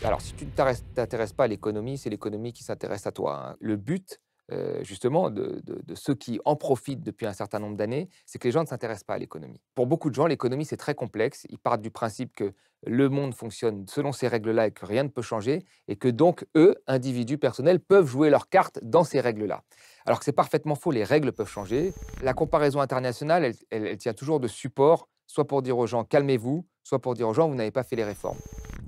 Alors, si tu ne t'intéresses pas à l'économie, c'est l'économie qui s'intéresse à toi, hein. Le but, justement, de ceux qui en profitent depuis un certain nombre d'années, c'est que les gens ne s'intéressent pas à l'économie. Pour beaucoup de gens, l'économie, c'est très complexe. Ils partent du principe que le monde fonctionne selon ces règles-là et que rien ne peut changer et que donc, eux, individus personnels, peuvent jouer leurs cartes dans ces règles-là. Alors que c'est parfaitement faux, les règles peuvent changer. La comparaison internationale, elle tient toujours de support, soit pour dire aux gens: «Calmez-vous», soit pour dire aux gens: «Vous n'avez pas fait les réformes».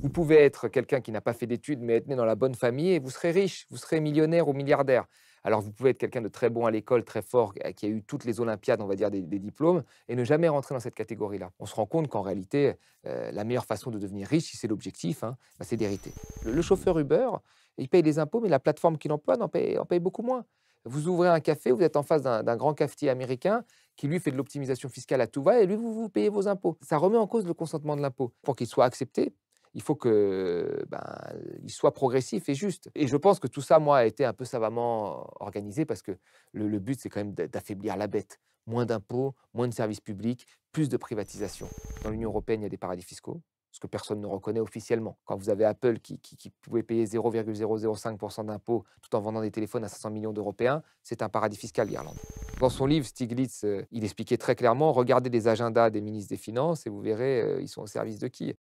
Vous pouvez être quelqu'un qui n'a pas fait d'études, mais être né dans la bonne famille et vous serez riche, vous serez millionnaire ou milliardaire. Alors vous pouvez être quelqu'un de très bon à l'école, très fort, qui a eu toutes les olympiades, on va dire, des diplômes, et ne jamais rentrer dans cette catégorie-là. On se rend compte qu'en réalité, la meilleure façon de devenir riche, si c'est l'objectif, hein, bah, c'est d'hériter. Le chauffeur Uber, il paye des impôts, mais la plateforme qu'il emploie en paye beaucoup moins. Vous ouvrez un café, vous êtes en face d'un grand cafetier américain qui lui fait de l'optimisation fiscale à tout va et lui, vous payez vos impôts. Ça remet en cause le consentement de l'impôt. Pour qu'il soit accepté, il faut que, ben, il soit progressif et juste. Et je pense que tout ça, moi, a été un peu savamment organisé parce que le but, c'est quand même d'affaiblir la bête. Moins d'impôts, moins de services publics, plus de privatisation. Dans l'Union européenne, il y a des paradis fiscaux, ce que personne ne reconnaît officiellement. Quand vous avez Apple qui pouvait payer 0,005% d'impôts tout en vendant des téléphones à 500 millions d'Européens, c'est un paradis fiscal, l'Irlande. Dans son livre, Stiglitz, il expliquait très clairement, regardez les agendas des ministres des Finances et vous verrez, ils sont au service de qui.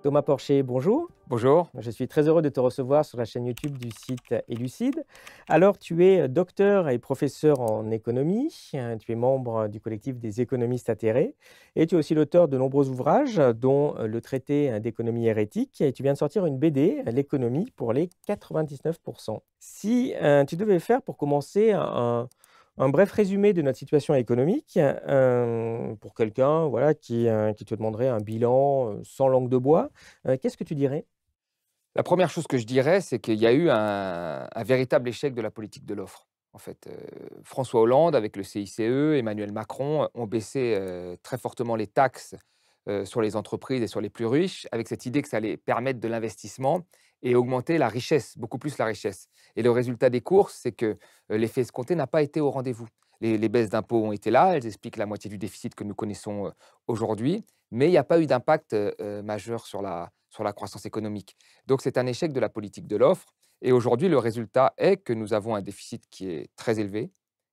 Thomas Porcher, bonjour. Bonjour. Je suis très heureux de te recevoir sur la chaîne YouTube du site Elucide. Alors, tu es docteur et professeur en économie, tu es membre du collectif des économistes atterrés et tu es aussi l'auteur de nombreux ouvrages, dont le traité d'économie hérétique et tu viens de sortir une BD, L'économie pour les 99%. Si tu devais faire pour commencer un bref résumé de notre situation économique, pour quelqu'un voilà, qui te demanderait un bilan sans langue de bois, qu'est-ce que tu dirais? La première chose que je dirais, c'est qu'il y a eu un véritable échec de la politique de l'offre. En fait, François Hollande avec le CICE, Emmanuel Macron ont baissé, très fortement les taxes, sur les entreprises et sur les plus riches, avec cette idée que ça allait permettre de l'investissement et augmenter la richesse, beaucoup plus la richesse. Et le résultat des courses, c'est que, l'effet escompté n'a pas été au rendez-vous. Les baisses d'impôts ont été là, elles expliquent la moitié du déficit que nous connaissons, aujourd'hui, mais il n'y a pas eu d'impact, majeur sur la croissance économique. Donc c'est un échec de la politique de l'offre et aujourd'hui, le résultat est que nous avons un déficit qui est très élevé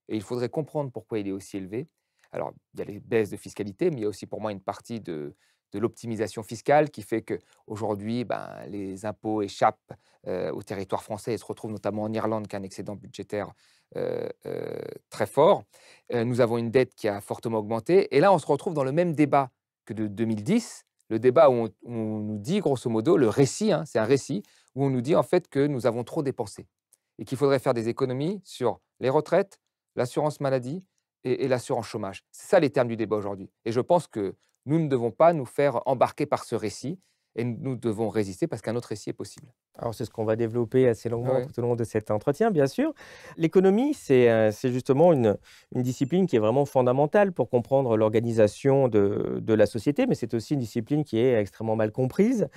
et il faudrait comprendre pourquoi il est aussi élevé. Alors, il y a les baisses de fiscalité, mais il y a aussi pour moi une partie de l'optimisation fiscale qui fait qu'aujourd'hui, ben, les impôts échappent, au territoire français et se retrouvent notamment en Irlande qui a un excédent budgétaire, très fort. Nous avons une dette qui a fortement augmenté et là, on se retrouve dans le même débat que de 2010, le débat où on nous dit grosso modo, le récit, hein, c'est un récit, où on nous dit en fait que nous avons trop dépensé et qu'il faudrait faire des économies sur les retraites, l'assurance maladie et l'assurance chômage. C'est ça les termes du débat aujourd'hui et je pense que nous ne devons pas nous faire embarquer par ce récit et nous devons résister parce qu'un autre récit est possible. Alors, c'est ce qu'on va développer assez longuement Oui. tout au long de cet entretien, bien sûr. L'économie, c'est justement une discipline qui est vraiment fondamentale pour comprendre l'organisation de la société, mais c'est aussi une discipline qui est extrêmement mal comprise.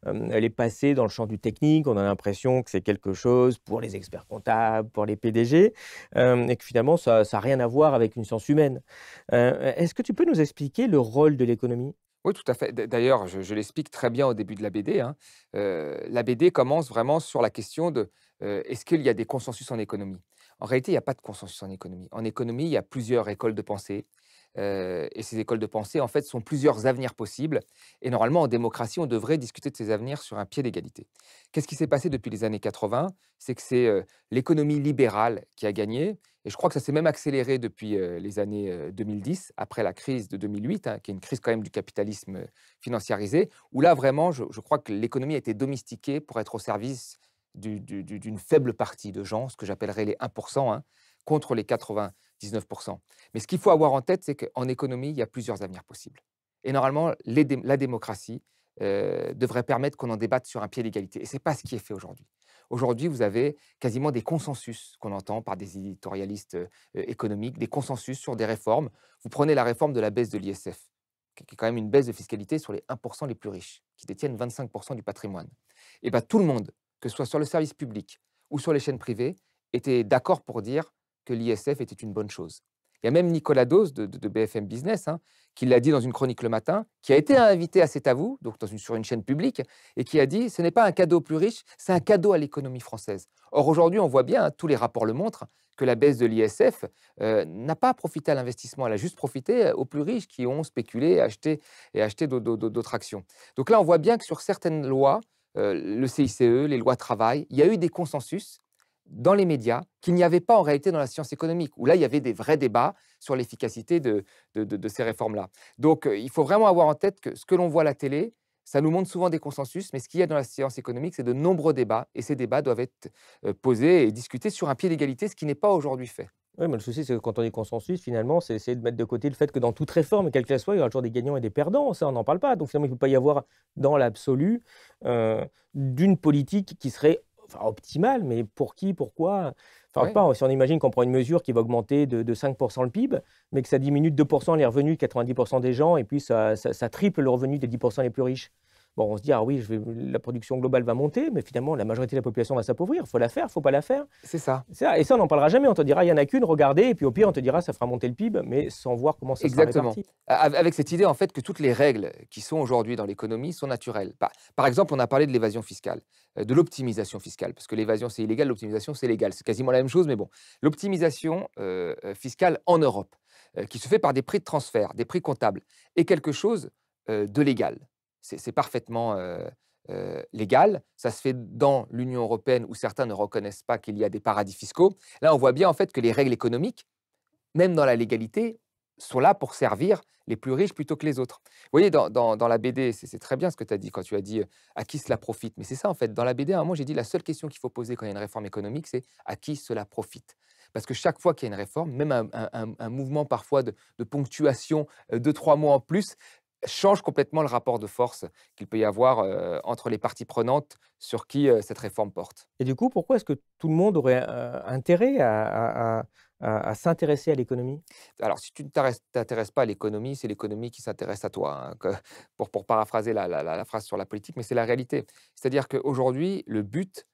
Elle est passée dans le champ du technique, on a l'impression que c'est quelque chose pour les experts comptables, pour les PDG, et que finalement, ça n'a rien à voir avec une science humaine. Est-ce que tu peux nous expliquer le rôle de l'économie? Oui, tout à fait. D'ailleurs, je l'explique très bien au début de la BD, hein. La BD commence vraiment sur la question de, est-ce qu'il y a des consensus en économie? En réalité, il n'y a pas de consensus en économie. En économie, il y a plusieurs écoles de pensée, et ces écoles de pensée, en fait, sont plusieurs avenirs possibles et normalement, en démocratie, on devrait discuter de ces avenirs sur un pied d'égalité. Qu'est-ce qui s'est passé depuis les années 80? C'est que c'est, l'économie libérale qui a gagné et je crois que ça s'est même accéléré depuis, les années, 2010, après la crise de 2008, hein, qui est une crise quand même du capitalisme, financiarisé, où là vraiment je crois que l'économie a été domestiquée pour être au service d'une faible partie de gens, ce que j'appellerais les 1 hein, contre les 99. Mais ce qu'il faut avoir en tête, c'est qu'en économie, il y a plusieurs avenirs possibles et normalement la démocratie, devrait permettre qu'on en débatte sur un pied d'égalité et c'est pas ce qui est fait aujourd'hui. Aujourd'hui, vous avez quasiment des consensus qu'on entend par des éditorialistes, économiques, des consensus sur des réformes. Vous prenez la réforme de la baisse de l'ISF. qui est quand même une baisse de fiscalité sur les 1% les plus riches, qui détiennent 25% du patrimoine. Et ben, tout le monde, que ce soit sur le service public ou sur les chaînes privées, était d'accord pour dire que l'ISF était une bonne chose. Il y a même Nicolas Dose de BFM Business, hein, qui l'a dit dans une chronique le matin, qui a été invité à C'est à vous, donc sur une chaîne publique, et qui a dit: ce n'est pas un cadeau aux plus riches, c'est un cadeau à l'économie française. Or, aujourd'hui, on voit bien, hein, tous les rapports le montrent, que la baisse de l'ISF n'a pas profité à l'investissement, elle a juste profité aux plus riches qui ont spéculé et acheté d'autres actions. Donc là, on voit bien que sur certaines lois, le CICE, les lois travail, il y a eu des consensus dans les médias qu'il n'y avait pas en réalité dans la science économique, où là, il y avait des vrais débats sur l'efficacité de ces réformes-là. Donc, il faut vraiment avoir en tête que ce que l'on voit à la télé, ça nous montre souvent des consensus, mais ce qu'il y a dans la science économique, c'est de nombreux débats, et ces débats doivent être posés et discutés sur un pied d'égalité, ce qui n'est pas aujourd'hui fait. Oui, mais le souci, c'est que quand on dit consensus, finalement, c'est essayer de mettre de côté le fait que dans toute réforme, quelle qu'elle soit, il y aura toujours des gagnants et des perdants. Ça, on n'en parle pas. Donc, finalement, il ne peut pas y avoir, dans l'absolu, d'une politique qui serait enfin, optimale, mais pour qui, pourquoi? Enfin, je sais Ouais. pas, si on imagine qu'on prend une mesure qui va augmenter de 5% le PIB, mais que ça diminue de 2% les revenus de 90% des gens, et puis ça triple le revenu des 10% les plus riches. Bon, on se dit, ah oui, la production globale va monter, mais finalement, la majorité de la population va s'appauvrir. Il faut la faire, il ne faut pas la faire. C'est ça. Ça et ça, on n'en parlera jamais. On te dira: «Il y en a qu'une, regardez» et puis au pire, on te dira: «Ça fera monter le PIB», mais sans voir comment ça sera Exactement. réparti. Avec cette idée, en fait, que toutes les règles qui sont aujourd'hui dans l'économie sont naturelles. Par exemple, on a parlé de l'évasion fiscale, de l'optimisation fiscale, parce que l'évasion, c'est illégal, l'optimisation, c'est légal. C'est quasiment la même chose, mais bon. L'optimisation fiscale en Europe, qui se fait par des prix de transfert, des prix comptables, est quelque chose de légal. C'est parfaitement légal. Ça se fait dans l'Union européenne, où certains ne reconnaissent pas qu'il y a des paradis fiscaux. Là, on voit bien, en fait, que les règles économiques, même dans la légalité, sont là pour servir les plus riches plutôt que les autres. Vous voyez, dans la BD, c'est très bien ce que tu as dit quand tu as dit à qui cela profite. Mais c'est ça, en fait. Dans la BD, à un moment, j'ai dit la seule question qu'il faut poser quand il y a une réforme économique, c'est à qui cela profite. Parce que chaque fois qu'il y a une réforme, même un mouvement parfois de ponctuation, 2, 3 mots en plus, change complètement le rapport de force qu'il peut y avoir entre les parties prenantes sur qui cette réforme porte. Et du coup, pourquoi est-ce que tout le monde aurait, intérêt à s'intéresser à l'économie? Alors, si tu ne t'intéresses pas à l'économie, c'est l'économie qui s'intéresse à toi, hein, pour paraphraser la phrase sur la politique, mais c'est la réalité. C'est-à-dire qu'aujourd'hui, le but,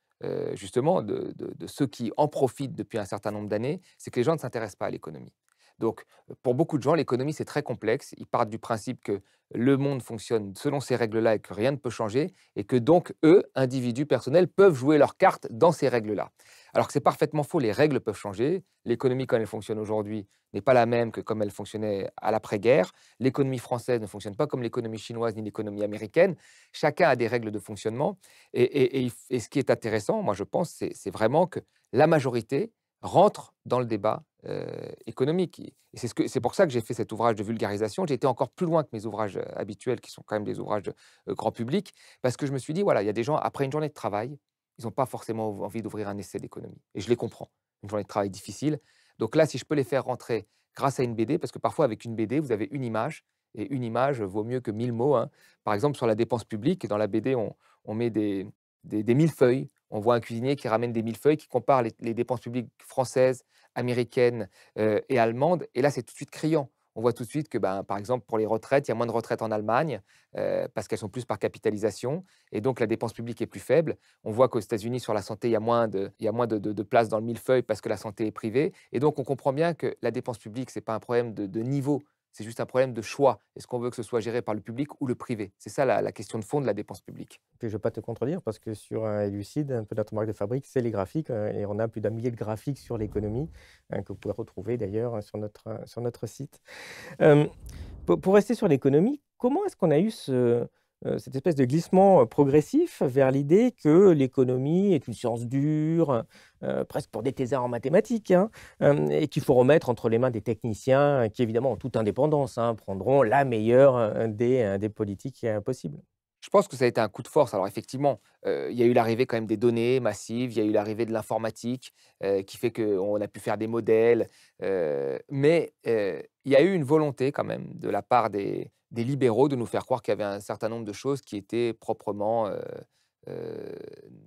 justement, de ceux qui en profitent depuis un certain nombre d'années, c'est que les gens ne s'intéressent pas à l'économie. Donc, pour beaucoup de gens, l'économie, c'est très complexe. Ils partent du principe que le monde fonctionne selon ces règles-là et que rien ne peut changer, et que donc, eux, individus personnels, peuvent jouer leurs cartes dans ces règles-là. Alors que c'est parfaitement faux, les règles peuvent changer. L'économie, comme elle fonctionne aujourd'hui, n'est pas la même que comme elle fonctionnait à l'après-guerre. L'économie française ne fonctionne pas comme l'économie chinoise ni l'économie américaine. Chacun a des règles de fonctionnement. Et ce qui est intéressant, moi je pense, c'est vraiment que la majorité rentre dans le débat économique. Et c'est pour ça que j'ai fait cet ouvrage de vulgarisation. J'ai été encore plus loin que mes ouvrages habituels, qui sont quand même des ouvrages de grand public, parce que je me suis dit, voilà, il y a des gens, après une journée de travail, ils n'ont pas forcément envie d'ouvrir un essai d'économie. Et je les comprends. Une journée de travail difficile. Donc là, si je peux les faire rentrer grâce à une BD, parce que parfois avec une BD, vous avez une image, et une image vaut mieux que 1000 mots, hein. Par exemple, sur la dépense publique, dans la BD, on met des millefeuilles. On voit un cuisinier qui ramène des millefeuilles, qui compare les dépenses publiques françaises, américaines et allemandes. Et là, c'est tout de suite criant. On voit tout de suite que, ben, par exemple, pour les retraites, il y a moins de retraites en Allemagne, parce qu'elles sont plus par capitalisation, et donc la dépense publique est plus faible. On voit qu'aux États-Unis, sur la santé, il y a moins de place dans le millefeuille parce que la santé est privée. Et donc, on comprend bien que la dépense publique, ce n'est pas un problème de niveau, c'est juste un problème de choix. Est-ce qu'on veut que ce soit géré par le public ou le privé? C'est ça la question de fond de la dépense publique. Puis je ne vais pas te contredire parce que sur, Elucide, un peu notre marque de fabrique, c'est les graphiques, et on a plus d'un millier de graphiques sur l'économie, que vous pouvez retrouver d'ailleurs, sur notre site. Hem, pour rester sur l'économie, comment est-ce qu'on a eu cette espèce de glissement, progressif vers l'idée que l'économie est une science dure, presque pour des thésards en mathématiques, hein, et qu'il faut remettre entre les mains des techniciens qui évidemment, en toute indépendance, hein, prendront la meilleure, des politiques, possibles? Je pense que ça a été un coup de force. Alors effectivement, il y a eu l'arrivée quand même des données massives, il y a eu l'arrivée de l'informatique, qui fait qu'on a pu faire des modèles, mais il y a eu une volonté quand même de la part des libéraux de nous faire croire qu'il y avait un certain nombre de choses qui étaient proprement, heu,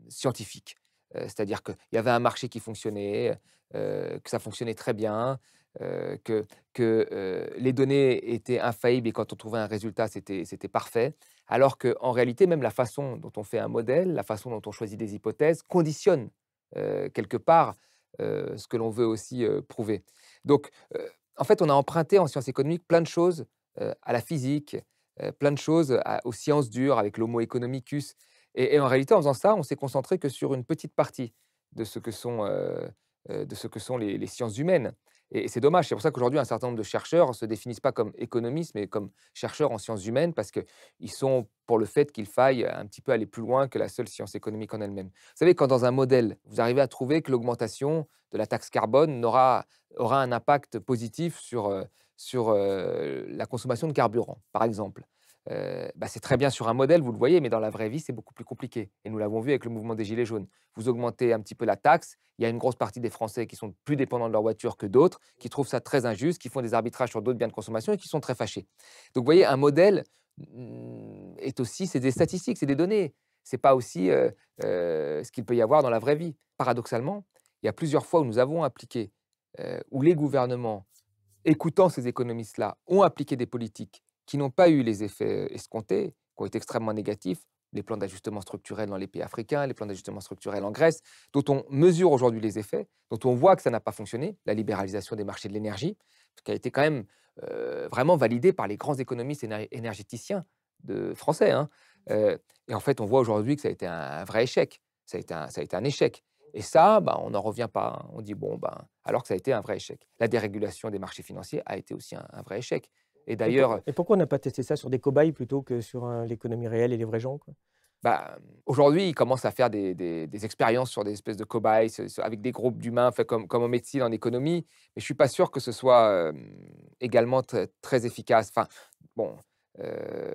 scientifiques. C'est-à-dire qu'il y avait un marché qui fonctionnait, que ça fonctionnait très bien, que les données étaient infaillibles et quand on trouvait un résultat, c'était parfait. Alors qu'en réalité, même la façon dont on fait un modèle, la façon dont on choisit des hypothèses conditionne, quelque part, ce que l'on veut aussi, prouver. Donc, en fait, on a emprunté en sciences économiques plein de choses, à la physique, plein de choses aux sciences dures avec l'homo economicus et en réalité, en faisant ça, on s'est concentré que sur une petite partie de ce que sont les sciences humaines et c'est dommage. C'est pour ça qu'aujourd'hui, un certain nombre de chercheurs ne se définissent pas comme économistes, mais comme chercheurs en sciences humaines parce qu'ils sont pour le fait qu'il faille un petit peu aller plus loin que la seule science économique en elle-même. Vous savez, quand dans un modèle, vous arrivez à trouver que l'augmentation de la taxe carbone aura un impact positif sur la consommation de carburant, par exemple. Bah, c'est très bien sur un modèle, vous le voyez, mais dans la vraie vie, c'est beaucoup plus compliqué et nous l'avons vu avec le mouvement des gilets jaunes. Vous augmentez un petit peu la taxe, il y a une grosse partie des Français qui sont plus dépendants de leur voiture que d'autres, qui trouvent ça très injuste, qui font des arbitrages sur d'autres biens de consommation et qui sont très fâchés. Donc vous voyez, un modèle, est aussi c'est des statistiques, c'est des données. C'est pas aussi, ce qu'il peut y avoir dans la vraie vie. Paradoxalement, il y a plusieurs fois où nous avons appliqué, où les gouvernements écoutant ces économistes-là, ont appliqué des politiques qui n'ont pas eu les effets escomptés, qui ont été extrêmement négatifs, les plans d'ajustement structurel dans les pays africains, les plans d'ajustement structurel en Grèce, dont on mesure aujourd'hui les effets, dont on voit que ça n'a pas fonctionné, la libéralisation des marchés de l'énergie, qui a été quand même vraiment validée par les grands économistes énergéticiens français. Hein. Et en fait, on voit aujourd'hui que ça a été un vrai échec. Ça a été un échec. Et ça, bah, on n'en revient pas. Hein. On dit, bon, ben, alors que ça a été un vrai échec. La dérégulation des marchés financiers a été aussi un vrai échec. Et d'ailleurs, Et pourquoi on n'a pas testé ça sur des cobayes plutôt que sur, l'économie réelle et les vrais gens, quoi? bah, aujourd'hui, ils commencent à faire des expériences sur des espèces de cobayes, avec des groupes d'humains, fait comme en médecine, en économie. Mais je ne suis pas sûr que ce soit également très efficace. Enfin, bon, euh,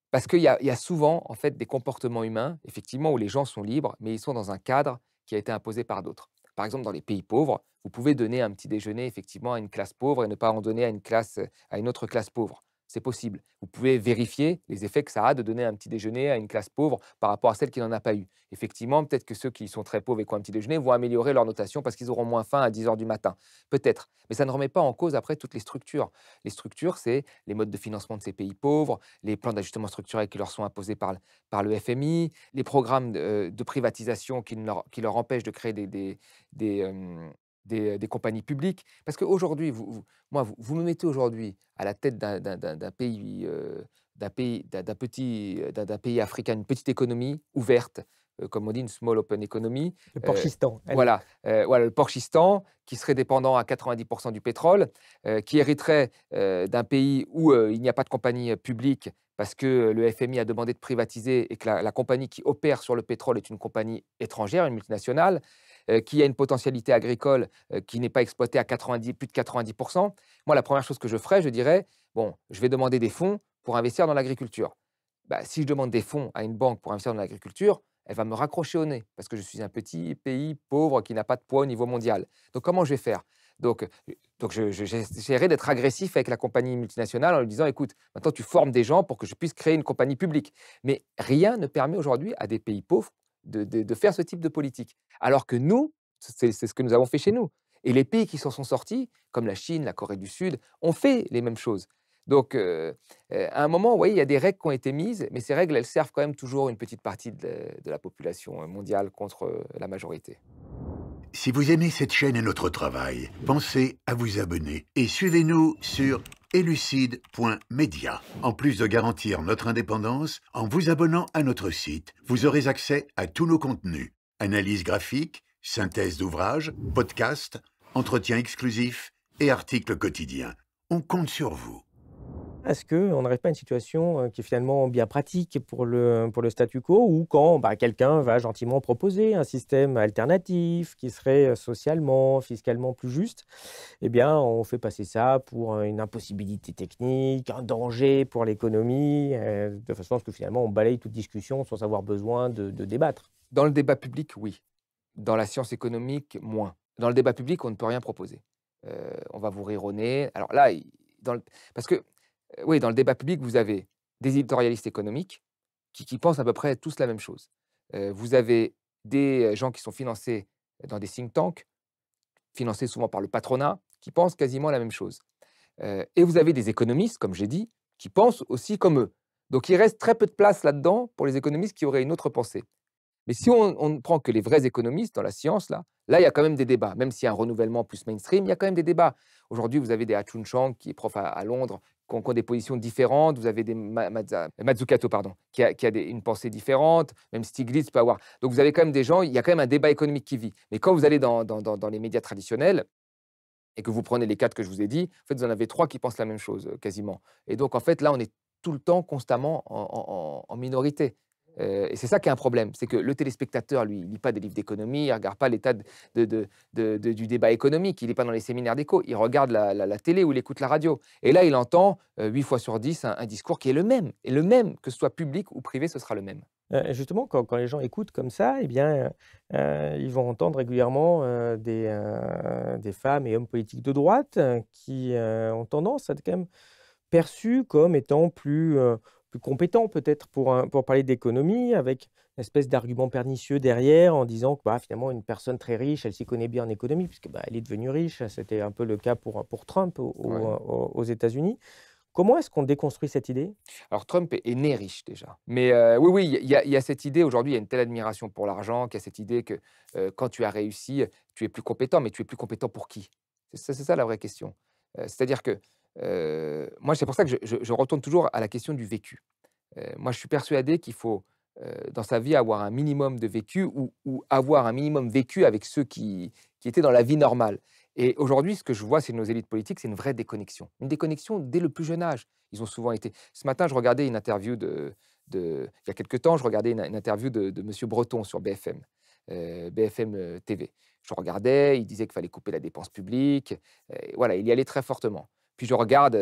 parce qu'il y a souvent, en fait, des comportements humains, effectivement, où les gens sont libres, mais ils sont dans un cadre qui a été imposé par d'autres. Par exemple, dans les pays pauvres, vous pouvez donner un petit déjeuner, effectivement, à une classe pauvre et ne pas en donner à une autre classe pauvre. C'est possible. Vous pouvez vérifier les effets que ça a de donner un petit déjeuner à une classe pauvre par rapport à celle qui n'en a pas eu. Effectivement, peut-être que ceux qui sont très pauvres et qui ont un petit déjeuner vont améliorer leur notation parce qu'ils auront moins faim à 10 heures du matin. Peut-être. Mais ça ne remet pas en cause après toutes les structures. Les structures, c'est les modes de financement de ces pays pauvres, les plans d'ajustement structurel qui leur sont imposés par le FMI, les programmes de privatisation qui leur empêchent de créer des, des compagnies publiques. Parce qu'aujourd'hui, vous me mettez aujourd'hui à la tête d'un pays, d'un pays africain, une petite économie ouverte, comme on dit, une small open economy. Le Porchistan, allez. Voilà, le Porchistan, qui serait dépendant à 90 du pétrole, qui hériterait, d'un pays où, il n'y a pas de compagnie, publique parce que le FMI a demandé de privatiser et que la compagnie qui opère sur le pétrole est une compagnie étrangère, une multinationale, qui a une potentialité agricole, qui n'est pas exploitée à 90 plus de 90. Moi, la première chose que je ferais, je dirais: «Bon, je vais demander des fonds pour investir dans l'agriculture». Bah, si je demande des fonds à une banque pour investir dans l'agriculture, elle va me raccrocher au nez parce que je suis un petit pays pauvre qui n'a pas de poids au niveau mondial. Donc comment je vais faire? Donc, j'essaierai d'être agressif avec la compagnie multinationale en lui disant: «Écoute, maintenant tu formes des gens pour que je puisse créer une compagnie publique». Mais rien ne permet aujourd'hui à des pays pauvres de faire ce type de politique. Alors que nous, c'est ce que nous avons fait chez nous. Et les pays qui s'en sont sortis, comme la Chine, la Corée du Sud, ont fait les mêmes choses. Donc, à un moment, oui, il y a des règles qui ont été mises, mais ces règles, elles servent quand même toujours une petite partie de la population mondiale contre la majorité. Si vous aimez cette chaîne et notre travail, pensez à vous abonner et suivez-nous sur elucide.media. En plus de garantir notre indépendance, en vous abonnant à notre site, vous aurez accès à tous nos contenus, analyses graphiques, synthèse d'ouvrages, podcasts, entretiens exclusifs et articles quotidiens. On compte sur vous. Est-ce qu'on n'arrive pas à une situation, qui est finalement bien pratique pour le statu quo ou quand, bah, quelqu'un va gentiment proposer un système alternatif qui serait, socialement, fiscalement plus juste, eh bien, on fait passer ça pour, une impossibilité technique, un danger pour l'économie, de façon à ce que finalement on balaye toute discussion sans avoir besoin de débattre? Dans le débat public, oui. Dans la science économique, moins. Dans le débat public, on ne peut rien proposer. On va vous rire au nez. Alors là, parce que, oui, dans le débat public, vous avez des éditorialistes économiques qui pensent à peu près tous la même chose. Vous avez des gens qui sont financés dans des think tanks. financés souvent par le patronat, qui pensent quasiment la même chose. Et vous avez des économistes, comme j'ai dit, qui pensent aussi comme eux. Donc il reste très peu de place là-dedans pour les économistes qui auraient une autre pensée. Mais si on ne prend que les vrais économistes dans la science, là, il y a quand même des débats. Même s'il y a un renouvellement plus mainstream, il y a quand même des débats. Aujourd'hui, vous avez des Ha-Chun Chang, qui est prof à Londres, qui ont des positions différentes. Vous avez des Mazzucato, pardon, qui a une pensée différente. Même Stiglitz peut avoir. Donc vous avez quand même des gens, il y a quand même un débat économique qui vit. Mais quand vous allez dans les médias traditionnels, et que vous prenez les 4 que je vous ai dit, en fait, vous en avez 3 qui pensent la même chose, quasiment. Et donc, en fait, là, on est tout le temps, constamment en minorité. Et c'est ça qui est un problème, c'est que le téléspectateur, lui, il lit pas des livres d'économie, il regarde pas l'état du débat économique, il est pas dans les séminaires d'éco, il regarde la télé ou il écoute la radio. Et là, il entend, 8 fois sur 10 un discours qui est le même. Et le même, que ce soit public ou privé, ce sera le même. Justement, quand les gens écoutent comme ça, eh bien, ils vont entendre régulièrement, des femmes et hommes politiques de droite, qui, ont tendance à être quand même perçus comme étant plus compétents peut-être pour parler d'économie, avec une espèce d'argument pernicieux derrière en disant que, bah, finalement une personne très riche, elle s'y connaît bien en économie puisque, bah, elle est devenue riche. C'était un peu le cas pour Trump Ouais. aux États-Unis. Comment est-ce qu'on déconstruit cette idée? Alors Trump est né riche déjà. Mais oui, oui, il y a cette idée aujourd'hui, il y a une telle admiration pour l'argent, qu'il y a cette idée que, quand tu as réussi, tu es plus compétent, mais tu es plus compétent pour qui? C'est ça la vraie question. C'est-à-dire que, moi, c'est pour ça que je retourne toujours à la question du vécu. Moi, je suis persuadé qu'il faut, dans sa vie, avoir un minimum de vécu ou avoir un minimum vécu avec ceux qui étaient dans la vie normale. Et aujourd'hui, ce que je vois chez nos élites politiques, c'est une vraie déconnexion. Une déconnexion dès le plus jeune âge. Ils ont souvent été ce matin, je regardais une interview il y a quelque temps, je regardais une interview de monsieur Breton sur BFM, BFM, TV. Je regardais, il disait qu'il fallait couper la dépense publique, voilà, il y allait très fortement. Puis je regarde,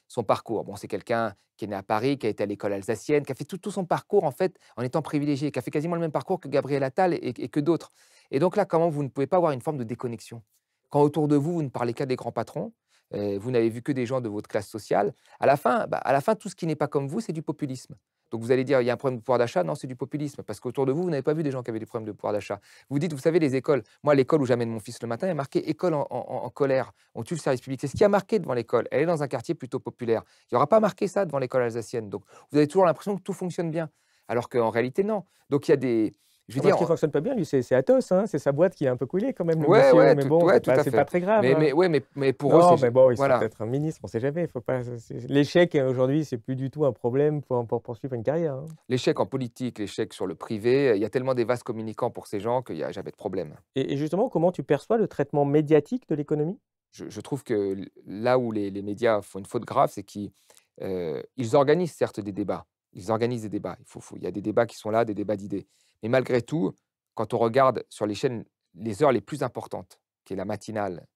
son parcours. Bon, c'est quelqu'un qui est né à Paris, qui a été à l'école alsacienne, qui a fait tout son parcours, en fait, en étant privilégié, qui a fait quasiment le même parcours que Gabriel Attal et que d'autres. Et donc là, comment vous ne pouvez pas avoir une forme de déconnexion? Quand autour de vous, vous ne parlez qu'à des grands patrons, vous n'avez vu que des gens de votre classe sociale, à la fin, tout ce qui n'est pas comme vous, c'est du populisme. Donc vous allez dire: «Il y a un problème de pouvoir d'achat». Non, c'est du populisme, parce qu'autour de vous, vous n'avez pas vu des gens qui avaient des problèmes de pouvoir d'achat. Vous dites: «Vous savez, les écoles», moi, l'école où j'amène mon fils le matin, il y a marqué: «École en colère, on tue le service public». C'est ce qui a marqué devant l'école. Elle est dans un quartier plutôt populaire. Il n'y aura pas marqué ça devant l'école alsacienne. Donc vous avez toujours l'impression que tout fonctionne bien, alors qu'en réalité, non. Donc il y a des je veux Ah bah, ce dire, qui fonctionne pas bien, lui, c'est Atos, hein, c'est sa boîte qui est un peu coulée quand même, le ouais, monsieur, ouais, mais bon, ouais, tout à c'est pas fait. très grave, Mais hein. mais ouais, mais pour eux, Non, c'est mais bon, il sera voilà. peut-être un ministre, on sait jamais, faut pas l'échec, aujourd'hui, c'est plus du tout un problème pour poursuivre une carrière, hein. L'échec en politique, l'échec sur le privé, il y a tellement des vases communicants pour ces gens qu'il y a jamais de problème. Et justement, comment tu perçois le traitement médiatique de l'économie? Je trouve que là où les médias font une faute grave, c'est ils organisent certes des débats. Ils organisent des débats. Il y a des débats qui sont là, des débats d'idées. Mais malgré tout, quand on regarde sur les chaînes, les heures les plus importantes, qui est la matinale,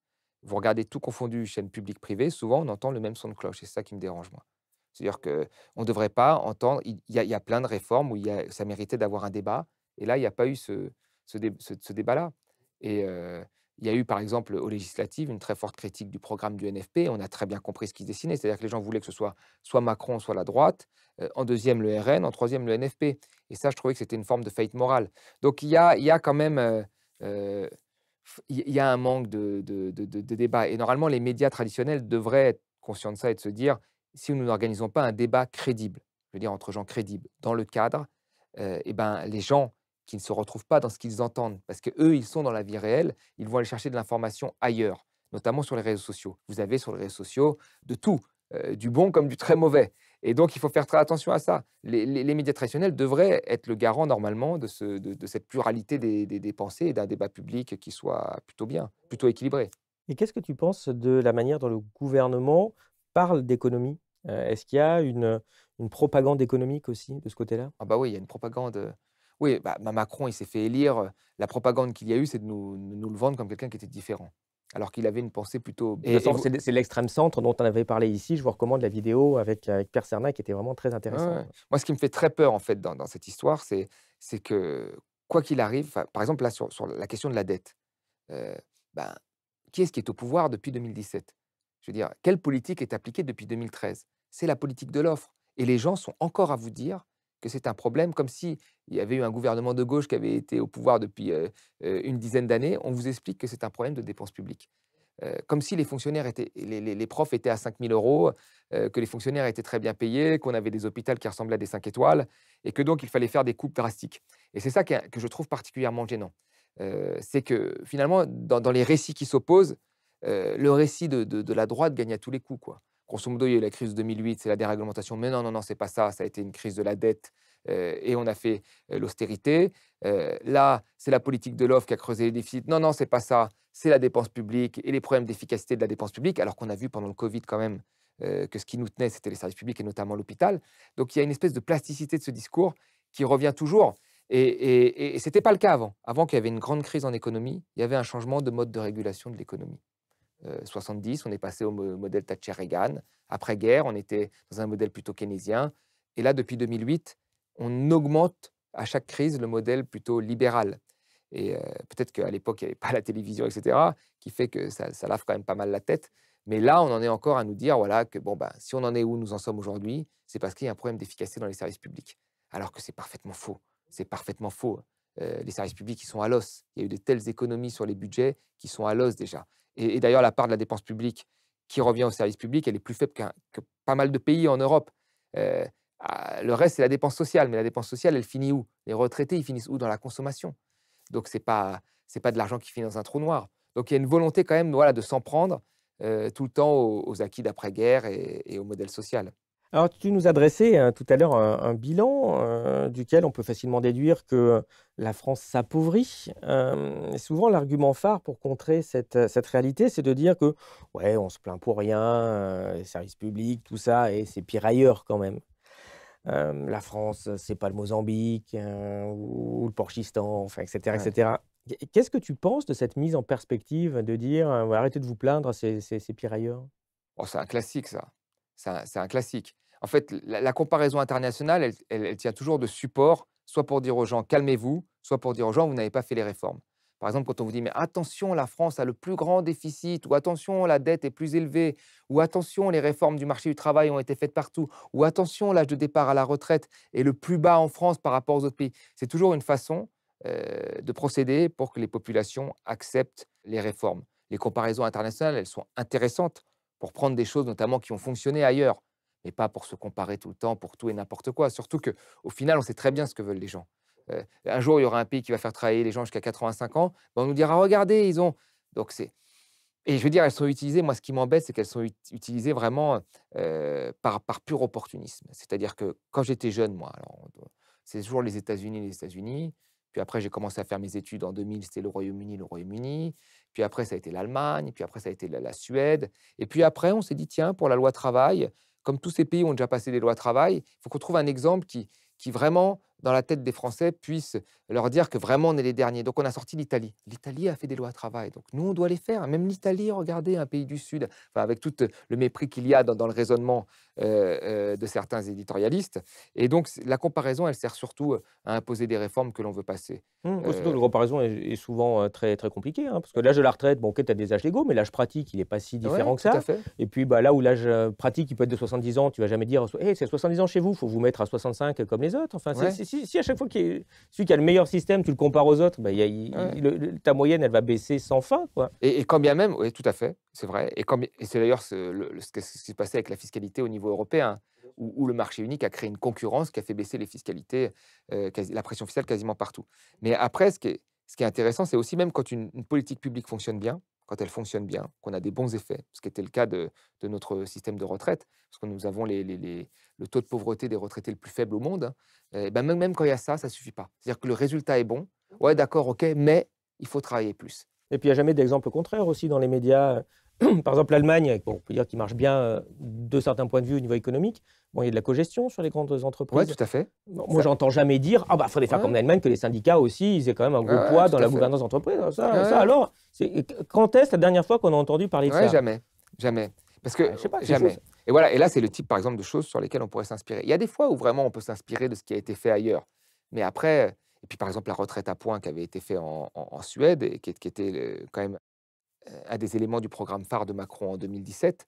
vous regardez tout confondu, chaîne publique, privée, souvent on entend le même son de cloche et c'est ça qui me dérange moi. C'est-à-dire qu'on ne devrait pas entendre il y a plein de réformes où ça méritait d'avoir un débat et là, il y a pas eu ce débat-là et il y a eu, par exemple, aux législatives, une très forte critique du programme du NFP. On a très bien compris ce qui se dessinait, c'est-à-dire que les gens voulaient que ce soit Macron, soit la droite, en deuxième le RN, en troisième le NFP et ça, je trouvais que c'était une forme de faillite morale. Donc il y a quand même, heu, il y a un manque de débat et normalement les médias traditionnels devraient être conscients de ça et de se dire: «Si nous n'organisons pas un débat crédible», je veux dire entre gens crédibles, dans le cadre, et ben, les gens qui ne se retrouvent pas dans ce qu'ils entendent, parce qu'eux, ils sont dans la vie réelle, ils vont aller chercher de l'information ailleurs, notamment sur les réseaux sociaux. Vous avez sur les réseaux sociaux de tout, du bon comme du très mauvais et donc il faut faire très attention à ça. Les médias traditionnels devraient être le garant normalement de cette pluralité des pensées et d'un débat public qui soit plutôt bien, plutôt équilibré. Et qu'est-ce que tu penses de la manière dont le gouvernement parle d'économie? Est-ce qu'il y a une propagande économique aussi de ce côté-là? Ah bah oui, il y a une propagande, oui, Macron, il s'est fait élire, la propagande qu'il y a eu, c'est de nous le vendre comme quelqu'un qui était différent, alors qu'il avait une pensée plutôt De toute façon, vous c'est l'extrême centre dont on avait parlé ici. Je vous recommande la vidéo avec Pierre Cernat qui était vraiment très ouais, intéressante. ouais. Moi, ce qui me fait très peur, en fait, dans cette histoire, c'est que, quoi qu'il arrive, enfin, par exemple, là, sur la question de la dette, heu, ben, qui est-ce qui est au pouvoir depuis 2017? Je veux dire, quelle politique est appliquée depuis 2013? C'est la politique de l'offre et les gens sont encore à vous dire que c'est un problème, comme si il y avait eu un gouvernement de gauche qui avait été au pouvoir depuis une dizaine d'années. On vous explique que c'est un problème de dépenses publiques. Comme si les fonctionnaires étaient, les profs étaient à 5 000 euros, que les fonctionnaires étaient très bien payés, qu'on avait des hôpitaux qui ressemblaient à des 5 étoiles, et que donc il fallait faire des coupes drastiques. Et c'est ça que je trouve particulièrement gênant. C'est que finalement, dans les récits qui s'opposent, le récit de la droite gagne à tous les coups, quoi. Grosso modo, il y a eu la crise de 2008, c'est la déréglementation. Mais non, non, non, c'est pas ça. Ça a été une crise de la dette et on a fait l'austérité. Là, c'est la politique de l'offre qui a creusé les déficits. Non, non, c'est pas ça. C'est la dépense publique et les problèmes d'efficacité de la dépense publique, alors qu'on a vu pendant le Covid quand même que ce qui nous tenait, c'était les services publics et notamment l'hôpital. Donc il y a une espèce de plasticité de ce discours qui revient toujours. Et ce n'était pas le cas avant. Avant qu'il y avait une grande crise en économie, il y avait un changement de mode de régulation de l'économie. 70, on est passé au modèle Thatcher-Reagan. Après-guerre, on était dans un modèle plutôt keynésien. Et là, depuis 2008, on augmente à chaque crise le modèle plutôt libéral. Et peut-être qu'à l'époque, il n'y avait pas la télévision, etc., qui fait que ça lave quand même pas mal la tête. Mais là, on en est encore à nous dire voilà, que bon, ben, si on en est où nous en sommes aujourd'hui, c'est parce qu'il y a un problème d'efficacité dans les services publics. Alors que c'est parfaitement faux. C'est parfaitement faux. Les services publics, ils sont à l'os. Il y a eu de telles économies sur les budgets qui sont à l'os déjà. Et d'ailleurs, la part de la dépense publique qui revient aux services publics, elle est plus faible que pas mal de pays en Europe. Euh, le reste, c'est la dépense sociale. Mais la dépense sociale, elle finit où? Les retraités, ils finissent où? Dans la consommation. Donc, c'est pas de l'argent qui finit dans un trou noir. Donc, il y a une volonté quand même voilà, de s'en prendre tout le temps aux acquis d'après-guerre et au modèle social. Alors, tu nous as dressé tout à l'heure un bilan duquel on peut facilement déduire que la France s'appauvrit. Et souvent, l'argument phare pour contrer cette réalité, c'est de dire que, ouais, on se plaint pour rien, les services publics, tout ça, et c'est pire ailleurs quand même. La France, c'est pas le Mozambique ou le Porchistan, enfin, etc., Ouais. etc. Qu'est-ce que tu penses de cette mise en perspective de dire, ouais, arrêtez de vous plaindre, c'est pire ailleurs? Oh, c'est un classique, ça. C'est un classique. En fait, la comparaison internationale, elle tient toujours de support, soit pour dire aux gens: «Calmez-vous», soit pour dire aux gens: «Vous n'avez pas fait les réformes». Par exemple, quand on vous dit: «Mais attention, la France a le plus grand déficit» ou «Attention, la dette est plus élevée» ou «Attention, les réformes du marché du travail ont été faites partout» ou «Attention, l'âge de départ à la retraite est le plus bas en France par rapport aux autres pays». C'est toujours une façon, de procéder pour que les populations acceptent les réformes. Les comparaisons internationales, elles sont intéressantes pour prendre des choses notamment qui ont fonctionné ailleurs, mais pas pour se comparer tout le temps pour tout et n'importe quoi. Surtout qu'au final, on sait très bien ce que veulent les gens. Un jour, il y aura un pays qui va faire travailler les gens jusqu'à 85 ans, ben, on nous dira: «Regardez, ils ont» donc c'est et je veux dire, elles sont utilisées moi, ce qui m'embête, c'est qu'elles sont utilisées vraiment, par pur opportunisme. C'est-à-dire que quand j'étais jeune, moi, alors, c'est toujours les États-Unis, puis après j'ai commencé à faire mes études en 2000, c'était le Royaume-Uni, puis après ça a été l'Allemagne, puis après ça a été la Suède et puis après on s'est dit: «Tiens, pour la loi travail, comme tous ces pays ont déjà passé des lois travail, il faut qu'on trouve un exemple qui vraiment, dans la tête des Français, puisse leur dire que vraiment on est les derniers». Donc on a sorti l'Italie. L'Italie a fait des lois travail, donc nous on doit les faire. Même l'Italie, regardez, un pays du Sud, enfin avec tout le mépris qu'il y a dans le raisonnement de certains éditorialistes. Et donc la comparaison, elle sert surtout à imposer des réformes que l'on veut passer. Oui, surtout que la comparaison est souvent, très très compliquée, hein, parce que l'âge de la retraite, bon, OK, tu as des âges légaux, mais l'âge pratique, il n'est pas si Ouais, différent que tout à ça. fait. Et puis, bah, là où l'âge, pratique, il peut être de 70 ans, tu vas jamais dire: «Hey, c'est 70 ans chez vous, faut vous mettre à 65 comme les autres». Enfin, Ouais, si à chaque fois celui qui a le meilleur système, tu le compares aux autres, bah, il y a ouais. il le ta moyenne, elle va baisser sans fin, quoi. Et quand bien même, oui, tout à fait, c'est vrai. Et c'est d'ailleurs ce qui s'est passé avec la fiscalité au niveau européen, où le marché unique a créé une concurrence qui a fait baisser les fiscalités, la pression fiscale quasiment partout. Mais après, ce qui est intéressant, c'est aussi même quand une politique publique fonctionne bien, quand elle fonctionne bien, qu'on a des bons effets, ce qui était le cas de notre système de retraite, parce que nous avons le taux de pauvreté des retraités le plus faible au monde, hein, et ben même quand il y a ça, ça suffit pas. C'est-à-dire que le résultat est bon, ouais, d'accord, ok, mais il faut travailler plus. Et puis, il y a jamais d'exemple contraire aussi dans les médias. Par exemple, l'Allemagne, bon, on peut dire qu'il marche bien, de certains points de vue au niveau économique. Bon, il y a de la cogestion sur les grandes Ouais, entreprises. tout à fait. Bon, moi, Ça j'entends jamais dire: «Ah bah, faudrait faire comme ouais, l'Allemagne, que les syndicats aussi, ils aient quand même un ouais, gros ouais, poids dans tout la à fait. gouvernance d'entreprise». Ouais, Ça ouais. alors? Quand est-ce la dernière fois qu'on a entendu parler de Ouais, ça? jamais, jamais. Parce que Ah, je sais pas, c'est jamais. chose. Et voilà, et là, c'est le type, par exemple, de choses sur lesquelles on pourrait s'inspirer. Il y a des fois où vraiment on peut s'inspirer de ce qui a été fait ailleurs. Mais après et puis, par exemple, la retraite à points qui avait été fait en Suède et qui était, quand même, un des éléments du programme phare de Macron en 2017,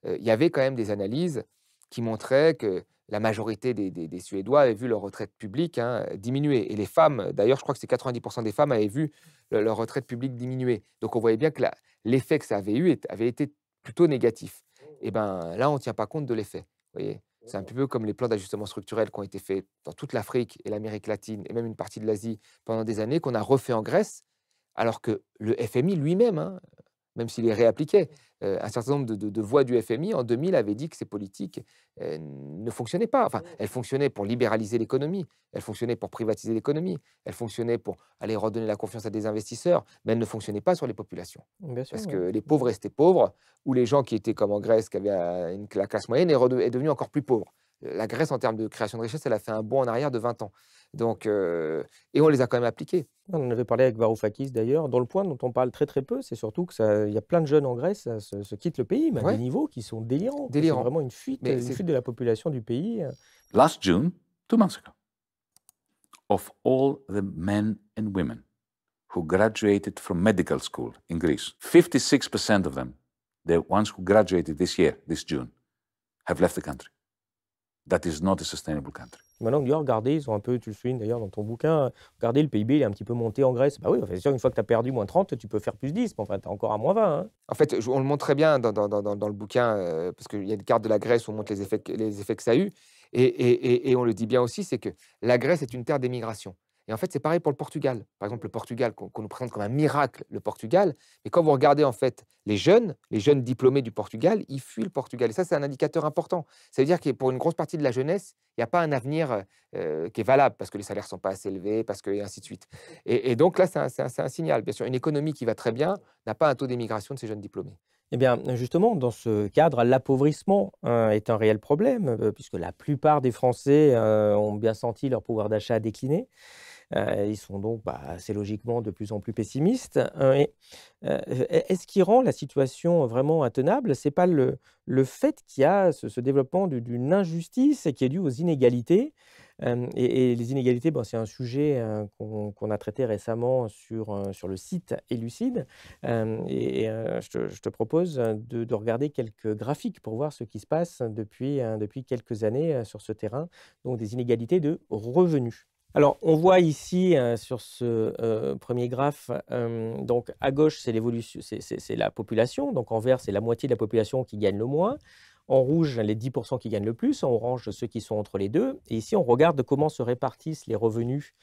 il y avait quand même des analyses qui montraient que, la majorité des Suédois avaient vu leur retraite publique, hein, diminuer. Et les femmes, d'ailleurs, je crois que c'est 90% des femmes avaient vu leur retraite publique diminuer. Donc on voyait bien que l'effet que ça avait eu avait été plutôt négatif. Et ben là, on ne tient pas compte de l'effet. Vous voyez? C'est un peu comme les plans d'ajustement structurel qui ont été faits dans toute l'Afrique et l'Amérique latine et même une partie de l'Asie pendant des années, qu'on a refait en Grèce, alors que le FMI lui-même, hein, même s'il les réappliquait, un certain nombre de voix du FMI en 2000 avaient dit que ces politiques, ne fonctionnaient pas. Enfin, elles fonctionnaient pour libéraliser l'économie, elles fonctionnaient pour privatiser l'économie, elles fonctionnaient pour aller redonner la confiance à des investisseurs, mais elles ne fonctionnaient pas sur les populations. Bien sûr, Parce que ouais. les pauvres restaient pauvres, ou les gens qui étaient comme en Grèce, qui avaient, la classe moyenne est devenue encore plus pauvre. La Grèce, en termes de création de richesse, elle a fait un bond en arrière de 20 ans. Donc et on les a quand même appliqués. On en avait parlé avec Varoufakis d'ailleurs. Dans Le Point, dont on parle très très peu, c'est surtout que il y a plein de jeunes en Grèce se quittent le pays, mais à des Ouais, niveaux qui sont délirants, quoi. C'est délirant. vraiment Mais une c'est fuite de la population du pays. Last June, 2 months ago, of all the men and women who graduated from medical school in Greece, 56% of them, the ones who graduated this year, this June, have left the country. That is not a sustainable country. Maintenant, on dit: «Oh, regardez», ils ont un peu, tu le soulignes d'ailleurs dans ton bouquin, «Regardez, le PIB, il est un petit peu monté en Grèce». Bah oui, enfin, c'est sûr, une fois que tu as perdu -30, tu peux faire +10, mais enfin, tu es encore à -20, hein. En fait, on le montre très bien dans le bouquin, parce qu'il y a une carte de la Grèce où on montre les effets que ça a eu et on le dit bien aussi, c'est que la Grèce est une terre d'émigration et en fait, c'est pareil pour le Portugal. Par exemple, le Portugal qu'on nous présente comme un miracle, le Portugal, mais quand vous regardez, en fait, les jeunes diplômés du Portugal, ils fuient le Portugal et ça, c'est un indicateur important. Ça veut dire que pour une grosse partie de la jeunesse, il y a pas un avenir, qui est valable parce que les salaires sont pas assez élevés, parce que et ainsi de suite et donc là, c'est un signal. Bien sûr, une économie qui va très bien n'a pas un taux d'émigration de ces jeunes diplômés. Eh bien, justement, dans ce cadre, l'appauvrissement, est un réel problème, puisque la plupart des Français, ont bien senti leur pouvoir d'achat décliner. Ils sont donc, bah, assez logiquement de plus en plus pessimistes, et ce qui rend la situation vraiment intenable, c'est pas le fait qu'il y a ce développement d'une injustice qui est due aux inégalités, et les inégalités, ben, c'est un sujet, qu'on a traité récemment sur le site Elucide, je te propose, de regarder quelques graphiques pour voir ce qui se passe depuis quelques années, sur ce terrain, donc des inégalités de revenus. Alors, on voit ici, sur ce, 1er graphe, donc à gauche, c'est l'évolution, c'est la population, donc en vert, c'est la moitié de la population qui gagne le moins. En rouge, les 10 qui gagnent le plus, en orange, ceux qui sont entre les 2. Et ici, on regarde comment se répartissent les revenus,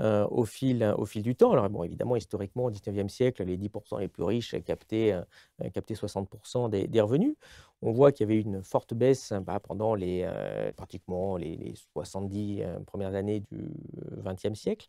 au fil du temps. Alors bon, évidemment, historiquement, au 19e siècle, les 10 les plus riches captaient 60 des revenus. On voit qu'il y avait une forte baisse, bah, pendant pratiquement les 70, premières années du 20e siècle,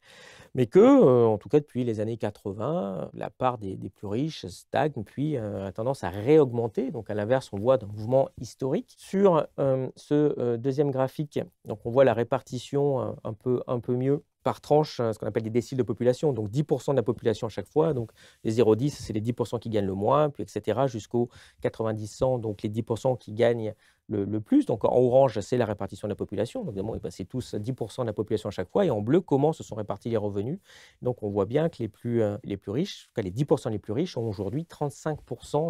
mais que, en tout cas depuis les années 80, la part des plus riches stagne, puis, a tendance à réaugmenter. Donc à l'inverse, on voit un mouvement historique. Sur, ce, 2e graphique, donc on voit la répartition, un peu mieux par tranche, ce qu'on appelle des déciles de population, donc 10 de la population à chaque fois. Donc les 0,10, c'est les 10 qui gagnent le moins, puis et cetera, jusqu'aux 90-100, donc les 10 qui gagnent le plus. Donc en orange, c'est la répartition de la population. Donc évidemment, c'est tous 10 de la population à chaque fois. Et en bleu, comment se sont répartis les revenus. Donc on voit bien que les plus riches, en tout cas les 10 les plus riches, ont aujourd'hui 35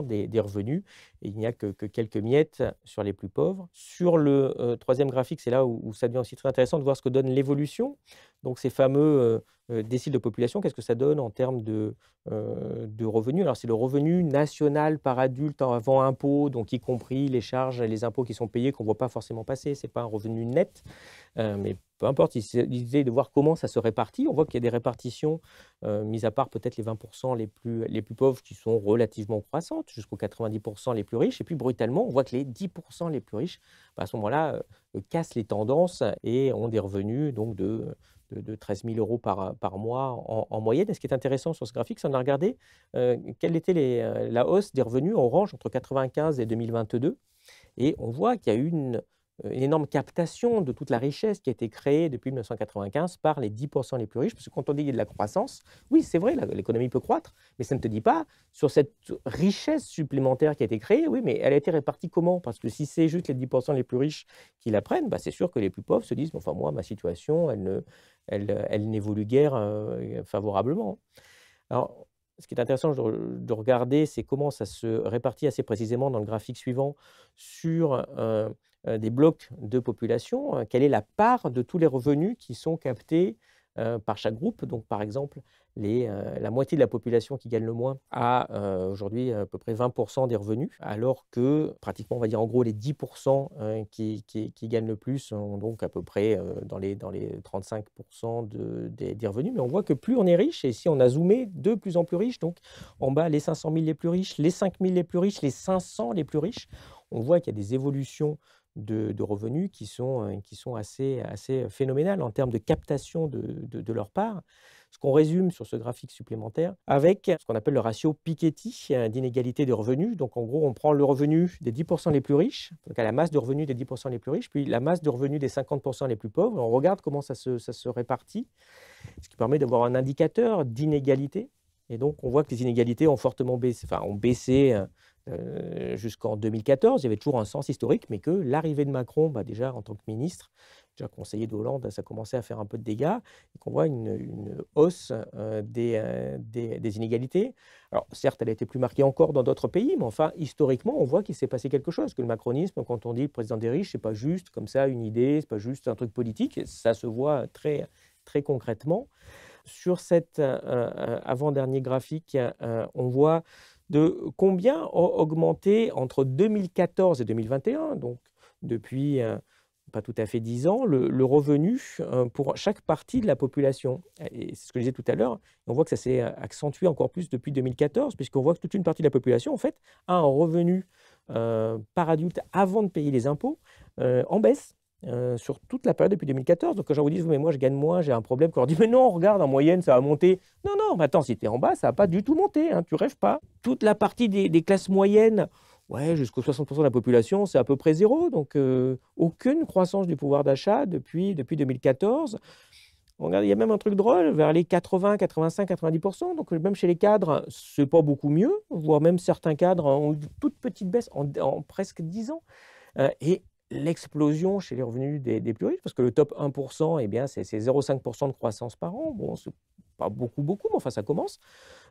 des revenus. Et il n'y a que quelques miettes sur les plus pauvres. Sur le 3e graphique, c'est là où ça devient aussi très intéressant de voir ce que donne l'évolution. Donc ces fameux déciles de population, qu'est-ce que ça donne en termes de revenus? Alors c'est le revenu national par adulte avant impôt, donc y compris les charges et les impôts qui sont payés qu'on ne voit pas forcément passer. Ce n'est pas un revenu net, mais peu importe, c'est l'idée de voir comment ça se répartit. On voit qu'il y a des répartitions, mis à part peut-être les 20 les plus pauvres qui sont relativement croissantes, jusqu'aux 90 les plus riches. Et puis brutalement, on voit que les 10 les plus riches, bah, à ce moment-là, cassent les tendances et ont des revenus donc de 13 000 € par mois en moyenne. Et ce qui est intéressant sur ce graphique, c'est qu'on a regardé quelle était la hausse des revenus en orange entre 1995 et 2022. Et on voit qu'il y a eu une énorme captation de toute la richesse qui a été créée depuis 1995 par les 10 les plus riches. Parce que quand on dit qu'il y a de la croissance, oui, c'est vrai, l'économie peut croître, mais ça ne te dit pas sur cette richesse supplémentaire qui a été créée, oui, mais elle a été répartie comment? Parce que si c'est juste les 10 les plus riches qui la prennent, bah, c'est sûr que les plus pauvres se disent: «Enfin, moi, ma situation, elle n'évolue guère favorablement». Alors, ce qui est intéressant de regarder, c'est comment ça se répartit assez précisément dans le graphique suivant sur des blocs de population, quelle est la part de tous les revenus qui sont captés par chaque groupe. Donc, par exemple, la moitié de la population qui gagne le moins a aujourd'hui à peu près 20% des revenus, alors que pratiquement, on va dire en gros, les 10% qui gagnent le plus ont donc à peu près dans les 35% des revenus. Mais on voit que plus on est riche, et ici on a zoomé de plus en plus riche, donc en bas les 500 000 les plus riches, les 5 000 les plus riches, les 500 les plus riches, on voit qu'il y a des évolutions de revenus qui sont assez phénoménales en termes de captation de leur part. Ce qu'on résume sur ce graphique supplémentaire avec ce qu'on appelle le ratio Piketty d'inégalité de revenus. Donc en gros, on prend le revenu des 10% les plus riches, donc à la masse de revenus des 10% les plus riches, puis la masse de revenus des 50% les plus pauvres. On regarde comment ça se répartit, ce qui permet d'avoir un indicateur d'inégalité. Et donc, on voit que les inégalités ont fortement baissé, enfin, ont baissé jusqu'en 2014. Il y avait toujours un sens historique, mais que l'arrivée de Macron, déjà en tant que ministre, déjà conseiller de Hollande, ça commençait à faire un peu de dégâts, et qu'on voit une hausse des inégalités. Alors, certes, elle a été plus marquée encore dans d'autres pays, mais enfin, historiquement, on voit qu'il s'est passé quelque chose, que le macronisme, quand on dit le président des riches, ce n'est pas juste comme ça une idée, ce n'est pas juste un truc politique, ça se voit très, très concrètement. Sur cet avant-dernier graphique, on voit de combien a augmenté entre 2014 et 2021, donc depuis pas tout à fait 10 ans, le revenu pour chaque partie de la population. Et c'est ce que je disais tout à l'heure, on voit que ça s'est accentué encore plus depuis 2014, puisqu'on voit que toute une partie de la population, en fait, a un revenu par adulte avant de payer les impôts en baisse. Sur toute la période depuis 2014. Donc quand je vous dis, mais moi je gagne moins, j'ai un problème, qu'on leur dit, mais non, regarde, en moyenne, ça va monter. Non, non, mais attends, si tu es en bas, ça va pas du tout monter, hein, tu rêves pas. Toute la partie des classes moyennes, ouais, jusqu'aux 60% de la population, c'est à peu près zéro. Donc aucune croissance du pouvoir d'achat depuis 2014. Regarde, il y a même un truc drôle, vers les 80, 85, 90%. Donc même chez les cadres, c'est pas beaucoup mieux, voire même certains cadres ont eu une toute petite baisse en presque 10 ans. Et l'explosion chez les revenus des plus riches, parce que le top 1%, eh bien, c'est 0,5% de croissance par an. Bon, c'est pas beaucoup, mais enfin, ça commence.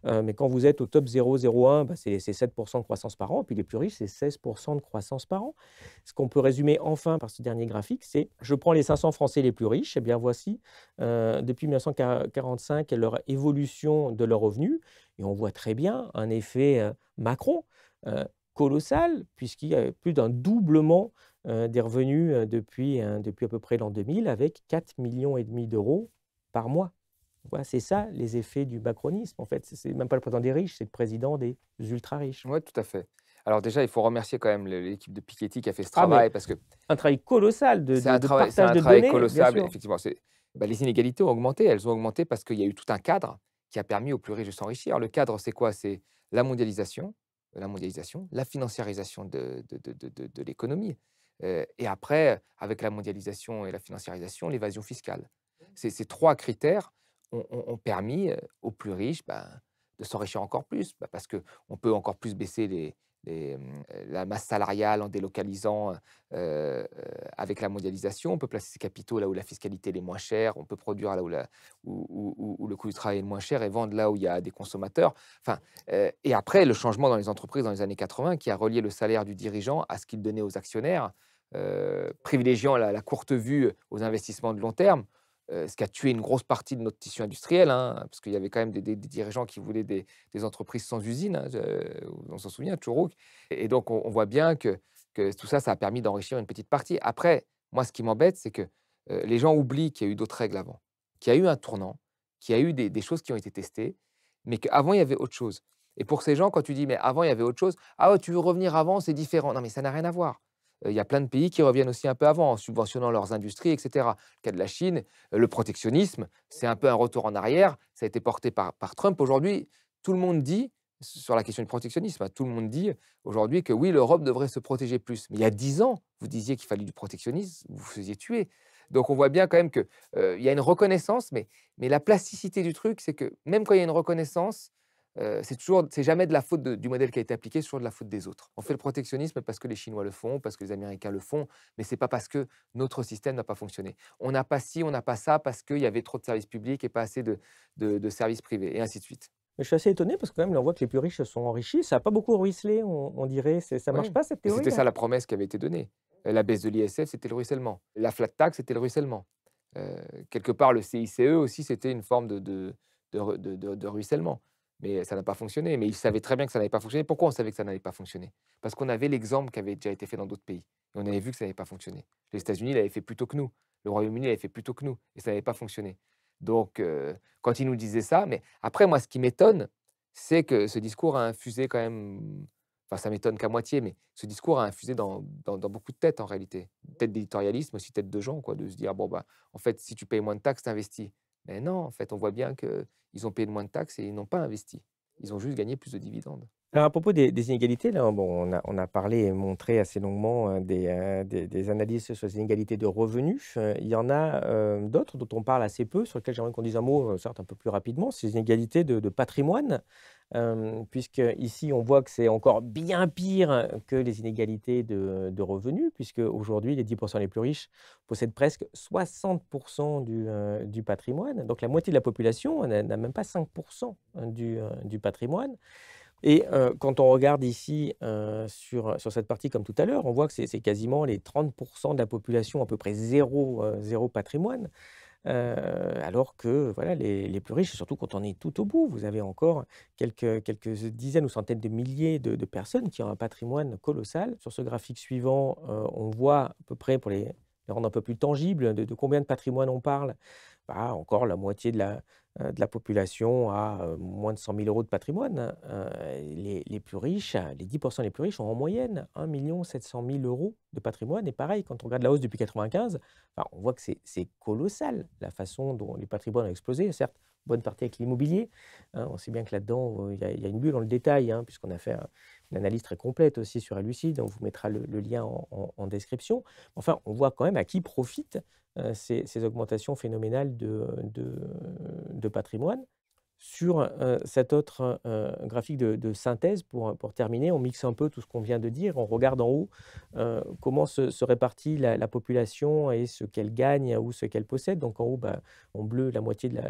Mais quand vous êtes au top 0,01, c'est 7% de croissance par an. Et puis les plus riches, c'est 16% de croissance par an. Ce qu'on peut résumer enfin par ce dernier graphique, c'est je prends les 500 Français les plus riches. Eh bien, voici, depuis 1945, leur évolution de leurs revenus. Et on voit très bien un effet Macron colossal, puisqu'il y a plus d'un doublement des revenus depuis à peu près l'an 2000, avec 4,5 millions d'euros par mois. Voilà, c'est ça les effets du macronisme. En fait, c'est même pas le président des riches, c'est le président des ultra-riches. Oui, tout à fait. Alors déjà, il faut remercier quand même l'équipe de Piketty qui a fait ce Ah, mais travail parce que un travail colossal de c'est un travail partage de données, bien colossal. sûr. Effectivement, les inégalités ont augmenté. Elles ont augmenté parce qu'il y a eu tout un cadre qui a permis aux plus riches de s'enrichir. Le cadre, c'est quoi? C'est la mondialisation, la financiarisation de l'économie. Et après, avec la mondialisation et la financiarisation, l'évasion fiscale. Ces trois critères ont permis aux plus riches de s'enrichir encore plus, parce qu'on peut encore plus baisser la masse salariale en délocalisant avec la mondialisation. On peut placer ses capitaux là où la fiscalité est moins chère, on peut produire là où le coût du travail est le moins cher et vendre là où il y a des consommateurs. Enfin, et après, le changement dans les entreprises dans les années 80 qui a relié le salaire du dirigeant à ce qu'il donnait aux actionnaires, privilégiant la courte vue aux investissements de long terme. Ce qui a tué une grosse partie de notre tissu industriel, hein, parce qu'il y avait quand même des dirigeants qui voulaient des entreprises sans usine, hein, on s'en souvient, Tchourouk. Et donc, on voit bien que tout ça, ça a permis d'enrichir une petite partie. Après, moi, ce qui m'embête, c'est que les gens oublient qu'il y a eu d'autres règles avant, qu'il y a eu un tournant, qu'il y a eu des choses qui ont été testées, mais qu'avant, il y avait autre chose. Et pour ces gens, quand tu dis, mais avant, il y avait autre chose, ah ouais, tu veux revenir avant, c'est différent. Non, mais ça n'a rien à voir. Il y a plein de pays qui reviennent aussi un peu avant, en subventionnant leurs industries, etc. Le cas de la Chine, le protectionnisme, c'est un peu un retour en arrière. Ça a été porté par Trump. Aujourd'hui, tout le monde dit, sur la question du protectionnisme, tout le monde dit aujourd'hui que oui, l'Europe devrait se protéger plus. Mais il y a 10 ans, vous disiez qu'il fallait du protectionnisme, vous vous faisiez tuer. Donc on voit bien quand même qu'il y a une reconnaissance, mais la plasticité du truc, c'est que même quand il y a une reconnaissance, c'est jamais de la faute du modèle qui a été appliqué, c'est toujours de la faute des autres. On fait le protectionnisme parce que les Chinois le font, parce que les Américains le font, mais c'est pas parce que notre système n'a pas fonctionné. On n'a pas ci, on n'a pas ça, parce qu'il y avait trop de services publics et pas assez de services privés, et ainsi de suite. Mais je suis assez étonné parce que quand même, on voit que les plus riches se sont enrichis. Ça n'a pas beaucoup ruisselé, on dirait. Ça ne marche Oui, pas cette et théorie, c'était là? ça la promesse qui avait été donnée. La baisse de l'ISF, c'était le ruissellement. La flat tax, c'était le ruissellement. Quelque part, le CICE aussi, c'était une forme de ruissellement. Mais ça n'a pas fonctionné. Mais ils savaient très bien que ça n'avait pas fonctionné. Pourquoi on savait que ça n'allait pas fonctionner? Parce qu'on avait l'exemple qui avait déjà été fait dans d'autres pays. Et on avait vu que ça n'avait pas fonctionné. Les États-Unis l'avaient fait plus tôt que nous. Le Royaume-Uni l'avait fait plus tôt que nous. Et ça n'avait pas fonctionné. Donc, quand ils nous disaient ça, mais après, moi, ce qui m'étonne, c'est que ce discours a infusé quand même, enfin, ça m'étonne qu'à moitié, mais ce discours a infusé dans beaucoup de têtes en réalité. Têtes d'éditorialisme, aussi têtes de gens, quoi, de se dire, bon, bah, en fait, si tu payes moins de taxes, tu investis. Mais non, en fait, on voit bien qu'ils ont payé moins de taxes et ils n'ont pas investi. Ils ont juste gagné plus de dividendes. Alors à propos des inégalités, là, bon, on a parlé et montré assez longuement des analyses sur les inégalités de revenus. Il y en a d'autres dont on parle assez peu, sur lesquelles j'aimerais qu'on dise un mot, certes un peu plus rapidement, c'est les inégalités de patrimoine, puisque ici on voit que c'est encore bien pire que les inégalités de revenus, puisque aujourd'hui les 10% les plus riches possèdent presque 60% du patrimoine. Donc la moitié de la population n'a même pas 5% du patrimoine. Et quand on regarde ici, sur cette partie comme tout à l'heure, on voit que c'est quasiment les 30% de la population, à peu près zéro patrimoine, alors que voilà, les plus riches, et surtout quand on est tout au bout, vous avez encore quelques dizaines ou centaines de milliers de personnes qui ont un patrimoine colossal. Sur ce graphique suivant, on voit à peu près, pour les rendre un peu plus tangibles, de combien de patrimoine on parle. Bah, encore la moitié de la population a moins de 100 000 € de patrimoine. Les plus riches, les 10% les plus riches ont en moyenne 1 700 000 € de patrimoine. Et pareil, quand on regarde la hausse depuis 1995, enfin, on voit que c'est colossal la façon dont les patrimoines ont explosé. Certes, bonne partie avec l'immobilier. On sait bien que là-dedans, il y a une bulle dans le détail, puisqu'on a fait une analyse très complète aussi sur Elucide. On vous mettra le lien en description. Enfin, on voit quand même à qui profitent ces augmentations phénoménales de patrimoine. Sur cet autre graphique de synthèse, pour terminer, on mixe un peu tout ce qu'on vient de dire. On regarde en haut comment se répartit la population et ce qu'elle gagne ou ce qu'elle possède. Donc en haut, bah, en bleu, la moitié de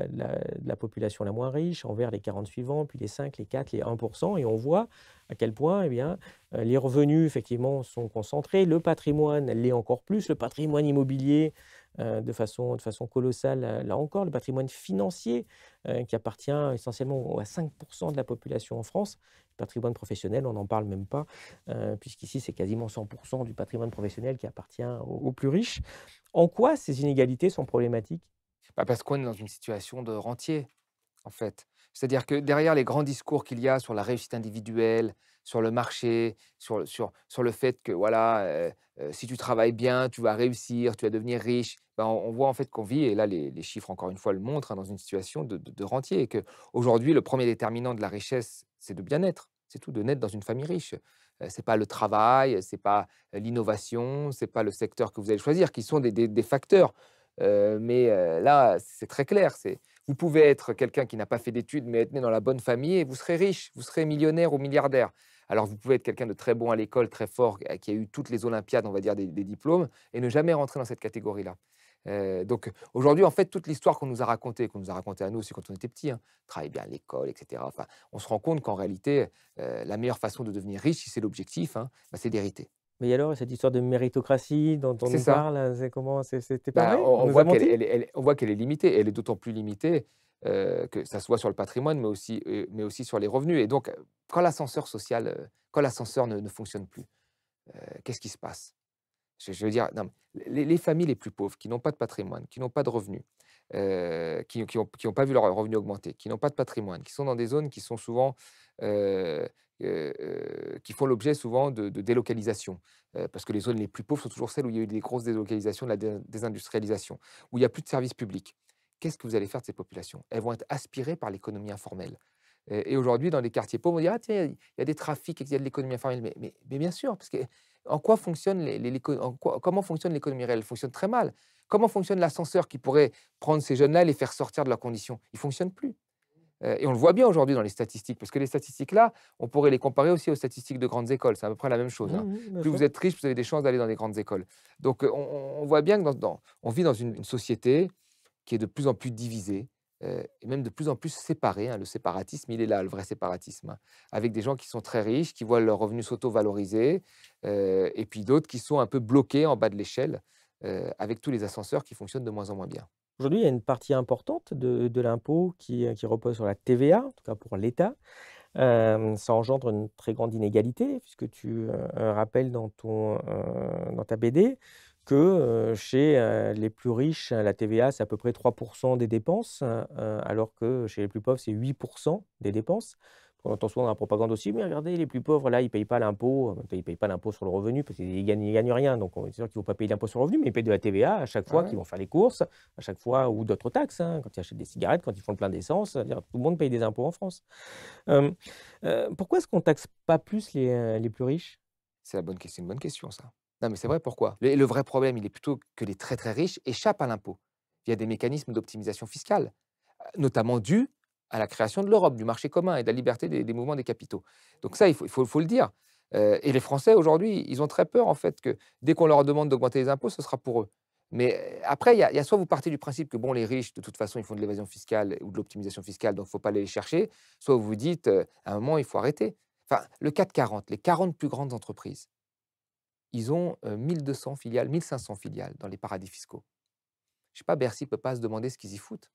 la population la moins riche, en vert, les 40 suivants, puis les 5, les 4, les 1%. Et on voit à quel point eh bien, les revenus, effectivement, sont concentrés. Le patrimoine l'est encore plus. Le patrimoine immobilier, de façon colossale, là encore, le patrimoine financier qui appartient essentiellement à 5% de la population en France. Le patrimoine professionnel, on n'en parle même pas, puisqu'ici, c'est quasiment 100% du patrimoine professionnel qui appartient aux plus riches. En quoi ces inégalités sont problématiques? Bah, parce qu'on est dans une situation de rentier, en fait. C'est-à-dire que derrière les grands discours qu'il y a sur la réussite individuelle, sur le marché, sur le fait que voilà, si tu travailles bien, tu vas réussir, tu vas devenir riche, ben, on voit en fait qu'on vit, et là les chiffres encore une fois le montrent, dans une situation de rentier. Et qu'aujourd'hui, le premier déterminant de la richesse, c'est de bien être. C'est tout, de naître dans une famille riche. C'est pas le travail, c'est pas l'innovation, c'est pas le secteur que vous allez choisir, qui sont des facteurs. Mais là, c'est très clair. Vous pouvez être quelqu'un qui n'a pas fait d'études, mais être né dans la bonne famille et vous serez riche, vous serez millionnaire ou milliardaire. Alors, vous pouvez être quelqu'un de très bon à l'école, très fort, qui a eu toutes les olympiades, on va dire, des diplômes, et ne jamais rentrer dans cette catégorie-là. Donc, aujourd'hui, en fait, toute l'histoire qu'on nous a racontée à nous aussi quand on était petits, travaille bien à l'école, etc. Enfin, on se rend compte qu'en réalité, la meilleure façon de devenir riche, si c'est l'objectif, bah, c'est d'hériter. Mais alors, cette histoire de méritocratie dont on C'est nous ça. parle, c'est comment? C'était pas Bah, vrai? on On nous a voit qu'elle menti? on voit qu'elle est limitée. Elle est d'autant plus limitée, que ça soit sur le patrimoine, mais aussi sur les revenus. Et donc, quand l'ascenseur social, quand l'ascenseur ne fonctionne plus, qu'est-ce qui se passe? Je veux dire, non, mais les familles les plus pauvres, qui n'ont pas de patrimoine, qui n'ont pas de revenus, qui ont pas vu leurs revenus augmenter, qui n'ont pas de patrimoine, qui sont dans des zones qui sont souvent, heu qui font l'objet souvent de délocalisation. Parce que les zones les plus pauvres sont toujours celles où il y a eu des grosses délocalisations, de la désindustrialisation, où il y a plus de services publics. Qu'est-ce que vous allez faire de ces populations? Elles vont être aspirées par l'économie informelle. Et aujourd'hui, dans les quartiers pauvres, on dit: «Ah tiens, il y a des trafics, il y a de l'économie informelle». Mais bien sûr, parce que en quoi fonctionne comment fonctionne l'économie réelle? Elle fonctionne très mal. Comment fonctionne l'ascenseur qui pourrait prendre ces jeunes-là et les faire sortir de leurs conditions? Il fonctionne plus. Et on le voit bien aujourd'hui dans les statistiques, parce que les statistiques-là, on pourrait les comparer aussi aux statistiques de grandes écoles. C'est à peu près la même chose, hein. Bien Plus vous sûr. êtes riche, plus vous avez des chances d'aller dans des grandes écoles. Donc, on voit bien que on vit dans une société qui est de plus en plus divisée, et même de plus en plus séparés, hein. Le séparatisme, il est là, le vrai séparatisme, hein, avec des gens qui sont très riches, qui voient leurs revenus s'auto-valoriser, et puis d'autres qui sont un peu bloqués en bas de l'échelle, avec tous les ascenseurs qui fonctionnent de moins en moins bien. Aujourd'hui, il y a une partie importante de l'impôt qui repose sur la TVA, en tout cas pour l'État. Ça engendre une très grande inégalité puisque tu, rappelles dans ta BD que, chez, les plus riches, la TVA, c'est à peu près 3 des dépenses, alors que chez les plus pauvres, c'est 8 des dépenses. On entend souvent dans la propagande aussi: «Mais regardez, les plus pauvres, là, ils ne payent pas l'impôt». En même temps, ils ne payent pas l'impôt sur le revenu parce qu'ils gagnent rien, donc on c'est sûr qu'ils ne vont pas payer l'impôt sur le revenu, mais ils payent de la TVA à chaque fois Ouais. qu'ils vont faire les courses, à chaque fois ou d'autres taxes, hein, quand ils achètent des cigarettes, quand ils font le plein d'essence, c'est-à-dire tout le monde paye des impôts en France. Hem, Pourquoi est-ce qu'on taxe pas plus les plus riches? C'est une bonne question ça. Non, mais c'est vrai, pourquoi? Le vrai problème, il est plutôt que les très, très riches échappent à l'impôt via des mécanismes d'optimisation fiscale, notamment dus à la création de l'Europe, du marché commun et de la liberté des mouvements des capitaux. Donc ça, il faut le dire. Et les Français, aujourd'hui, ils ont très peur, en fait, que dès qu'on leur demande d'augmenter les impôts, ce sera pour eux. Mais après, il y a soit vous partez du principe que, bon, les riches, de toute façon, ils font de l'évasion fiscale ou de l'optimisation fiscale, donc il ne faut pas aller les chercher, soit vous vous dites, à un moment, il faut arrêter. Enfin, le CAC 40, les 40 plus grandes entreprises, ils ont, 1 200 filiales, 1 500 filiales dans les paradis fiscaux. Je sais pas, Bercy peut pas se demander ce qu'ils y foutent.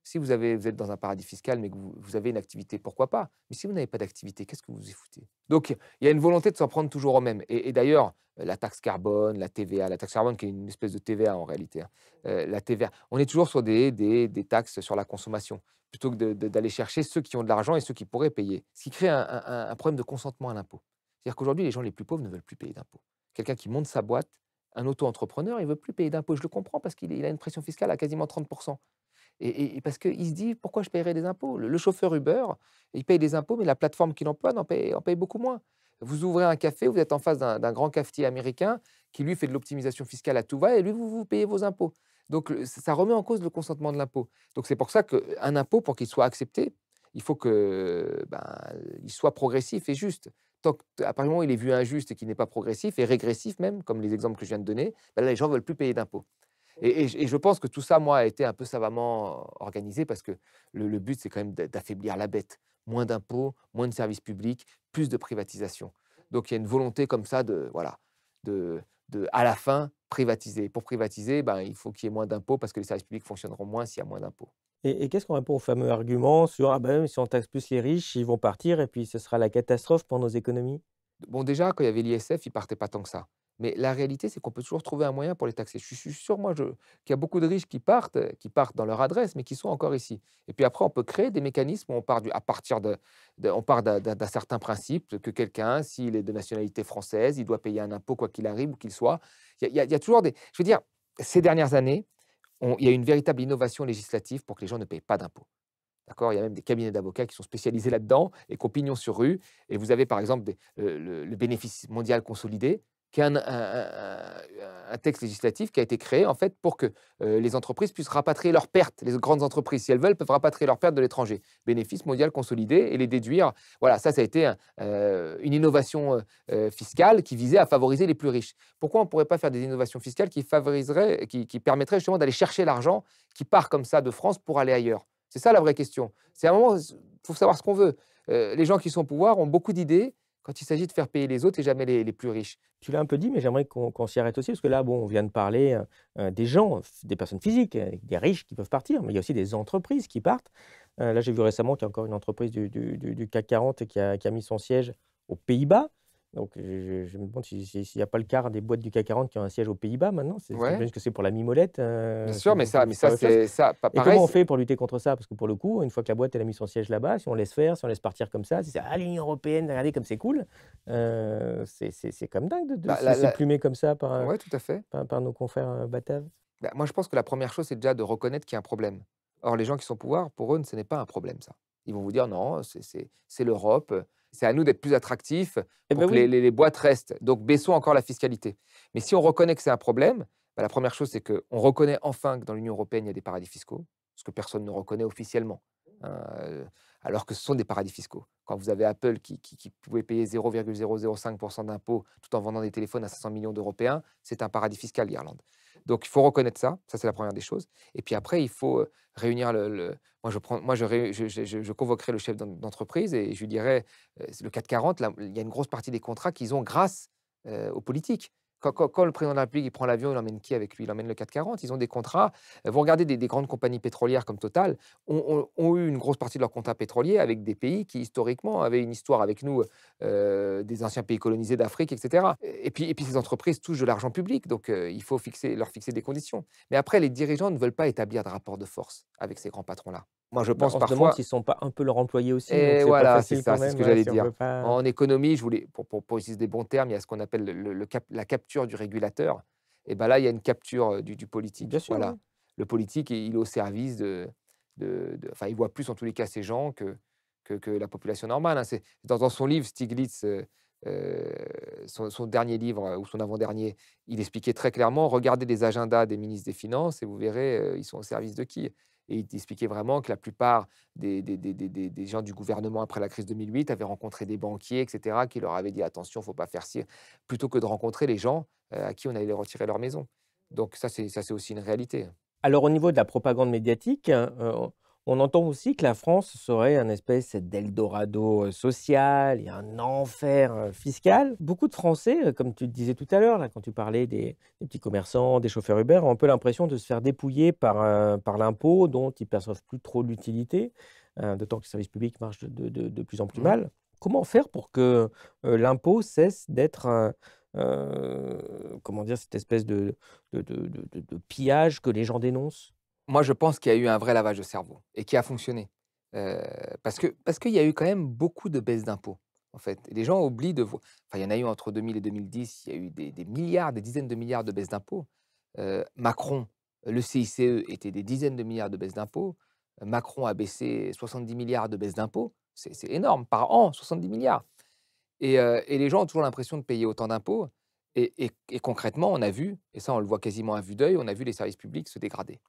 Si vous êtes dans un paradis fiscal, mais que vous avez une activité, pourquoi pas? Mais si vous n'avez pas d'activité, qu'est-ce que vous y foutez? Donc il y a une volonté de s'en prendre toujours aux mêmes et d'ailleurs, la taxe carbone, la TVA, la taxe carbone qui est une espèce de TVA en réalité, hein, la TVA, on est toujours sur des taxes sur la consommation, plutôt que d'aller chercher ceux qui ont de l'argent et ceux qui pourraient payer. Ce qui crée un problème de consentement à l'impôt. C'est-à-dire qu'aujourd'hui, les gens les plus pauvres ne veulent plus payer d'impôts. Quelqu'un qui monte sa boîte, un auto-entrepreneur, il ne veut plus payer d'impôts. Je le comprends parce qu'il a une pression fiscale à quasiment 30. Et parce qu'il se dit: «Pourquoi je paierais des impôts?» Le chauffeur Uber, il paye des impôts, mais la plateforme qu'il emploie en paye beaucoup moins. Vous ouvrez un café, vous êtes en face d'un grand cafetier américain qui, lui, fait de l'optimisation fiscale à tout va et lui, vous payez vos impôts. Donc ça remet en cause le consentement de l'impôt. Donc c'est pour ça qu'un impôt, pour qu'il soit accepté, il faut que, ben, il soit progressif et juste. Tant qu'à partir du moment où il est vu injuste et qu'il n'est pas progressif et régressif même, comme les exemples que je viens de donner, ben là, les gens ne veulent plus payer d'impôts. Et je pense que tout ça, moi, a été un peu savamment organisé parce que le but, c'est quand même d'affaiblir la bête. Moins d'impôts, moins de services publics, plus de privatisation. Donc il y a une volonté comme ça de, voilà, à la fin, privatiser. Pour privatiser, ben, il faut qu'il y ait moins d'impôts parce que les services publics fonctionneront moins s'il y a moins d'impôts. Et qu'est-ce qu'on répond au fameux argument sur: «Ah ben, si on taxe plus les riches, ils vont partir et puis ce sera la catastrophe pour nos économies»? Bon, déjà, quand il y avait l'ISF, ils partaient pas tant que ça. Mais la réalité, c'est qu'on peut toujours trouver un moyen pour les taxer. Je suis sûr, moi, qu'il y a beaucoup de riches qui partent dans leur adresse, mais qui sont encore ici. Et puis après, on peut créer des mécanismes où on part à partir on part d'un certain principe que quelqu'un, s'il est de nationalité française, il doit payer un impôt quoi qu'il arrive, où qu'il soit. Il y a toujours des. Je veux dire, ces dernières années, il y a une véritable innovation législative pour que les gens ne payent pas d'impôts. D'accord? Il y a même des cabinets d'avocats qui sont spécialisés là-dedans et qui ont pignon sur rue. Et vous avez par exemple le bénéfice mondial consolidé, qui est un texte législatif qui a été créé en fait pour que les entreprises puissent rapatrier leurs pertes. Les grandes entreprises, si elles veulent, peuvent rapatrier leurs pertes de l'étranger. Bénéfice mondial consolidé et les déduire. Voilà, ça a été une innovation fiscale qui visait à favoriser les plus riches. Pourquoi on ne pourrait pas faire des innovations fiscales qui favoriseraient, qui permettraient justement d'aller chercher l'argent qui part comme ça de France pour aller ailleurs? C'est ça la vraie question. C'est à un moment, il faut savoir ce qu'on veut. Les gens qui sont au pouvoir ont beaucoup d'idées quand il s'agit de faire payer les autres et jamais les plus riches. Tu l'as un peu dit, mais j'aimerais qu'on s'y arrête aussi parce que là, bon, on vient de parler, des gens, des personnes physiques, des riches qui peuvent partir, mais il y a aussi des entreprises qui partent. Là, j'ai vu récemment qu'il y a encore une entreprise du CAC 40 qui a mis son siège aux Pays-Bas. Donc je me demande s'il n'y a pas le quart des boîtes du CAC 40 qui ont un siège aux Pays-Bas maintenant. Ouais, J'imagine que c'est pour la mimolette, bien ce sûr, mais dont ça, tu mais ça, réfères. c'est ça. Et Pareil. comment on fait pour lutter contre ça? Parce que pour le coup, une fois que la boîte elle a mis son siège là-bas, si on laisse faire, si on laisse partir comme ça, si c'est: «Ah l'Union européenne, regardez comme c'est cool», c'est quand même dingue de Bah, se laisser plumer comme ça ouais, tout à fait. par nos confrères, bataves. Bah, moi, je pense que la première chose, c'est déjà de reconnaître qu'il y a un problème. Or, les gens qui sont au pouvoir, pour eux, ce n'est pas un problème, ça. Ils vont vous dire: «Non, c'est l'Europe, c'est à nous d'être plus attractifs Eh pour ben que les oui, les les boîtes restent. Donc baissons encore la fiscalité». Mais si on reconnaît que c'est un problème, bah, la première chose, c'est qu'on reconnaît enfin que dans l'Union européenne, il y a des paradis fiscaux, ce que personne ne reconnaît officiellement, hein, alors que ce sont des paradis fiscaux. Quand vous avez Apple qui pouvait payer 0,005 d'impôts tout en vendant des téléphones à 500 millions d'Européens, c'est un paradis fiscal, l'Irlande. Donc il faut reconnaître ça, ça c'est la première des choses. Et puis après, il faut réunir moi je convoquerai le chef d'entreprise et je lui dirais, c'est le 440, là, il y a une grosse partie des contrats qu'ils ont grâce aux politiques. Quand le président de la République il prend l'avion, il emmène qui avec lui? Il emmène le 440. Ils ont des contrats. Vous regardez des grandes compagnies pétrolières comme Total ont eu une grosse partie de leurs contrats pétroliers avec des pays qui historiquement avaient une histoire avec nous, des anciens pays colonisés d'Afrique, etc. Et puis ces entreprises touchent de l'argent public, donc il faut leur fixer des conditions. Mais après, les dirigeants ne veulent pas établir de rapport de force avec ces grands patrons-là. Moi, je Bah, pense on se demande parfois. s'ils ne sont pas un peu leurs employés aussi, donc Et c'est pas voilà, c'est facile ça, quand c'est ce même, que j'allais si on dire. veut pas. En économie, je voulais pour utiliser des bons termes, il y a ce qu'on appelle la capture du régulateur. Et ben là, il y a une capture, du Bien politique. sûr, oui. Voilà. Le politique, il est au service enfin, il voit plus en tous les cas ces gens que la population normale, hein. C'est dans son livre, Stiglitz, son dernier livre, ou son avant-dernier, il expliquait très clairement: «Regardez les agendas des ministres des finances et vous verrez, ils sont au service de qui?» Et il expliquait vraiment que la plupart des gens du gouvernement après la crise 2008 avaient rencontré des banquiers, et cetera, qui leur avaient dit: «Attention, faut pas faire ci», plutôt que de rencontrer les gens, à qui on allait retirer leur maison. Donc ça c'est aussi une réalité. Alors au niveau de la propagande médiatique, on entend aussi que la France serait un espèce d'eldorado, social et un enfer, fiscal. Beaucoup de Français, comme tu le disais tout à l'heure là, quand tu parlais des petits commerçants, des chauffeurs Uber, ont un peu l'impression de se faire dépouiller par l'impôt dont ils perçoivent plus trop l'utilité, d'autant que le service public marche de plus en plus Mmh. mal. Comment faire pour que, l'impôt cesse d'être comment dire? Cette espèce de pillage que les gens dénoncent? Moi, je pense qu'il y a eu un vrai lavage de cerveau et qui a fonctionné. Parce qu'il y a eu quand même beaucoup de baisses d'impôts, en fait. Et les gens oublient de voir. Enfin, il y en a eu entre 2000 et 2010, il y a eu des milliards, des dizaines de milliards de baisses d'impôts. Macron, le CICE était des dizaines de milliards de baisses d'impôts. Macron a baissé 70 milliards de baisses d'impôts. C'est énorme, par an, 70 milliards. Et les gens ont toujours l'impression de payer autant d'impôts. Et concrètement, on a vu, et ça on le voit quasiment à vue d'œil, on a vu les services publics se dégrader.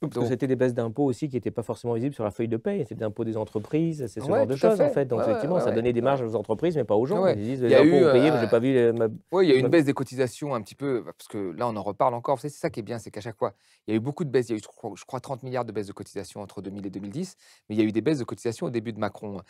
Oui, parce que Donc, c'était des baisses d'impôts aussi qui n'étaient pas forcément visibles sur la feuille de paie. C'était l'impôt des entreprises, c'est ce genre ouais, de tout à choses, en fait. fait. Donc Ouais, ouais, effectivement, ouais, ça ouais, donnait des marges ouais. aux entreprises, mais pas aux gens. Ouais. Ils disent: Il «Les y a impôts, eu, vous payez, mais j'ai pas vu ma ouais, il y a eu une ma». baisse des cotisations un petit peu, parce que là, on en reparle encore. C'est ça qui est bien, c'est qu'à chaque fois, il y a eu beaucoup de baisses. Il y a eu, je crois 30 milliards de baisses de cotisations entre 2000 et 2010, mais il y a eu des baisses de cotisations au début de Macron,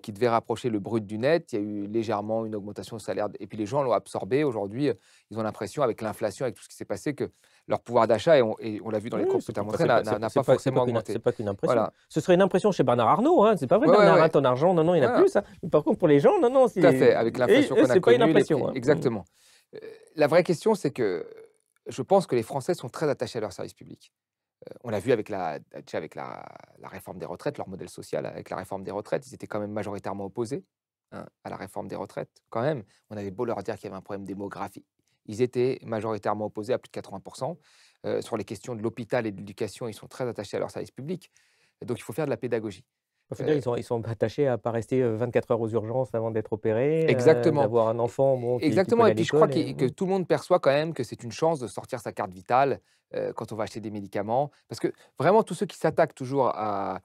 qui devaient rapprocher le brut du net. Il y a eu légèrement une augmentation de salaire et puis les gens l'ont absorbé. Aujourd'hui, ils ont l'impression, avec l'inflation, avec tout ce qui s'est passé, que leur pouvoir d'achat, et on l'a vu dans les Oui, courbes que c'est tu as pas montrées, c'est pas c'est n'a c'est pas pas c'est pas forcément qu'une augmenté. c'est pas qu'une impression. Voilà. Ce serait une impression chez Bernard Arnault, hein. C'est pas vrai Ouais, ouais, Bernard, hein, ouais. ton argent, non, non, il y en a Voilà. plus, hein. Mais par contre pour les gens, non, non, Tout à c'est fait, avec l'inflation eux, qu'on a c'est pas une connue, les prix impression, hein. exactement. La vraie question, c'est que je pense que les Français sont très attachés à leur service public. On l'a vu déjà avec la réforme des retraites, leur modèle social avec la réforme des retraites, ils étaient quand même majoritairement opposés, hein, à la réforme des retraites. Quand même, on avait beau leur dire qu'il y avait un problème démographique, ils étaient majoritairement opposés à plus de 80. Sur les questions de l'hôpital et de l'éducation, ils sont très attachés à leur service public. Donc il faut faire de la pédagogie. Bah, faut dire Heu ils sont attachés à pas rester, 24 heures aux urgences avant d'être opérés, Exactement. d'avoir un enfant, bon, qui peut Exactement aller et à puis je crois l'école et que tout le monde perçoit quand même que c'est une chance de sortir sa carte vitale, quand on va acheter des médicaments. Parce que vraiment tous ceux qui s'attaquent toujours à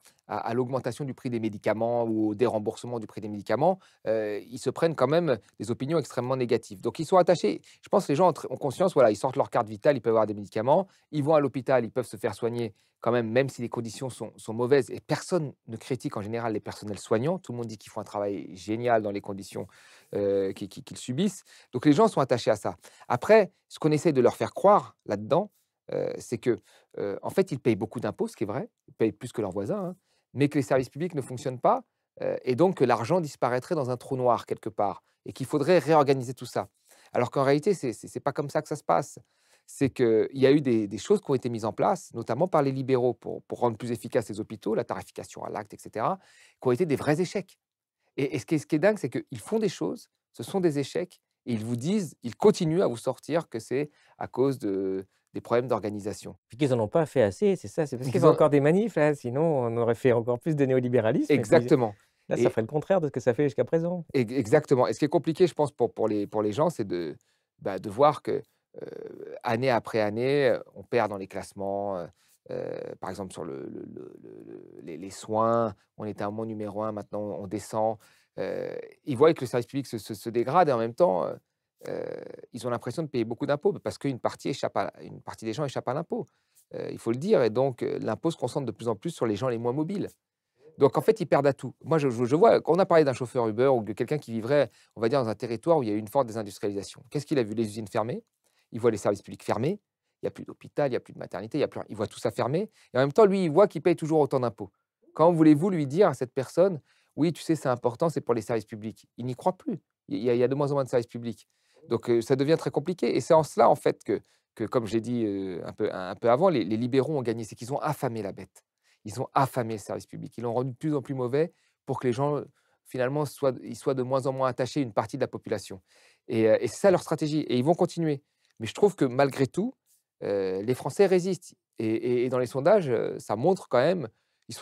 l'augmentation du prix des médicaments ou au déremboursement du prix des médicaments, ils se prennent quand même des opinions extrêmement négatives. Donc ils sont attachés. Je pense que les gens ont conscience, voilà, ils sortent leur carte vitale, ils peuvent avoir des médicaments, ils vont à l'hôpital, ils peuvent se faire soigner quand même, même si les conditions sont mauvaises et personne ne critique en général les personnels soignants. Tout le monde dit qu'ils font un travail génial dans les conditions, qu'ils subissent. Donc les gens sont attachés à ça. Après, ce qu'on essaie de leur faire croire là-dedans, c'est que, en fait, ils payent beaucoup d'impôts, ce qui est vrai, ils payent plus que leurs voisins, hein, mais que les services publics ne fonctionnent pas, et donc que l'argent disparaîtrait dans un trou noir quelque part et qu'il faudrait réorganiser tout ça. Alors qu'en réalité, c'est pas comme ça que ça se passe. C'est qu'il y a eu des choses qui ont été mises en place, notamment par les libéraux pour rendre plus efficaces les hôpitaux, la tarification à l'acte et cetera, qui ont été des vrais échecs. Et ce qui est dingue, c'est qu'ils font des choses, ce sont des échecs et ils vous disent, ils continuent à vous sortir que c'est à cause des problèmes d'organisation. puis qu'ils en ont pas fait assez, c'est ça, c'est parce qu'ils Ils font ont encore des manifs là, sinon on aurait fait encore plus de néolibéralisme et puis exactement là, ça et ferait le contraire de ce que ça fait jusqu'à présent. exactement et ce qui est compliqué, je pense, pour les gens, c'est de voir que, année après année, on perd dans les classements, par exemple sur les soins, on était un moment numéro 1, maintenant on descend. Ils voient que le service public se dégrade et en même temps, euh, ils ont l'impression de payer beaucoup d'impôts parce qu'une partie, une partie des gens échappent à l'impôt. Il faut le dire. Et donc, l'impôt se concentre de plus en plus sur les gens les moins mobiles. Donc, en fait, ils perdent à tout. Moi, je vois, quand on a parlé d'un chauffeur Uber ou de quelqu'un qui vivrait, on va dire, dans un territoire où il y a eu une forte désindustrialisation. Qu'est-ce qu'il a vu? Les usines fermées, il voit les services publics fermés, il n'y a plus d'hôpital, il n'y a plus de maternité, il voit tout ça fermé. Et en même temps, lui, il voit qu'il paye toujours autant d'impôts. Quand voulez-vous lui dire à cette personne, oui, tu sais, c'est important, c'est pour les services publics? Il n'y croit plus. Il y a de moins en moins de services publics. Donc, ça devient très compliqué. Et c'est en cela, en fait, que comme je l'ai dit un peu avant, les libéraux ont gagné. C'est qu'ils ont affamé la bête. Ils ont affamé le service public. Ils l'ont rendu de plus en plus mauvais pour que les gens, finalement, ils soient de moins en moins attachés à une partie de la population. Et c'est ça leur stratégie. Et ils vont continuer. Mais je trouve que malgré tout, les Français résistent. Et dans les sondages, ça montre quand même, ils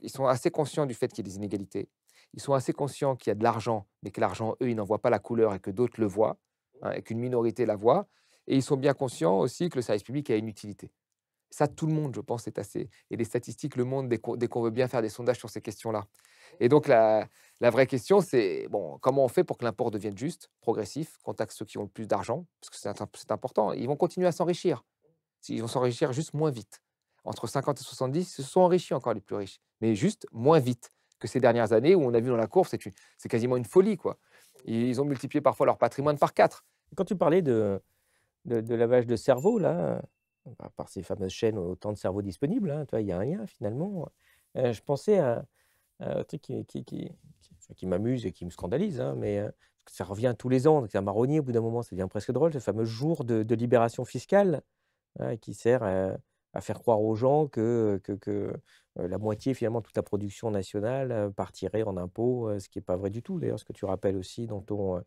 sont assez conscients du fait qu'il y a des inégalités. Ils sont assez conscients qu'il y a de l'argent, mais que l'argent, eux, ils n'en voient pas la couleur et que d'autres le voient, hein, et qu'une minorité la voit. Et ils sont bien conscients aussi que le service public a une utilité. Ça, tout le monde, je pense, est assez. Et les statistiques le montrent dès qu'on veut bien faire des sondages sur ces questions-là. Et donc, la vraie question, c'est bon, comment on fait pour que l'impôt devienne juste, progressif, qu'on taxe ceux qui ont le plus d'argent, parce que c'est important. Ils vont continuer à s'enrichir. Ils vont s'enrichir juste moins vite. Entre 50 et 70, ils se sont enrichis encore les plus riches, mais juste moins vite que ces dernières années où on a vu dans la courbe, c'est quasiment une folie, quoi. Ils ont multiplié parfois leur patrimoine par 4. Quand tu parlais de lavage de cerveau, là, par ces fameuses chaînes autant de cerveaux disponibles, hein, tu vois, il y a un lien finalement. Je pensais à un truc qui m'amuse et qui me scandalise, hein, mais parce que ça revient tous les ans, donc c'est un marronnier au bout d'un moment, ça devient presque drôle, ce fameux jour de libération fiscale, hein, qui sert à faire croire aux gens que la moitié finalement de toute la production nationale partirait en impôts, ce qui n'est pas vrai du tout. D'ailleurs, ce que tu rappelles aussi dans ton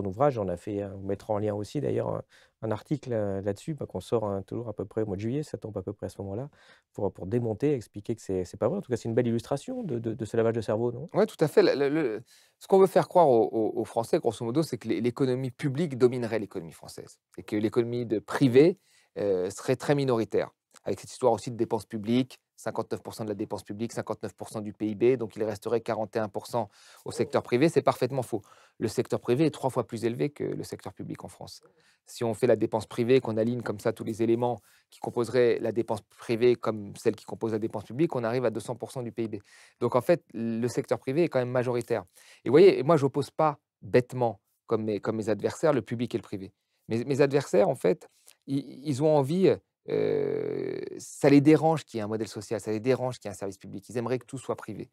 ouvrage, on a fait, on mettra en lien aussi d'ailleurs un article là-dessus, bah, qu'on sort toujours à peu près au mois de juillet, ça tombe à peu près à ce moment-là, pour démonter, expliquer que c'est pas vrai. En tout cas, c'est une belle illustration de ce lavage de cerveau, non? Oui, tout à fait. Ce qu'on veut faire croire aux Français, grosso modo, c'est que l'économie publique dominerait l'économie française et que l'économie privée serait très minoritaire. Avec cette histoire aussi de dépenses publiques, 59% de la dépense publique, 59% du PIB, donc il resterait 41% au secteur privé. C'est parfaitement faux. Le secteur privé est 3 fois plus élevé que le secteur public en France. Si on fait la dépense privée, qu'on aligne comme ça tous les éléments qui composeraient la dépense privée comme celle qui compose la dépense publique, on arrive à 200% du PIB. Donc en fait, le secteur privé est quand même majoritaire. Et vous voyez, moi, je n'oppose pas bêtement, comme mes adversaires, le public et le privé. Mes adversaires, en fait, ils ont envie, ça les dérange qu'il y ait un modèle social, ça les dérange qu'il y ait un service public. Ils aimeraient que tout soit privé.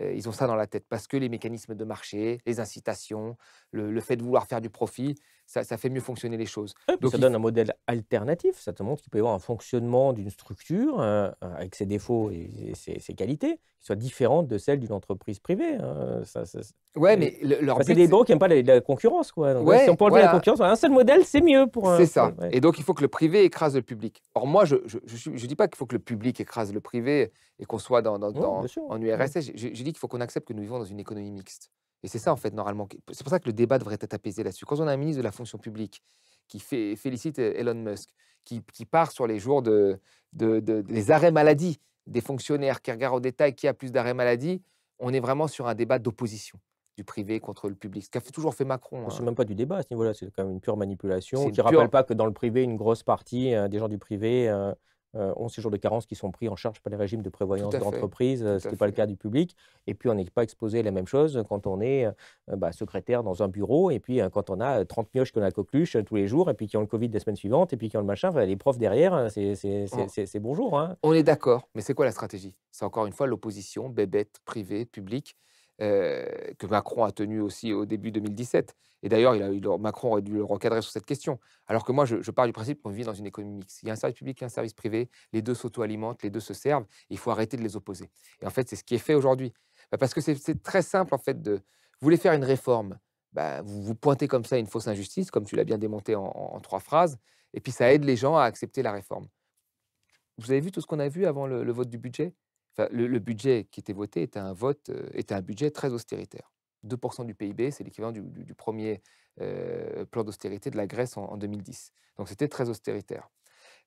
Ils ont ça dans la tête parce que les mécanismes de marché, les incitations, le fait de vouloir faire du profit, ça fait mieux fonctionner les choses. Ouais, puis Donc ça il donne un modèle alternatif, ça te montre qu'il peut y avoir un fonctionnement d'une structure avec ses défauts et ses qualités, qui soit différente de celle d'une entreprise privée, hein. Ouais, Et- mais leur enfin, c'est but, des libéraux qui n'aiment pas la concurrence, quoi. Donc, ouais, si on ouais, peut enlever la voilà. concurrence, un seul modèle, c'est mieux pour C'est ça. ouais. Et donc, il faut que le privé écrase le public. Or, moi, je dis pas qu'il faut que le public écrase le privé et qu'on soit Non, bien sûr. en Ouais. URSS. Je dis qu'il faut qu'on accepte que nous vivons dans une économie mixte. Et c'est ça, en fait, normalement. C'est pour ça que le débat devrait être apaisé là-dessus. Quand on a un ministre de la fonction publique qui félicite Elon Musk, qui part sur les jours les arrêts maladie des fonctionnaires, qui regarde au détail qui a plus d'arrêts maladie, on est vraiment sur un débat d'opposition du privé contre le public. Ce qu'a toujours fait Macron, C'est hein. même pas du débat à ce niveau-là, c'est quand même une pure manipulation C'est qui une ne rappelle pure. pas que dans le privé, une grosse partie des gens du privé ont ces jours de carence qui sont pris en charge par les régimes de Tout prévoyance à fait. d'entreprise, Tout ce qui à n'est pas le fait. cas du public. Et puis, on n'est pas exposé à la même chose quand on est secrétaire dans un bureau, et puis quand on a 30 mioches qui ont la coqueluche tous les jours, et puis qui ont le Covid la semaine suivante, et puis qui ont le machin, enfin, les profs derrière, On, c'est bonjour, hein. on est d'accord, mais c'est quoi la stratégie? C'est encore une fois l'opposition, bébête, privé, public, que Macron a tenue aussi au début 2017. Et d'ailleurs, Macron aurait dû le recadrer sur cette question. Alors que moi, je pars du principe qu'on vit dans une économie mixte. Il y a un service public et un service privé, les deux s'auto-alimentent, les deux se servent, il faut arrêter de les opposer. Et en fait, c'est ce qui est fait aujourd'hui. Parce que c'est très simple, en fait, vous voulez faire une réforme, bah, vous pointez comme ça une fausse injustice, comme tu l'as bien démonté en 3 phrases, et puis ça aide les gens à accepter la réforme. Vous avez vu tout ce qu'on a vu avant le vote du budget? Enfin, le budget qui était voté était un budget très austéritaire. 2% du PIB, c'est l'équivalent du premier plan d'austérité de la Grèce en 2010. Donc c'était très austéritaire.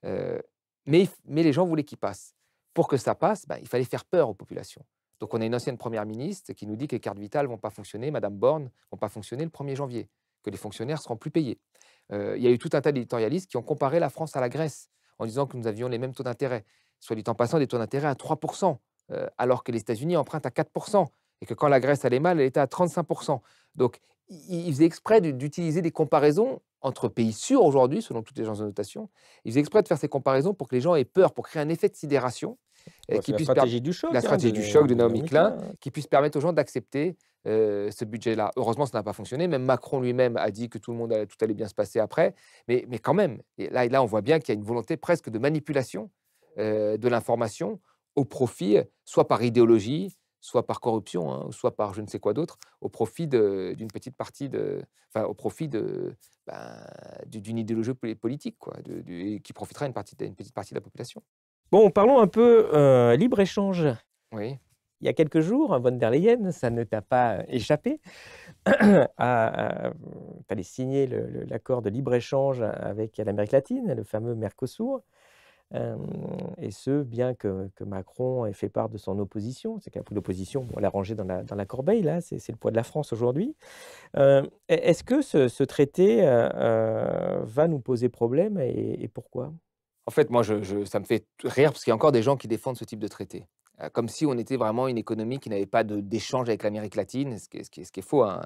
Euh, mais les gens voulaient qu'il passe. Pour que ça passe, bah, il fallait faire peur aux populations. Donc on a une ancienne première ministre qui nous dit que les cartes vitales ne vont pas fonctionner, Madame Borne, ne vont pas fonctionner le 1er janvier, que les fonctionnaires seront plus payés. Il y a eu tout un tas d'éditorialistes qui ont comparé la France à la Grèce en disant que nous avions les mêmes taux d'intérêt. Soit dit en passant, des taux d'intérêt à 3%, alors que les États-Unis empruntent à 4%, et que quand la Grèce allait mal, elle était à 35%. Donc, ils faisaient exprès d'utiliser des comparaisons entre pays sûrs aujourd'hui, selon toutes les agences de notation. Ils faisaient exprès de faire ces comparaisons pour que les gens aient peur, pour créer un effet de sidération, Bon, c'est qui la puisse stratégie du choc, la hein, stratégie du choc de de Naomi Naomi Klein, Klein, hein. qui puisse permettre aux gens d'accepter ce budget-là. Heureusement, ça n'a pas fonctionné. Même Macron lui-même a dit que tout allait bien se passer après. Mais quand même, et là, on voit bien qu'il y a une volonté presque de manipulation de l'information au profit, soit par idéologie, soit par corruption, hein, soit par je ne sais quoi d'autre, au profit d'une petite partie au profit d'une idéologie politique, quoi, qui profitera à une petite partie de la population. Bon, parlons un peu libre-échange. Oui. Il y a quelques jours, von der Leyen, ça ne t'a pas échappé, fallait signer l'accord de libre-échange avec l'Amérique latine, le fameux Mercosur. Et ce, bien que Macron ait fait part de son opposition. C'est qu'un peu l'opposition, bon, elle l'a rangé dans la corbeille, là, c'est le poids de la France aujourd'hui. Est-ce que ce traité va nous poser problème et pourquoi? En fait, moi, ça me fait rire parce qu'il y a encore des gens qui défendent ce type de traité. Comme si on était vraiment une économie qui n'avait pas d'échange avec l'Amérique latine, ce qui est faux, hein.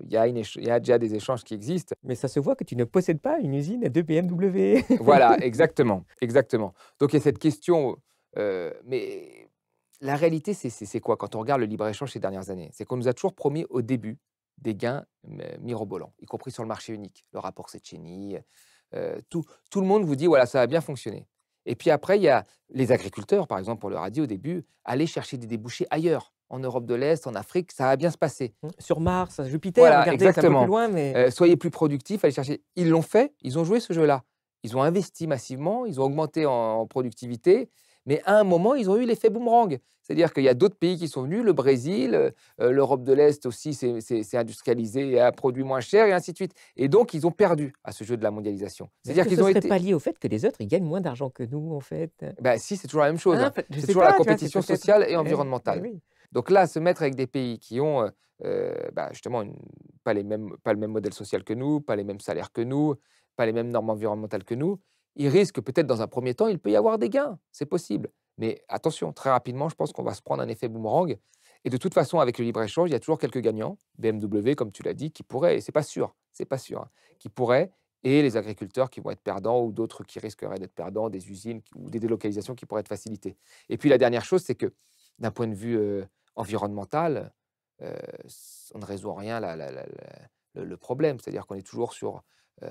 Il y a déjà des échanges qui existent. Mais ça se voit que tu ne possèdes pas une usine de BMW. Voilà, exactement, exactement. Donc il y a cette question, mais la réalité, c'est quoi? Quand on regarde le libre-échange ces dernières années, c'est qu'on nous a toujours promis au début des gains mirobolants, y compris sur le marché unique. Le rapport Cecchini, tout le monde vous dit: «Voilà, ça va bien fonctionner». Et puis après, il y a les agriculteurs, par exemple, on leur a dit au début: «Allez chercher des débouchés ailleurs, en Europe de l'Est, en Afrique, ça va bien se passer». Sur Mars, Jupiter, Voilà, regardez, c'est un peu exactement. plus loin, mais Soyez plus productifs, allez chercher. Ils l'ont fait, ils ont joué ce jeu-là. Ils ont investi massivement, ils ont augmenté en productivité, mais à un moment, ils ont eu l'effet boomerang. C'est-à-dire qu'il y a d'autres pays qui sont venus, le Brésil, l'Europe de l'Est aussi s'est industrialisée et a produit moins cher, et ainsi de suite. Et donc, ils ont perdu à ce jeu de la mondialisation. est-ce C'est-à-dire que qu'ils ce ont serait été. pas lié au fait que les autres, ils gagnent moins d'argent que nous, en fait? Bah, si, c'est toujours la même chose, Ah, hein. je C'est sais toujours pas, la tu vois, c'est compétition peut-être sociale et eh environnementale. oui. Donc là, se mettre avec des pays qui ont justement pas le même modèle social que nous, pas les mêmes salaires que nous, pas les mêmes normes environnementales que nous, ils risquent peut-être dans un premier temps, il peut y avoir des gains, c'est possible. Mais attention, très rapidement, je pense qu'on va se prendre un effet boomerang. Et de toute façon, avec le libre-échange, il y a toujours quelques gagnants, BMW, comme tu l'as dit, qui pourraient, et c'est pas sûr, hein, qui pourraient, et les agriculteurs qui vont être perdants, ou d'autres qui risqueraient d'être perdants, des usines ou des délocalisations qui pourraient être facilitées. Et puis la dernière chose, c'est que d'un point de vue environnemental, on ne résout en rien le problème. C'est-à-dire qu'on est toujours sur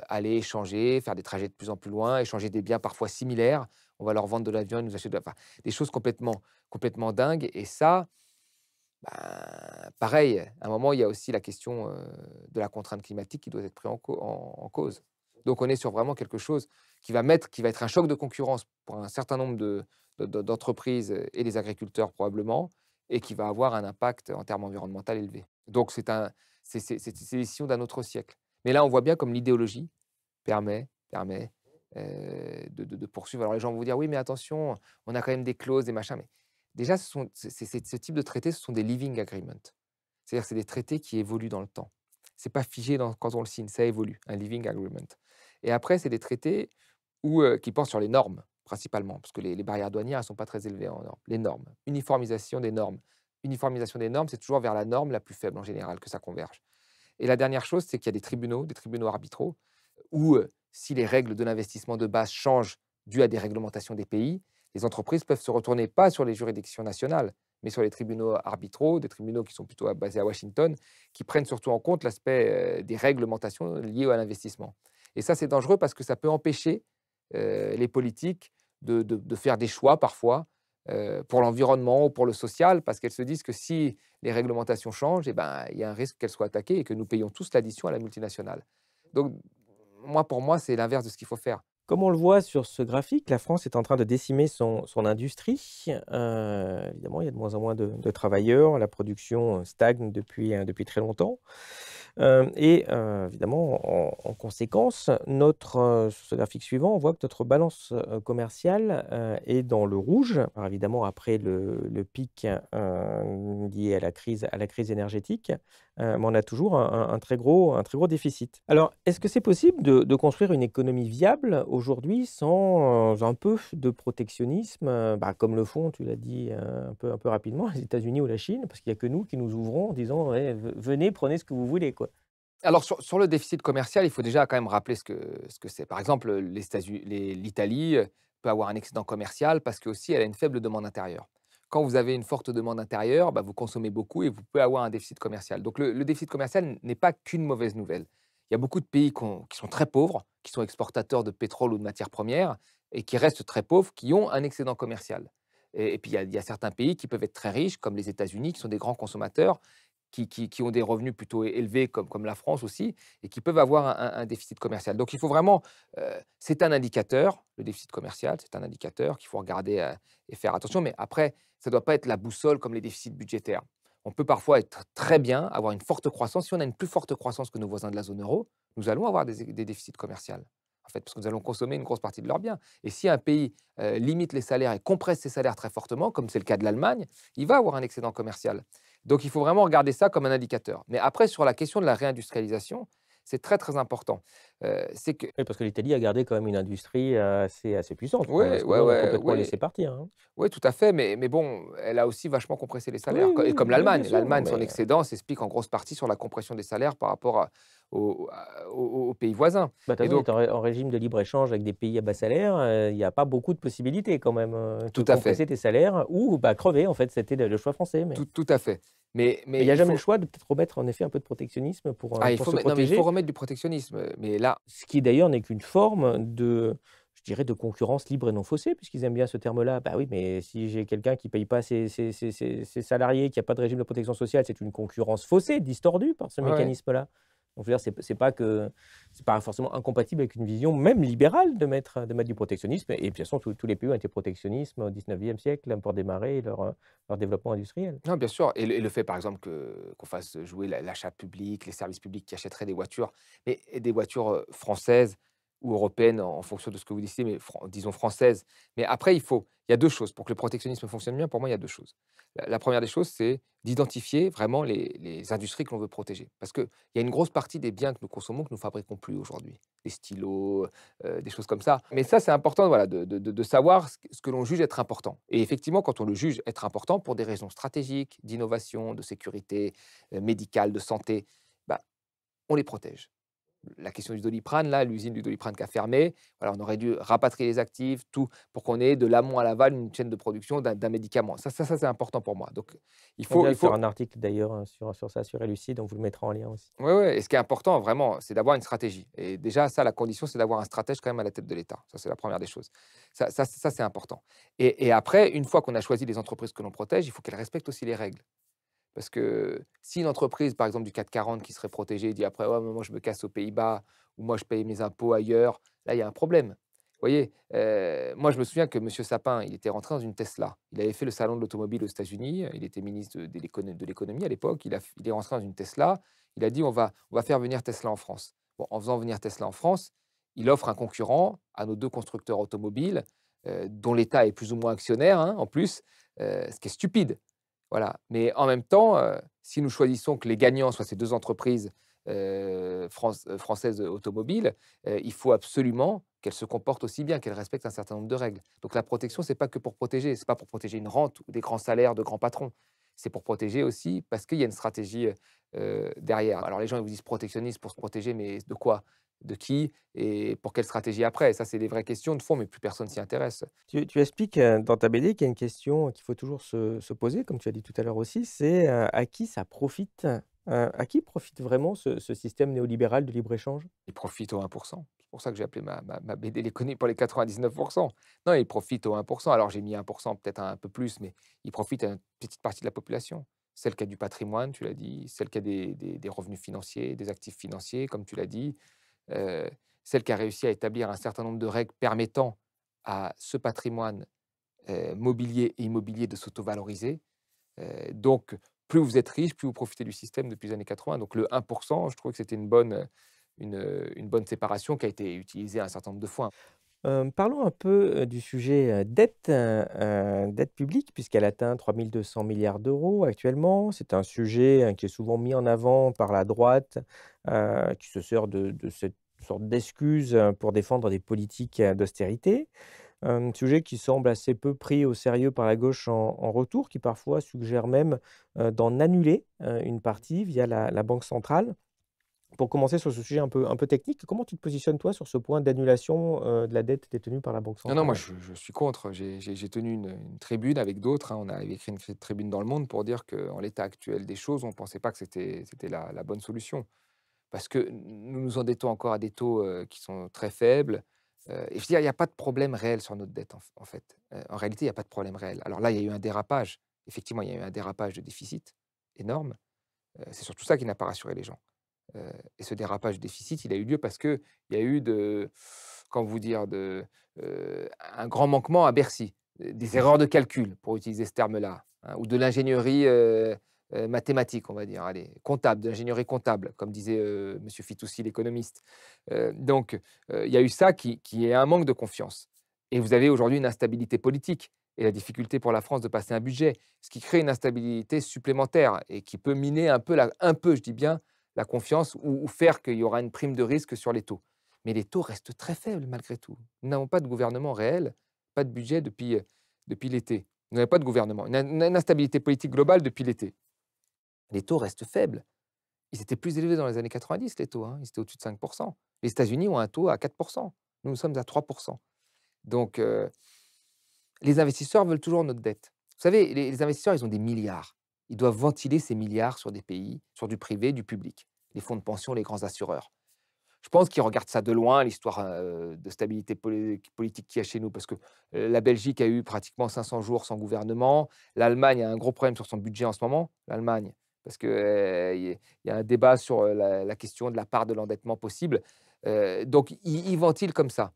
aller échanger, faire des trajets de plus en plus loin, échanger des biens parfois similaires. On va leur vendre de la viande, ils nous achètent enfin, des choses complètement dingues. Et ça, pareil, à un moment, il y a aussi la question de la contrainte climatique qui doit être prise en cause. Donc on est sur vraiment quelque chose qui va être un choc de concurrence pour un certain nombre d'entreprises et des agriculteurs probablement, et qui va avoir un impact en termes environnementaux élevé. Donc c'est des décisions d'un autre siècle. Mais là, on voit bien comme l'idéologie permet de poursuivre. Alors les gens vont vous dire: «Oui, mais attention, on a quand même des clauses, des machins». Mais déjà, ce type de traités, ce sont des living agreements. C'est-à-dire que c'est des traités qui évoluent dans le temps. C'est pas figé quand on le signe, ça évolue, un living agreement. Et après, c'est des traités qui portent sur les normes, principalement, parce que les barrières douanières ne sont pas très élevées en Europe. Les normes, uniformisation des normes. Uniformisation des normes, c'est toujours vers la norme la plus faible en général que ça converge. Et la dernière chose, c'est qu'il y a des tribunaux arbitraux, où si les règles de l'investissement de base changent dues à des réglementations des pays, les entreprises peuvent se retourner pas sur les juridictions nationales, mais sur les tribunaux arbitraux, des tribunaux qui sont plutôt basés à Washington, qui prennent surtout en compte l'aspect des réglementations liées à l'investissement. Et ça, c'est dangereux parce que ça peut empêcher les politiques de faire des choix parfois pour l'environnement ou pour le social, parce qu'elles se disent que si les réglementations changent, eh ben, il y a un risque qu'elles soient attaquées et que nous payons tous l'addition à la multinationale. Donc, pour moi, c'est l'inverse de ce qu'il faut faire. Comme on le voit sur ce graphique, la France est en train de décimer son industrie. Évidemment, il y a de moins en moins de travailleurs, la production stagne depuis très longtemps. Évidemment, en conséquence, sur ce graphique suivant, on voit que notre balance, commerciale, est dans le rouge. Alors évidemment, après le pic, lié à la crise énergétique, mais on a toujours un très gros déficit. Alors, est-ce que c'est possible de construire une économie viable aujourd'hui sans, un peu de protectionnisme, comme le font, tu l'as dit, un peu rapidement, les États-Unis ou la Chine? Parce qu'il y a que nous qui nous ouvrons en disant: «Ouais, venez, prenez ce que vous voulez», quoi. Alors sur le déficit commercial, il faut déjà quand même rappeler ce que c'est. Par exemple, l'Italie, peut avoir un excédent commercial parce qu'aussi elle a une faible demande intérieure. Quand vous avez une forte demande intérieure, bah, vous consommez beaucoup et vous pouvez avoir un déficit commercial. Donc le déficit commercial n'est pas qu'une mauvaise nouvelle. Il y a beaucoup de pays qui sont très pauvres, qui sont exportateurs de pétrole ou de matières premières et qui restent très pauvres, qui ont un excédent commercial. Et puis il y a certains pays qui peuvent être très riches, comme les États-Unis, qui sont des grands consommateurs qui ont des revenus plutôt élevés comme la France aussi et qui peuvent avoir un déficit commercial. Donc il faut vraiment, c'est un indicateur, le déficit commercial, c'est un indicateur qu'il faut regarder, et faire attention. Mais après, ça ne doit pas être la boussole comme les déficits budgétaires. On peut parfois être très bien, avoir une forte croissance. Si on a une plus forte croissance que nos voisins de la zone euro, nous allons avoir des déficits commerciaux, en fait, parce que nous allons consommer une grosse partie de leurs biens. Et si un pays, limite les salaires et compresse ses salaires très fortement, comme c'est le cas de l'Allemagne, il va avoir un excédent commercial. Donc il faut vraiment regarder ça comme un indicateur. Mais après, sur la question de la réindustrialisation, c'est très, très important. C'est que Oui, parce que l'Italie a gardé quand même une industrie, assez puissante quand même, ouais, parce que ouais, nous, on a ouais, complètement ouais, laissé partir, hein. ouais, tout à fait, mais bon, elle a aussi vachement compressé les Oui, salaires, co et oui, comme oui, bien l'Allemagne. sûr, non L'Allemagne, son mais excédent s'explique en grosse partie sur la compression des salaires par rapport aux pays voisins de toute et façon, on est donc en régime de libre-échange avec des pays à bas salaire, il y a pas beaucoup de possibilités quand même, que tout à fait, compresser tes salaires ou, crever en fait, c'était le choix français, mais tout à fait. mais il Mais y a il jamais le faut choix de peut-être remettre en effet un peu de protectionnisme ah, il pour faut se mettre non, mais il faut protéger. remettre du protectionnisme, mais là Ce qui d'ailleurs n'est qu'une forme de, je dirais, de concurrence libre et non faussée, puisqu'ils aiment bien ce terme-là. Bah oui, mais si j'ai quelqu'un qui ne paye pas ses salariés, qui a pas de régime de protection sociale, c'est une concurrence faussée, distordue par ce ouais, ouais. mécanisme-là. Donc je veux dire, c'est pas forcément incompatible avec une vision même libérale de mettre du protectionnisme. Et bien sûr, tous les pays ont été protectionnisme au 19e siècle pour démarrer leur développement industriel. Non, bien sûr et le fait, par exemple, qu'on fasse jouer l'achat public, les services publics qui achèteraient des voitures, mais et des voitures, françaises ou européennes en fonction de ce que vous décidez, mais disons françaises. Mais après, il y a 2 choses pour que le protectionnisme fonctionne bien, pour moi, il y a 2 choses. La 1re des choses, c'est d'identifier vraiment les industries que l'on veut protéger. Parce qu'il y a une grosse partie des biens que nous consommons que nous fabriquons plus aujourd'hui. Des stylos, des choses comme ça. Mais ça, c'est important, voilà, de savoir ce que l'on juge être important. Et effectivement, quand on le juge être important pour des raisons stratégiques, d'innovation, de sécurité, médicale, de santé, bah, on les protège. La question du Doliprane, là, l'usine du Doliprane qui a fermé, voilà, on aurait dû rapatrier les actifs, tout, pour qu'on ait de l'amont à l'aval une chaîne de production d'un médicament. Ça, c'est important pour moi. Donc On vient il de faire faut un article d'ailleurs sur ça, sur Elucide, on vous le mettra en lien aussi. ouais, ouais et ce qui est important vraiment, c'est d'avoir une stratégie et déjà ça, la condition, c'est d'avoir un stratège quand même à la tête de l'État. Ça, c'est la première des choses. Ça, c'est important et après, une fois qu'on a choisi les entreprises que l'on protège, il faut qu'elles respectent aussi les règles. Parce que si une entreprise, par exemple, du CAC 40 qui serait protégée, dit après: «Ouais, mais moi, je me casse aux Pays-Bas» ou «Moi, je paye mes impôts ailleurs», là, il y a un problème. Vous voyez? Moi, je me souviens que monsieur Sapin, il était rentré dans une Tesla. Il avait fait le salon de l'automobile aux États-Unis, il était ministre de l'économie à l'époque. Il est rentré dans une Tesla, il a dit: «On va faire venir Tesla en France». Bon, en faisant venir Tesla en France, il offre un concurrent à nos 2 constructeurs automobiles, dont l'État est plus ou moins actionnaire, hein, en plus, ce qui est stupide. Voilà, mais en même temps, si nous choisissons que les gagnants soient ces 2 entreprises, françaises automobiles, il faut absolument qu'elles se comportent aussi bien, qu'elles respectent un certain nombre de règles. Donc la protection, c'est pas que pour protéger, c'est pas pour protéger une rente ou des grands salaires de grands patrons. C'est pour protéger aussi parce qu'il y a une stratégie, derrière. Alors les gens, ils vous disent protectionnisme pour se protéger, mais de quoi? De qui? Et pour quelle stratégie après? Ça, c'est des vraies questions de fond, mais plus personne s'y intéresse. Tu expliques, dans ta BD qu'il y a une question qu'il faut toujours se poser, comme tu as dit tout à l'heure aussi, c'est, à qui ça profite? À qui profite vraiment ce système néolibéral de libre-échange? Ils profitent au 1. C'est pour ça que j'ai appelé ma BD «L'économie pour les 99. Non, ils profitent au 1. Alors j'ai mis 1, peut-être un peu plus, mais ils profitent à une petite partie de la population. Celle qui a du patrimoine, tu l'as dit, celle qui a des revenus financiers, des actifs financiers, comme tu l'as dit, heu, celle qui a réussi à établir un certain nombre de règles permettant à ce patrimoine, mobilier et immobilier de s'auto-valoriser. Donc plus vous êtes riche, plus vous profitez du système depuis les années 80. Donc le 1%, je trouve que c'était une bonne séparation qui a été utilisée un certain nombre de fois. Parlons un peu, du sujet, dette publique puisqu'elle atteint 3 200 milliards d'euros actuellement. C'est un sujet, qui est souvent mis en avant par la droite, qui se sert de cette sorte d'excuse, pour défendre des politiques, d'austérité. Sujet qui semble assez peu pris au sérieux par la gauche en retour, qui parfois suggère même, d'en annuler, une partie via la banque centrale. Pour commencer sur ce sujet un peu technique, comment tu te positionnes toi sur ce point d'annulation, de la dette détenue par la banque Non, non, moi centrale? je suis contre. J'ai tenu une tribune avec d'autres, hein. On a écrit une tribune dans Le Monde pour dire qu'en l'état actuel des choses, on ne pensait pas que c'était la bonne solution. Parce que nous nous endettons encore à des taux, qui sont très faibles, et je veux dire, il y a pas de problème réel sur notre dette en fait. En réalité, il y a pas de problème réel. Alors là, il y a eu un dérapage. Effectivement, il y a eu un dérapage de déficit énorme. C'est surtout ça qui n'a pas rassuré les gens. Et ce dérapage de déficit, il a eu lieu parce qu'il y a eu comment vous dire? Un grand manquement à Bercy, des erreurs de calcul, pour utiliser ce terme-là, hein, ou de l'ingénierie, mathématique, on va dire, allez, comptable, de l'ingénierie comptable, comme disait, monsieur Fitoussi, l'économiste. Donc, il y a eu ça qui est un manque de confiance, et vous avez aujourd'hui une instabilité politique et la difficulté pour la France de passer un budget, ce qui crée une instabilité supplémentaire et qui peut miner un peu, je dis bien, la confiance, ou faire qu'il y aura une prime de risque sur les taux. Mais les taux restent très faibles malgré tout. Nous n'avons pas de gouvernement réel, pas de budget depuis l'été. Nous n'avons pas de gouvernement, une instabilité politique globale depuis l'été. Les taux restent faibles. Ils étaient plus élevés dans les années 90, les taux, hein, ils étaient au-dessus de 5. Les États-Unis ont un taux à 4. Nous, nous sommes à 3. Donc, les investisseurs veulent toujours notre dette. Vous savez, les investisseurs, ils ont des milliards. Ils doivent ventiler ces milliards sur des pays, sur du privé, du public, les fonds de pension, les grands assureurs. Je pense qu'ils regardent ça de loin, l'histoire, de stabilité politique qu'il y a chez nous, parce que, la Belgique a eu pratiquement 500 jours sans gouvernement. L'Allemagne a un gros problème sur son budget en ce moment, l'Allemagne, parce que, il y a un débat sur, la question de la part de l'endettement possible. Donc ils ventilent comme ça.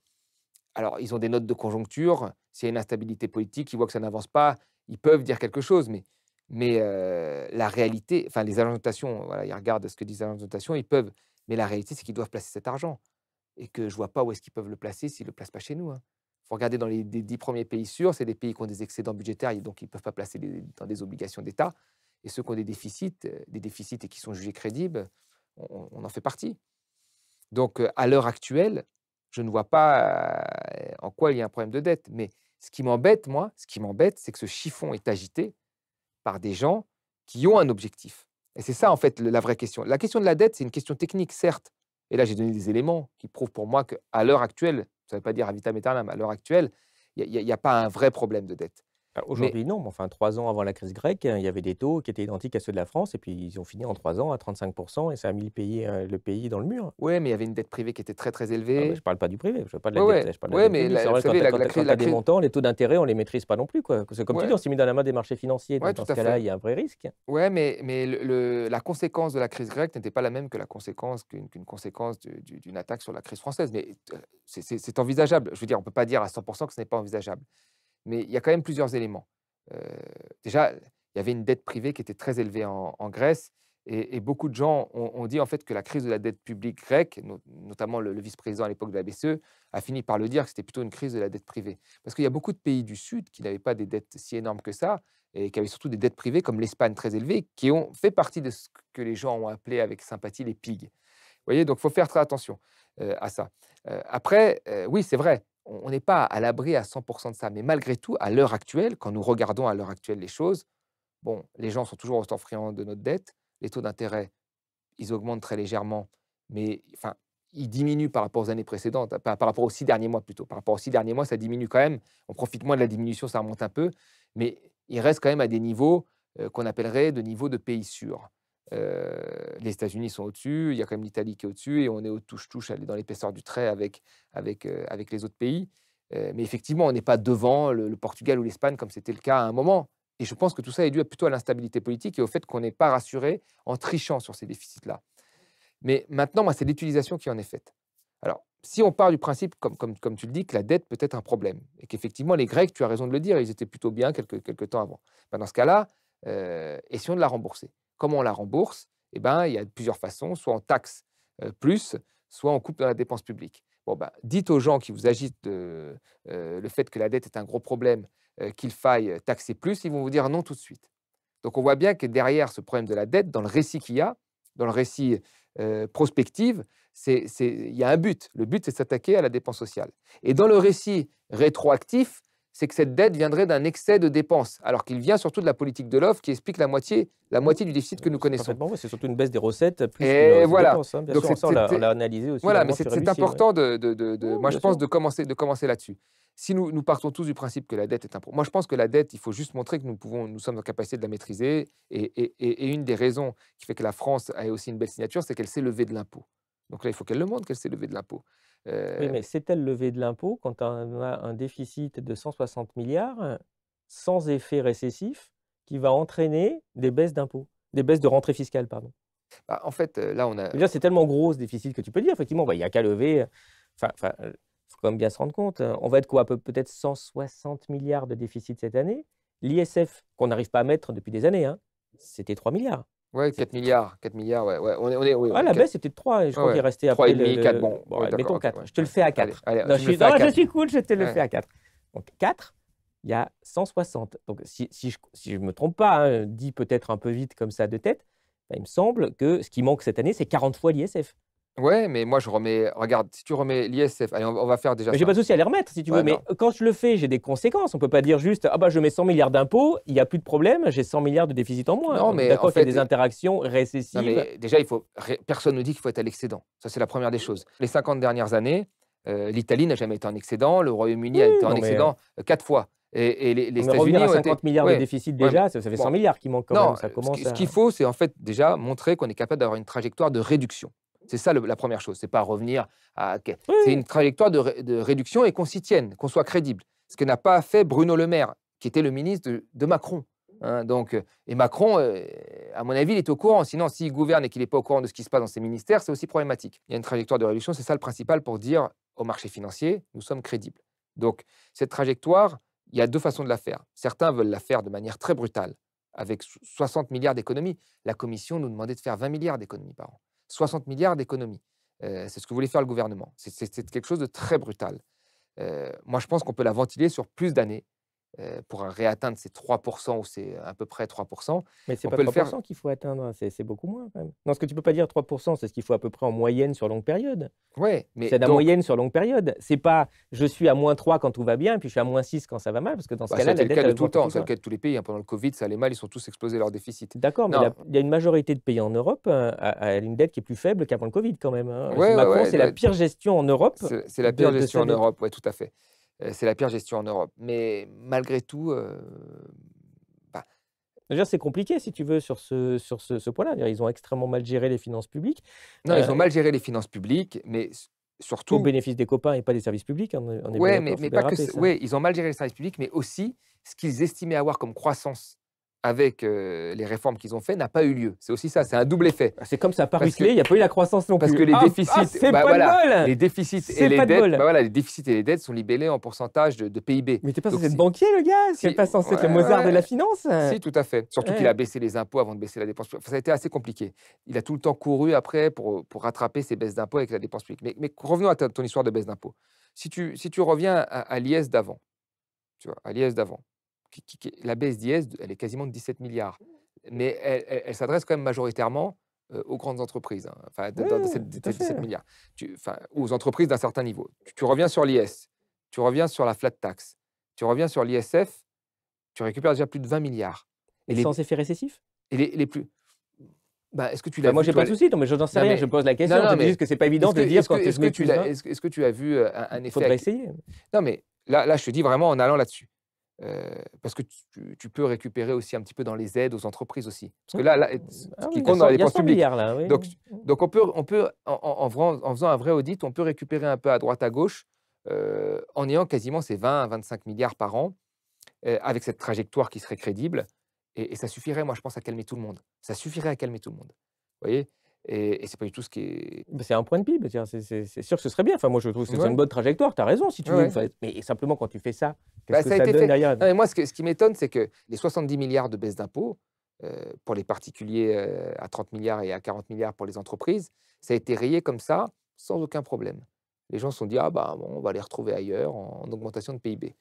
Alors, ils ont des notes de conjoncture. S'il y a une instabilité politique, ils voient que ça n'avance pas, ils peuvent dire quelque chose, mais la réalité, enfin, les agences de notation, voilà, ils regardent ce que disent les agences de notation, ils peuvent, mais la réalité, c'est qu'ils doivent placer cet argent, et que je vois pas où est-ce qu'ils peuvent le placer s'ils le placent pas chez nous, hein. Faut regarder dans les 10 premiers pays sûrs, c'est des pays qui ont des excédents budgétaires et donc ils peuvent pas placer dans des obligations d'État, et ceux qui ont des déficits et qui sont jugés crédibles, on en fait partie. Donc, à l'heure actuelle, je ne vois pas, en quoi il y a un problème de dette. Mais ce qui m'embête, moi, c'est que ce chiffon est agité par des gens qui ont un objectif. Et c'est ça, en fait, la vraie question. La question de la dette, c'est une question technique, certes. Et là, j'ai donné des éléments qui prouvent pour moi qu'à l'heure actuelle, ça ne veut pas dire à vitam aeternam, à l'heure actuelle, il y a pas un vrai problème de dette. Mais Aujourd'hui non, mais enfin 3 ans avant la crise grecque, il y avait des taux qui étaient identiques à ceux de la France et puis ils ont fini en 3 ans à 35 et ça a mis le pays dans le mur. ouais, mais il y avait une dette privée qui était très, très Ah bah, élevée. je parle pas du privé, je parle pas de Ouais, la dette, ouais, je parle de la ouais, dette mais publique. C'est vous vrai savez, quand tu as des crise. montants, les taux d'intérêt, on les maîtrise pas non plus, quoi. C'est comme tu dis, Ouais, on s'est mis dans la main des marchés financiers, ouais, donc tout dans ce à cas-là, fait. il y a un vrai risque. Ouais, mais la conséquence de la crise grecque n'était pas la même que la conséquence qu'une conséquence d'une attaque sur la crise française. Mais c'est envisageable. Je veux dire, on ne peut pas dire à 100 que ce n'est pas envisageable. Mais il y a quand même plusieurs éléments. Heu, Déjà, il y avait une dette privée qui était très élevée en Grèce, et beaucoup de gens ont dit en fait que la crise de la dette publique grecque, notamment le vice-président à l'époque de la BCE, a fini par le dire, que c'était plutôt une crise de la dette privée. Parce qu'il y a beaucoup de pays du Sud qui n'avaient pas des dettes si énormes que ça, et qui avaient surtout des dettes privées comme l'Espagne très élevées, qui ont fait partie de ce que les gens ont appelé avec sympathie les pigs. Vous voyez? Donc il faut faire très attention, à ça. Après, oui, c'est vrai, on n'est pas à l'abri à 100 de ça, mais malgré tout, à l'heure actuelle, quand nous regardons à l'heure actuelle les choses, bon, les gens sont toujours autant friands de notre dette. Les taux d'intérêt, ils augmentent très légèrement, mais enfin, ils diminuent par rapport aux années précédentes, par rapport aux 6 derniers mois plutôt. Par rapport aux 6 derniers mois, ça diminue quand même. On profite moins de la diminution, ça remonte un peu, mais il reste quand même à des niveaux, qu'on appellerait de niveaux de pays sûrs. Les États-Unis sont au-dessus, il y a quand même l'Italie qui est au-dessus, et on est au touche-touche, dans l'épaisseur du trait avec les autres pays. Mais effectivement, on n'est pas devant le Portugal ou l'Espagne comme c'était le cas à un moment. Et je pense que tout ça est dû plutôt à l'instabilité politique et au fait qu'on n'est pas rassuré en trichant sur ces déficits-là. Mais maintenant, moi, c'est l'utilisation qui en est faite. Alors, si on part du principe, comme tu le dis, que la dette peut être un problème, et qu'effectivement, les Grecs, tu as raison de le dire, ils étaient plutôt bien quelques temps avant. Ben, dans ce cas-là, essayons de la rembourser. Comment on la rembourse? Eh ben, il y a plusieurs façons, soit on taxe plus, soit on coupe dans la dépense publique. Bon, ben, dites aux gens qui vous agitent le fait que la dette est un gros problème, qu'il faille taxer plus, ils vont vous dire non tout de suite. Donc on voit bien que derrière ce problème de la dette, dans le récit qu'il y a, dans le récit prospective, il y a un but. Le but, c'est de s'attaquer à la dépense sociale. Et dans le récit rétroactif, c'est que cette dette viendrait d'un excès de dépenses, alors qu'il vient surtout de la politique de l'offre qui explique la moitié du déficit que nous connaissons. Parfaitement, ouais, c'est surtout une baisse des recettes plus qu'une Et hausse des voilà. dépenses, hein. Bien Donc sûr, ça, on c'est l'a analysé aussi voilà, mais longuement sur c'est Lucide, ouais. important moi, Bien je pense, sûr. de commencer là-dessus. Si nous partons tous du principe que la dette est un problème, moi, je pense que la dette, il faut juste montrer que nous sommes en capacité de la maîtriser. Et une des raisons qui fait que la France a aussi une belle signature, c'est qu'elle s'est levée de l'impôt. Donc là, il faut qu'elle le montre qu'elle s'est levée de l'impôt. Oui, mais sait-elle lever de l'impôt quand on a un déficit de 160 milliards sans effet récessif qui va entraîner des baisses d'impôts, des baisses de rentrée fiscale, pardon? Bah, en fait, là, on a. Je veux dire, c'est tellement gros ce déficit que tu peux dire, effectivement, bah, il n'y a qu'à lever. Enfin, faut quand même bien se rendre compte. On va être quoi, peut-être 160 milliards de déficit cette année. L'ISF, qu'on n'arrive pas à mettre depuis des années, hein, c'était 3 milliards. Ouais, 4 milliards. 4 milliards, ouais. Oui, Ah, la baisse était de 3, et je crois qu'il est resté après 3,5, 4, bon. Bon, Ouais, mettons d'accord, 4. ouais, Je te le ouais. fais à Allez, 4. allez, Non, tu me le fais à je 4. suis cool, je te le Ouais. fais à 4. Donc 4, il y a 160. Donc si je me trompe pas, hein, dit peut-être un peu vite comme ça de tête, bah, il me semble que ce qui manque cette année, c'est 40 fois l'ISF. Ouais, mais moi, je remets. Regarde, si tu remets l'ISF, allez, on va faire déjà Mais j'ai ça. pas de souci à les remettre si tu veux, Ouais, mais non. quand je le fais, j'ai des conséquences. On peut pas dire juste ah bah je mets 100 milliards d'impôts, il n'y a plus de problème, j'ai 100 milliards de déficit en moins. Non, On est mais d'accord en qu'il y a fait, des interactions non, récessives. mais déjà, personne ne dit qu'il faut être à l'excédent. Ça, c'est la première des choses. Les 50 dernières années, l'Italie n'a jamais été en excédent, le Royaume-Uni a Oui, été en non, mais, excédent 4 fois. Et les mais revenir États-Unis à ont été. 50 milliards de Ouais, déficit ouais, déjà, ça fait bon. 100 milliards qui manquent quand Non, même. Ça commence ce qu'il faut, c'est en fait déjà montrer qu'on est capable d'avoir une trajectoire de réduction. C'est ça la première chose. C'est pas revenir à. Oui, C'est une trajectoire de réduction et qu'on s'y tienne, qu'on soit crédible. Ce que n'a pas fait Bruno Le Maire, qui était le ministre de Macron. Hein. Donc, et Macron, à mon avis, il est au courant. Sinon, s'il gouverne et qu'il n'est pas au courant de ce qui se passe dans ses ministères, c'est aussi problématique. Il y a une trajectoire de réduction, c'est ça le principal pour dire au marché financier, nous sommes crédibles. Donc, cette trajectoire, il y a deux façons de la faire. Certains veulent la faire de manière très brutale, avec 60 milliards d'économies. La Commission nous demandait de faire 20 milliards d'économies par an. 60 milliards d'économies. C'est ce que voulait faire le gouvernement. C'est quelque chose de très brutal. Moi, je pense qu'on peut la ventiler sur plus d'années pour réatteindre ces 3%, ou c'est à peu près 3%. mais c'est On pas peut le faire. 3% qu'il faut atteindre, c'est beaucoup moins quand même. Non, ce que tu peux pas dire 3%, c'est ce qu'il faut à peu près en moyenne sur longue période. Ouais, mais C'est la donc, moyenne sur longue période. C'est pas je suis à -3 quand tout va bien, et puis je suis à -6 quand ça va mal, parce que dans ce ça a cas-là, été la le dette, cas de elle tout le augmente tout temps. le C'est le temps. cas de tous les pays. Hein. Pendant le Covid, ça allait mal, ils sont tous explosé leur déficit. D'accord, mais Non, il y a une majorité de pays en Europe a une dette qui est plus faible qu'avant le Covid quand même, hein. ouais, Macron, c'est la ouais, pire gestion en Europe c'est la pire de gestion sa en dette. Europe. Ouais, tout à fait. C'est la pire gestion en Europe. Mais malgré tout, bah, Déjà, c'est compliqué si tu veux sur ce point-là. C'est-à-dire, ils ont extrêmement mal géré les finances publiques non, ils ont euh, mal géré les finances publiques, mais au surtout. bénéfice des copains et pas des services publics, hein, on est bien Ouais, d'accord, faut mais bien pas que. rappeler ça. Ouais, ils ont mal géré les services publics, mais aussi ce qu'ils estimaient avoir comme croissance avec les réformes qu'ils ont fait n'a pas eu lieu. C'est aussi ça, c'est un double effet. C'est comme ça n'a pas Parce que- ruisselé, il n'y a pas eu la croissance non Parce plus. que les déficits, c'est bah pas voilà, de bol. les déficits C'est et les pas de dettes, bol. bah voilà, les déficits et les dettes sont libellés en pourcentage de PIB. Mais t'es pas Donc censé être si- banquier, le gars. C'est si- pas censé être le ouais, Mozart de ouais. la finance. Si, tout à fait. Surtout qu'il Ouais. a baissé les impôts avant de baisser la dépense publique. Enfin, ça a été assez compliqué. Il a tout le temps couru après pour rattraper ses baisses d'impôts avec la dépense publique. Mais revenons à ton histoire de baisse d'impôts. Si tu reviens à l'IS d'avant, tu vois, à l'IS d'avant, la baisse d'IS, elle est quasiment de 17 milliards. Mais elle s'adresse quand même majoritairement aux grandes entreprises, hein, enfin, dans Ouais, ces tout à 17 fait. milliards. Enfin, aux entreprises d'un certain niveau. Tu reviens sur l'IS, tu reviens sur la flat tax, tu reviens sur l'ISF, tu récupères déjà plus de 20 milliards. Et Et les, sans effet récessif. et les plus. Bah, est-ce que tu l'as Bah, moi, vu, j'ai toi, pas de souci. Non, mais je n'en sais Non, rien. mais- Je pose la question. non, Je te dis mais juste que c'est pas évident de dire quand est-ce je mets plus 20. est-ce que tu as vu un Il effet faudrait essayer. Non, mais là, je te dis vraiment en allant là-dessus. Parce que tu peux récupérer aussi un petit peu dans les aides aux entreprises aussi. Parce que là, ce Ah qui oui, compte dans la il y a dépense 100 publique. milliards là. Oui. Donc on peut en faisant un vrai audit, on peut récupérer un peu à droite, à gauche, en ayant quasiment ces 20 à 25 milliards par an, avec cette trajectoire qui serait crédible. Et ça suffirait, moi, je pense, à calmer tout le monde. Ça suffirait à calmer tout le monde. Vous voyez? et c'est pas du tout ce qui est. Bah, c'est un point de PIB, tiens, c'est sûr que ce serait bien. Enfin, moi, je trouve que c'est Ouais, une bonne trajectoire, tu as raison si tu ouais, veux. ouais. Enfin, mais simplement, quand tu fais ça, qu'est-ce Bah, que ça a ça été donne fait. derrière? Non, mais moi, ce qui m'étonne, c'est que les 70 milliards de baisse d'impôts, pour les particuliers, à 30 milliards et à 40 milliards pour les entreprises, ça a été rayé comme ça, sans aucun problème. Les gens se sont dit: «Ah bah, bon, on va les retrouver ailleurs en augmentation de PIB».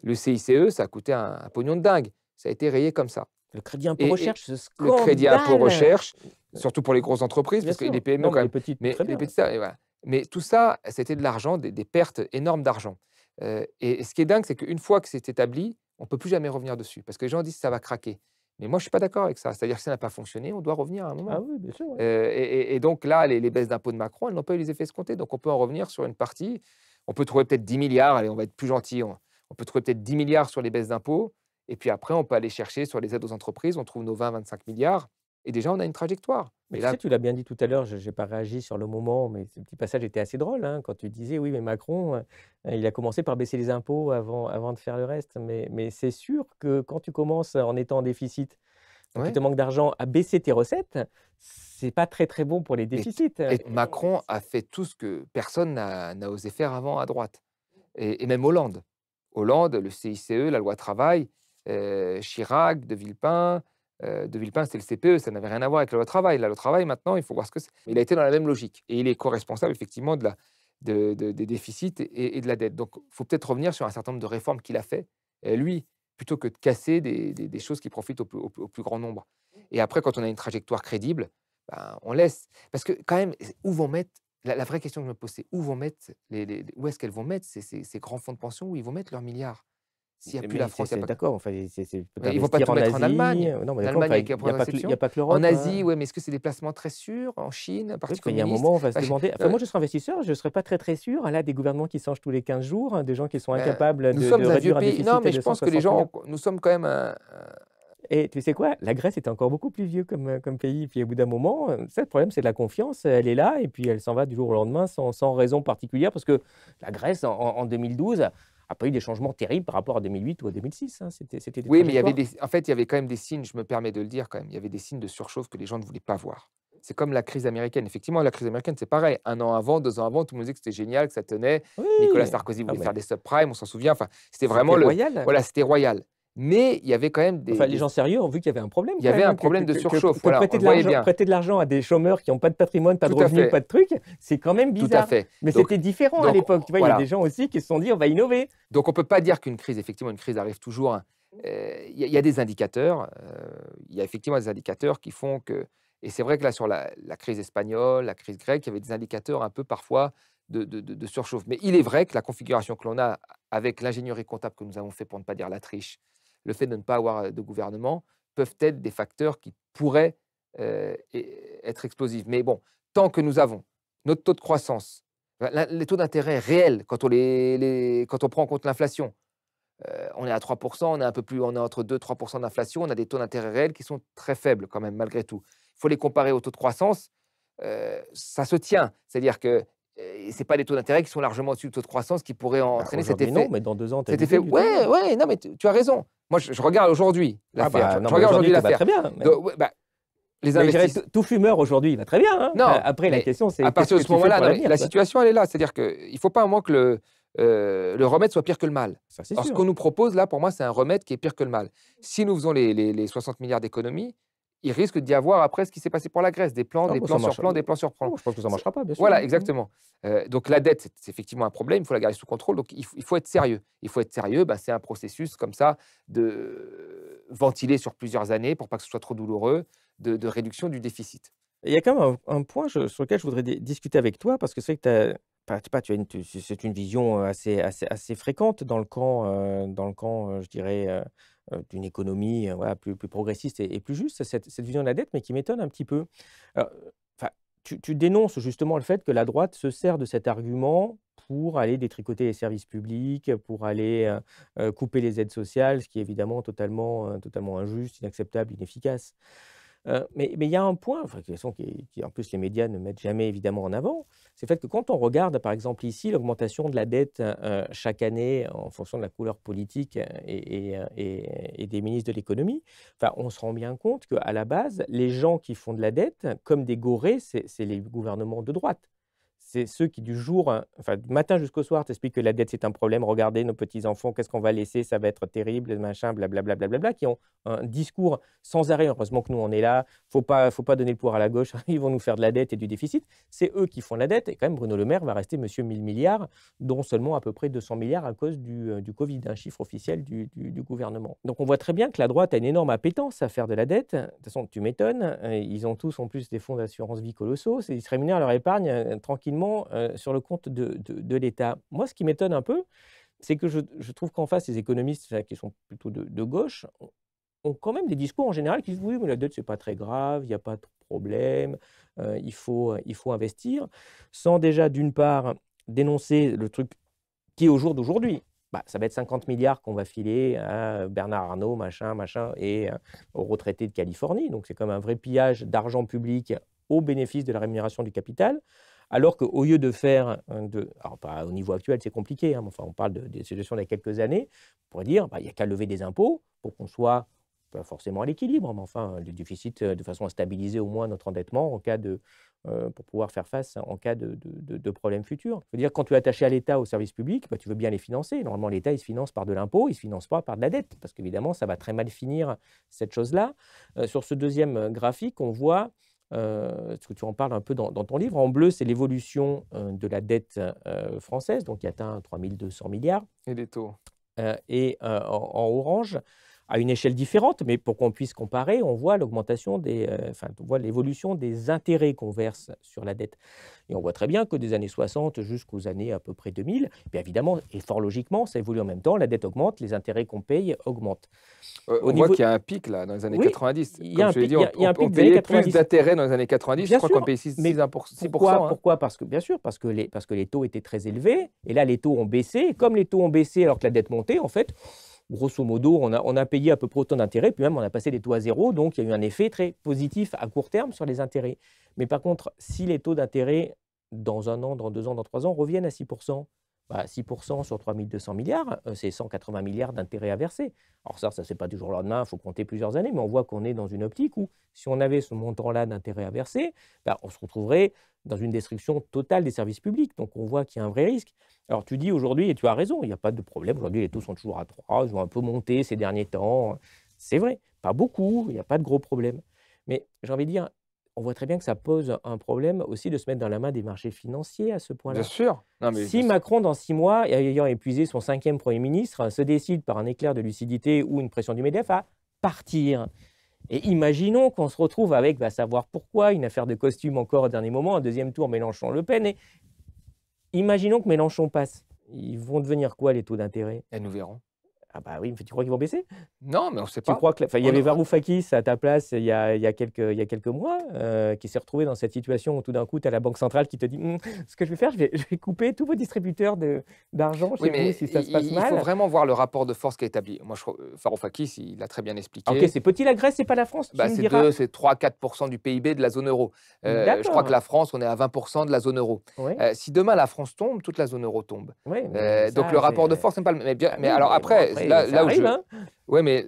Le CICE, ça a coûté un pognon de dingue. Ça a été rayé comme ça. Le crédit impôt Et recherche, ce le crédit impôt scandale! recherche, surtout pour les grosses entreprises, Bien parce que les sûr. PME Non, quand mais les même, petites, mais très les bien. petits et voilà. Mais tout ça, c'était de l'argent, des pertes énormes d'argent. Et ce qui est dingue, c'est qu'une fois que c'est établi, on ne peut plus jamais revenir dessus, parce que les gens disent: «Ça va craquer». Mais moi, je ne suis pas d'accord avec ça. C'est-à-dire que ça n'a pas fonctionné, on doit revenir à un Ah moment. oui, bien sûr, ouais. Et donc là, les baisses d'impôts de Macron, elles n'ont pas eu les effets escomptés. Donc on peut en revenir sur une partie. On peut trouver peut-être 10 milliards, allez, on va être plus gentil, on peut trouver peut-être 10 milliards sur les baisses d'impôts et puis après on peut aller chercher sur les aides aux entreprises, on trouve nos 20-25 milliards et déjà on a une trajectoire. Mais Et tu là, sais, tu l'as bien dit tout à l'heure, je n'ai pas réagi sur le moment, mais ce petit passage était assez drôle, hein, quand tu disais: «Oui, mais Macron, il a commencé par baisser les impôts avant de faire le reste». Mais c'est sûr que quand tu commences en étant en déficit, donc il ouais, te manque d'argent, à baisser tes recettes, c'est pas très, très bon pour les et déficits. et Macron a fait tout ce que personne n'a osé faire avant à droite et même Hollande. Hollande, le CICE, la loi travail, Chirac, De Villepin, c'était le CPE, ça n'avait rien à voir avec la loi travail. La loi travail, maintenant, il faut voir ce que c'est. Il a été dans la même logique et il est co-responsable effectivement des déficits et de la dette. Donc, il faut peut-être revenir sur un certain nombre de réformes qu'il a fait, lui, plutôt que de casser des choses qui profitent au plus grand nombre. Et après, quand on a une trajectoire crédible, ben, on laisse. Parce que quand même, où vont mettre la vraie question que je me pose, c'est où vont mettre où est-ce qu'elles vont mettre ces grands fonds de pension, où ils vont mettre leurs milliards? S'il n'y a plus la Mais France, il y a pas. d'accord, enfin, tu peux Mais ils vont pas t'investir tout en mettre en Asie, Allemagne. non, mais En d'accord, Allemagne enfin, avec il un y point a de pas que il y réception. a pas que En l'Europe, Asie, hein. ouais, mais est-ce que c'est des placements très sûrs? En Chine, Oui, parti enfin, il y a un communiste? moment, on va se Bah, je demander enfin, moi, je serais investisseur, je ne serais pas très, très sûr. Là, des gouvernements qui changent tous les 15 jours, hein, des gens qui sont bah, incapables nous de sommes un vieux réduire un pays. Non, déficit à mais je pense que les 260 gens milliards. nous sommes quand même un Et tu sais quoi? La Grèce est encore beaucoup plus vieux comme pays. Puis au bout d'un moment, ça, le problème, c'est de la confiance. Elle est là et puis elle s'en va du jour au lendemain sans raison particulière parce que la Grèce, en 2012, a pas eu des changements terribles par rapport à 2008 ou à 2006, hein. C'était des oui, mais il y avait trajectoires. des en fait, il y avait quand même des signes, je me permets de le dire quand même, il y avait des signes de surchauffe que les gens ne voulaient pas voir. C'est comme la crise américaine. Effectivement, la crise américaine, c'est pareil. 1 an avant, 2 ans avant, tout le monde disait que c'était génial, que ça tenait. Nicolas Oui! Sarkozy Ah voulait faire mais des subprimes, on s'en souvient. Enfin, c'était c'était vraiment le royal. voilà, c'était royal. Mais il y avait quand même Enfin, les gens sérieux ont vu qu'il y avait un problème il y quand avait même, un hein, problème de surchauffe, voilà, on le voyait bien. prêter de l'argent à des chômeurs qui n'ont pas de patrimoine, pas de Tout à revenus, pas fait, de trucs, c'est quand même tout à bizarre. fait. Mais Donc c'était différent à donc l'époque, tu vois? Il y a des voilà. gens aussi qui se sont dit: «On va innover». Donc on peut pas dire qu'une crise effectivement, une crise arrive toujours, hein. Il y a des indicateurs, il y a effectivement des indicateurs qui font que et c'est vrai que là sur la crise espagnole, la crise grecque, il y avait des indicateurs un peu parfois de surchauffe. Mais il est vrai que la configuration que l'on a avec l'ingénierie comptable que nous avons fait, pour ne pas dire la triche, le fait de ne pas avoir, de gouvernement, peuvent être des facteurs qui pourraient, être explosifs. Mais bon, tant que nous avons notre taux de croissance, les taux d'intérêt réels quand on prend en compte l'inflation, on est à 3, on est un peu plus on est entre 2-3 d'inflation, on a des taux d'intérêt réels qui sont très faibles quand même malgré tout. Il faut les comparer au taux de croissance, ça se tient. C'est-à-dire que, c'est pas des taux d'intérêt qui sont largement au-dessus du taux de croissance qui pourraient Bah, entraîner aujourd'hui non, mais dans 2 ans, tu as cet effet l'idée du taux? ouais, ouais, non mais tu as raison. Moi je regarde aujourd'hui Ah l'affaire, bah, non, je mais regarde aujourd'hui aujourd'hui tout va l'affaire. très bien, mais Donc ouais, bah, les mais je dirais investissements tout fumeur aujourd'hui, il va très bien, hein. non, Après la mais question c'est à qu'est-ce partir que de ce tu fais moment-là, pour non mais l'avenir, la quoi? situation elle est là. C'est-à-dire qu'il ne faut pas un moment que le remède soit pire que le mal. Ça, c'est Or ce sûr. qu'on nous propose là, pour moi, c'est un remède qui est pire que le mal. Si nous faisons les 60 milliards d'économies, il risque d'y avoir après ce qui s'est passé pour la Grèce, des plans, Ah des bah, ça plans sur marche plans, des plans sur plans. non, je pense que ça C'est marchera pas, bien sûr, voilà, hein. Mmh. exactement. Donc la dette, c'est effectivement un problème, il faut la garder sous contrôle, donc il faut être sérieux. Il faut être sérieux, bah, c'est un processus comme ça de ventiler sur plusieurs années pour pas que ce soit trop douloureux, de réduction du déficit. Il y a quand même un point sur lequel je voudrais discuter avec toi, parce que c'est vrai que je sais pas, tu as c'est une vision assez fréquente dans le camp je dirais, d'une économie voilà, plus progressiste et plus juste, cette vision de la dette, mais qui m'étonne un petit peu. Alors, enfin, tu dénonces justement le fait que la droite se sert de cet argument pour aller détricoter les services publics, pour aller couper les aides sociales, ce qui est évidemment totalement injuste, inacceptable, inefficace. Mais il y a un point, enfin, de toute façon, en plus les médias ne mettent jamais évidemment en avant, c'est le fait que quand on regarde, par exemple ici, l'augmentation de la dette chaque année en fonction de la couleur politique et des ministres de l'économie, enfin, on se rend bien compte qu'à la base, les gens qui font de la dette, comme des gorées, c'est les gouvernements de droite. C'est ceux qui, du jour, enfin, du matin jusqu'au soir, t'expliquent que la dette, c'est un problème. Regardez nos petits-enfants, qu'est-ce qu'on va laisser, ça va être terrible, machin, blablabla, blablabla, qui ont un discours sans arrêt. Heureusement que nous, on est là. Faut pas donner le pouvoir à la gauche. Ils vont nous faire de la dette et du déficit. C'est eux qui font la dette. Et quand même, Bruno Le Maire va rester monsieur 1000 milliards, dont seulement à peu près 200 milliards à cause du Covid, un chiffre officiel du gouvernement. Donc, on voit très bien que la droite a une énorme appétence à faire de la dette. De toute façon, tu m'étonnes. Ils ont tous, en plus, des fonds d'assurance vie colossaux. Ils se rémunèrent leur épargne tranquillement sur le compte de l'État. Moi, ce qui m'étonne un peu, c'est que je trouve qu'en face, les économistes qui sont plutôt de gauche ont quand même des discours en général qui disent oui, mais la dette, c'est pas très grave, il n'y a pas de problème, il faut investir, sans déjà, d'une part, dénoncer le truc qui est au jour d'aujourd'hui. Bah, ça va être 50 milliards qu'on va filer à Bernard Arnault, machin, et aux retraités de Californie. Donc, c'est comme un vrai pillage d'argent public au bénéfice de la rémunération du capital. Alors qu'au lieu de faire, alors pas au niveau actuel, c'est compliqué, hein, mais enfin, on parle des situations d'il y a quelques années, on pourrait dire, bah, il n'y a qu'à lever des impôts pour qu'on soit pas forcément à l'équilibre, mais enfin, le déficit, de façon à stabiliser au moins notre endettement en cas pour pouvoir faire face en cas de problèmes futurs. Je veux dire, quand tu es attaché à l'État, aux services publics, bah, tu veux bien les financer. Normalement, l'État, il se finance par de l'impôt, il ne se finance pas par de la dette, parce qu'évidemment, ça va très mal finir, cette chose-là. Sur ce deuxième graphique, on voit parce que tu en parles un peu dans ton livre. En bleu, c'est l'évolution de la dette française, donc qui atteint 3200 milliards. Et les taux. En orange, à une échelle différente, mais pour qu'on puisse comparer, on voit l'augmentation on voit l'évolution des intérêts qu'on verse sur la dette. Et on voit très bien que des années 60 jusqu'aux années à peu près 2000, bien évidemment, et fort logiquement, ça évolue en même temps, la dette augmente, les intérêts qu'on paye augmentent. On voit qu'il y a un pic là, dans les années Oui, 90. il y a un Comme je l'ai pic, dit, il y a un pic on des années payait plus 90. d'intérêts dans les années 90. Bien Je crois qu'on sûr, payait mais 6%. pourquoi? Parce que les taux étaient très élevés, et là, les taux ont baissé. Et comme les taux ont baissé alors que la dette montait, en fait, grosso modo, on a payé à peu près autant d'intérêts, puis même on a passé les taux à zéro, donc il y a eu un effet très positif à court terme sur les intérêts. Mais par contre, si les taux d'intérêt dans 1 an, dans 2 ans, dans 3 ans reviennent à 6%, bah 6% sur 3200 milliards, c'est 180 milliards d'intérêts à verser. Alors ça ne se fait pas du jour au lendemain, il faut compter plusieurs années, mais on voit qu'on est dans une optique où si on avait ce montant-là d'intérêts à verser, bah, on se retrouverait dans une destruction totale des services publics. Donc on voit qu'il y a un vrai risque. Alors tu dis aujourd'hui, et tu as raison, il n'y a pas de problème, aujourd'hui les taux sont toujours à 3, ils ont un peu monté ces derniers temps. C'est vrai, pas beaucoup, il n'y a pas de gros problème. Mais j'ai envie de dire, on voit très bien que ça pose un problème aussi de se mettre dans la main des marchés financiers à ce Bien point-là. sûr. Non, mais Si Macron, dans 6 mois, ayant épuisé son 5e Premier ministre, se décide par un éclair de lucidité ou une pression du MEDEF à partir, et imaginons qu'on se retrouve avec, savoir pourquoi, une affaire de costume encore au dernier moment, un deuxième tour Mélenchon-Le Pen, et imaginons que Mélenchon passe. Ils vont devenir quoi les taux d'intérêt? et nous verrons. Ah bah oui, mais tu crois qu'ils vont baisser? Non, mais on ne sait Tu pas. crois que il y On avait a- Varoufakis à ta place il y a quelques mois, qui s'est retrouvé dans cette situation où tout d'un coup, tu as la Banque centrale qui te dit ce que je vais faire, je vais couper tous vos distributeurs d'argent Oui, chez vous mais si ça se passe il faut mal. vraiment voir le rapport de force qui est établi. Moi, Varoufakis, il a très bien Ok, expliqué. c'est petit la Grèce, c'est pas la France, tu me C'est diras. c'est 3-4% du PIB de la zone euro. Je crois que D'accord. la France, on est à 20% de la zone euro. Oui, Si demain la France tombe, toute la zone euro tombe. oui, mais Donc ça, le rapport de c'est. force n'est pas le même. Ah Mais oui, alors mais bon, après, après, là, ça là où arrive, je. hein. Oui, mais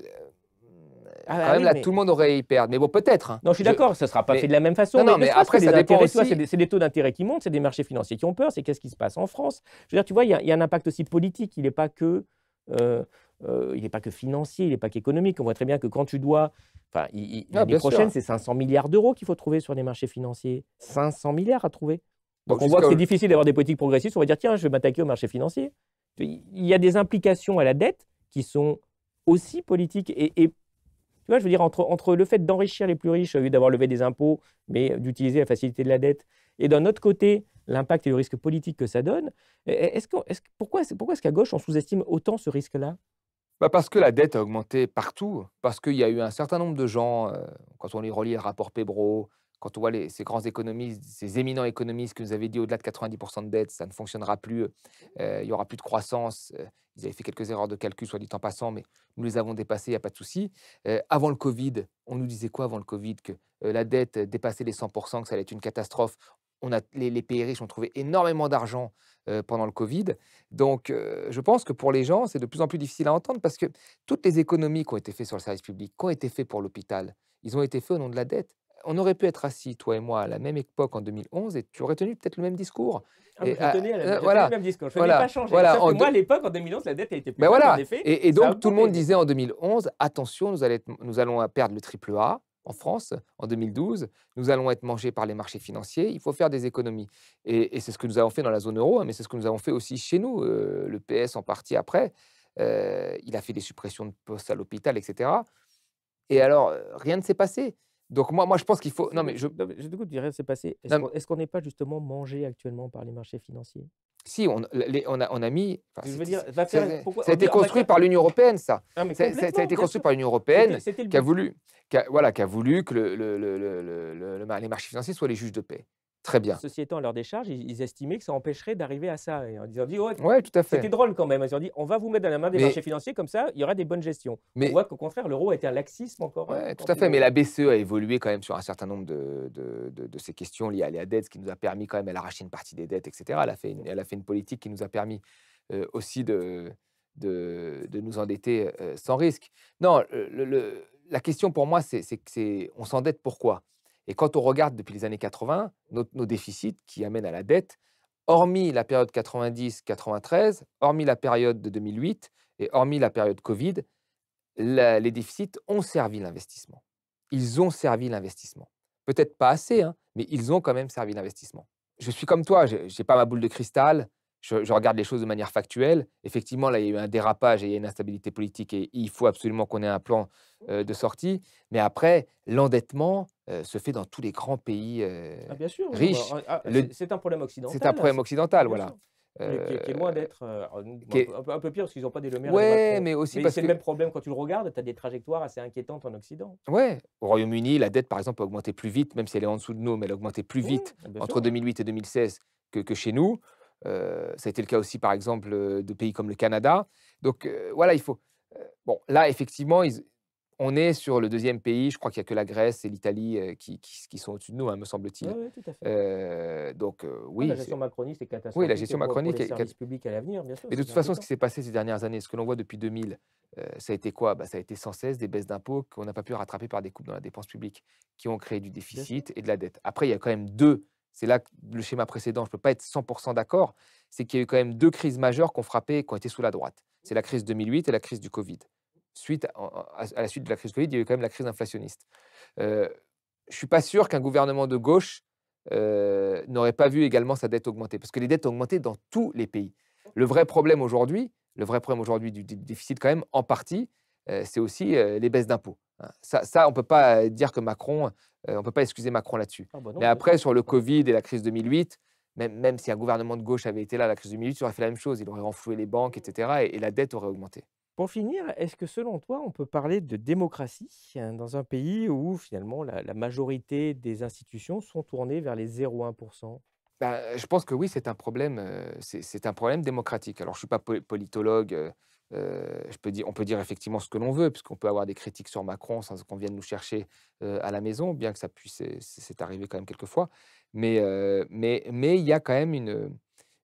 Ah quand bah même, oui, là, mais. tout le monde aurait y perdre. Mais bon, peut-être, hein. Non, je suis d'accord, ça ne sera pas mais- fait de la même façon. Non, non, ne mais serait-ce après, que ça les dépend intérêts, tu vois, aussi. c'est des taux d'intérêt qui montent, c'est des marchés financiers qui ont peur, c'est qu'est-ce qui se passe en France. Je veux dire, tu vois, il y a un impact aussi politique, il n'est pas que, financier, il n'est pas qu'économique. On voit très bien que quand tu dois. Enfin, l'année bien prochaine, sûr. c'est 500 milliards d'euros qu'il faut trouver sur les marchés financiers. 500 milliards à trouver. Bon, Donc on voit que jusqu'à- c'est difficile d'avoir des politiques progressistes. On va dire, tiens, je vais m'attaquer au marché financier. Il y a des implications à la dette qui sont aussi politiques. Et tu vois, je veux dire, entre le fait d'enrichir les plus riches au lieu d'avoir levé des impôts, mais d'utiliser la facilité de la dette, et d'un autre côté, l'impact et le risque politique que ça donne, pourquoi est-ce qu'à gauche, on sous-estime autant ce risque-là? Parce que la dette a augmenté partout, parce qu'il y a eu un certain nombre de gens, quand on les relie le rapport Pébro, quand on voit ces grands économistes, ces éminents économistes qui nous avaient dit au-delà de 90% de dette, ça ne fonctionnera plus, il n'y aura plus de croissance. Ils avaient fait quelques erreurs de calcul, soit dit en passant, mais nous les avons dépassées, il n'y a pas de souci. Avant le Covid, on nous disait quoi avant le Covid? Que la dette dépassait les 100%, que ça allait être une catastrophe. Les pays riches ont trouvé énormément d'argent pendant le Covid. Donc, je pense que pour les gens, c'est de plus en plus difficile à entendre parce que toutes les économies qui ont été faites sur le service public, qui ont été faites pour l'hôpital, ils ont été faits au nom de la dette. On aurait pu être assis, toi et moi, à la même époque en 2011 et tu aurais tenu peut-être le même discours. Ah, Et, je tenais le voilà, même discours, je n'ai voilà, pas changé. voilà. Sauf que moi, à l'époque, en 2011, la dette a été plus Ben forte, en voilà. effet. Et Ça a donc, tout le monde augmenté. disait en 2011, attention, nous allons perdre le triple A en France en 2012, nous allons être mangés par les marchés financiers, il faut faire des économies. Et c'est ce que nous avons fait dans la zone euro, hein, mais c'est ce que nous avons fait aussi chez nous. Le PS en partie après, il a fait des suppressions de postes à l'hôpital, etc. Et alors, rien ne s'est passé. Donc moi, je pense qu'il faut... Non, mais je... Non, mais du coup, tu dirais, c'est passé. non, mais Est-ce qu'on n'est pas justement mangé actuellement par les marchés financiers? si, on a mis... enfin, Je veux dire, pourquoi ça a été construit par l'Union européenne, ça. Ah, mais Ça a complètement, été bien construit sûr. par l'Union européenne C'était le qui a but. voulu, qui a voulu que les marchés financiers soient les juges de paix. Très bien. Ceci étant, à leur décharge, ils estimaient que ça empêcherait d'arriver à ça. Et ils ont dit, ouais, Ouais, tout à c'était fait. drôle quand même. Ils ont dit, on va vous mettre dans la main des Mais- marchés financiers, comme ça, il y aura des bonnes gestions. On Mais voit qu'au contraire, l'euro a été un laxisme encore. ouais, encore tout à plus fait. Mais gros. la BCE a évolué quand même sur un certain nombre de ces questions liées à la dette, ce qui nous a permis quand même, elle a racheté une partie des dettes, etc. Elle a fait une politique qui nous a permis aussi de nous endetter sans risque. Non, la question pour moi, on s'endette pourquoi? Et quand on regarde depuis les années 80, nos déficits qui amènent à la dette, hormis la période 90-93, hormis la période de 2008 et hormis la période Covid, les déficits ont servi l'investissement. Ils ont servi l'investissement. Peut-être pas assez, hein, mais ils ont quand même servi l'investissement. Je suis comme toi, je n'ai pas ma boule de cristal, je regarde les choses de manière factuelle. Effectivement, là, il y a eu un dérapage et il y a une instabilité politique et il faut absolument qu'on ait un plan de sortie. Mais après, l'endettement se fait dans tous les grands pays Ah, bien sûr, non, riches. c'est un problème occidental. C'est un problème occidental, bien voilà. sûr. Qui est loin d'être qui est- un peu pire parce qu'ils n'ont pas des Lumières. Ouais, mais aussi Mais parce c'est que... le même problème quand tu le regardes, tu as des trajectoires assez inquiétantes en Occident. Ouais, au Royaume-Uni, la dette, par exemple, a augmenté plus vite, même si elle est en dessous de nous, mais elle a augmenté plus vite Bien entre sûr. 2008 et 2016 que chez nous. Ça a été le cas aussi, par exemple, de pays comme le Canada. Donc, voilà, il faut... bon, là, effectivement, on est sur le deuxième pays. Je crois qu'il n'y a que la Grèce et l'Italie qui sont au-dessus de nous, hein, me semble-t-il. Oui, tout à fait. Donc, La oui. gestion macroniste est catastrophique. Oui, la gestion pour macroniste les est services publics à l'avenir, bien sûr. Mais de c'est toute façon, ce inquiétant. qui s'est passé ces dernières années, ce que l'on voit depuis 2000, ça a été quoi? Ça a été sans cesse des baisses d'impôts qu'on n'a pas pu rattraper par des coupes dans la dépense publique, qui ont créé du déficit et de la dette. Après, il y a quand même deux, c'est là que le schéma précédent, je ne peux pas être 100% d'accord, c'est qu'il y a eu quand même deux crises majeures qui ont frappé, qui ont été sous la droite. C'est la crise 2008 et la crise du Covid. À la suite de la crise Covid, il y a eu quand même la crise inflationniste. Je ne suis pas sûr qu'un gouvernement de gauche n'aurait pas vu également sa dette augmenter, parce que les dettes ont augmenté dans tous les pays. Le vrai problème aujourd'hui du déficit quand même, en partie, c'est aussi les baisses d'impôts. Hein. Ça, on ne peut pas dire que Macron, on ne peut pas excuser Macron là-dessus. Ah bah non, Mais bien après, sûr. sur le Covid et la crise 2008, même si un gouvernement de gauche avait été là, la crise 2008, il aurait fait la même chose. Il aurait renfloué les banques, etc. Et la dette aurait augmenté. Pour finir, est-ce que selon toi, on peut parler de démocratie dans un pays où finalement la majorité des institutions sont tournées vers les 0,1%? Ben, je pense que oui, c'est un problème, c'est un problème démocratique. Alors, je ne suis pas politologue, on peut dire effectivement ce que l'on veut, puisqu'on peut avoir des critiques sur Macron sans qu'on vienne nous chercher à la maison, bien que ça puisse, c'est arrivé quand même quelquefois. Mais il y a quand même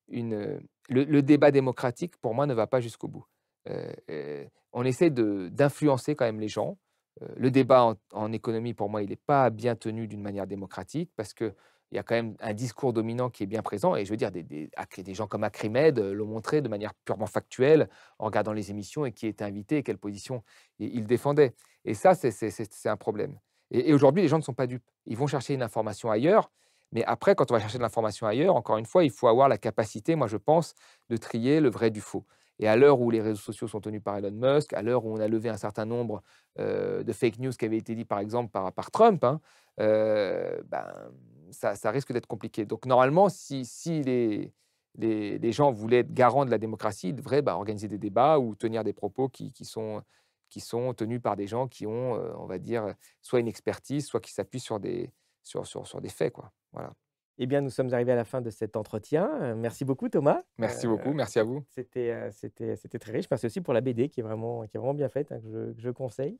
le débat démocratique, pour moi, ne va pas jusqu'au bout. On essaie d'influencer quand même les gens. Le débat en économie, pour moi, il n'est pas bien tenu d'une manière démocratique parce qu'il y a quand même un discours dominant qui est bien présent. Et je veux dire, des gens comme Acrimed l'ont montré de manière purement factuelle en regardant les émissions et qui était invité et quelle position il défendait. Et ça, c'est un problème. Et aujourd'hui, les gens ne sont pas dupes. Ils vont chercher une information ailleurs. Mais après, quand on va chercher de l'information ailleurs, encore une fois, il faut avoir la capacité, moi je pense, de trier le vrai du faux. Et à l'heure où les réseaux sociaux sont tenus par Elon Musk, à l'heure où on a levé un certain nombre de fake news qui avaient été dit par exemple par Trump, hein, ben, ça risque d'être compliqué. Donc normalement, si les gens voulaient être garants de la démocratie, ils devraient organiser des débats ou tenir des propos qui sont tenus par des gens qui ont, on va dire, soit une expertise, soit qui s'appuient sur des faits, quoi. Voilà. Eh bien, nous sommes arrivés à la fin de cet entretien. Merci beaucoup, Thomas. Merci beaucoup, merci à vous. C'était très riche. Merci aussi pour la BD qui est vraiment bien faite, hein, que je conseille.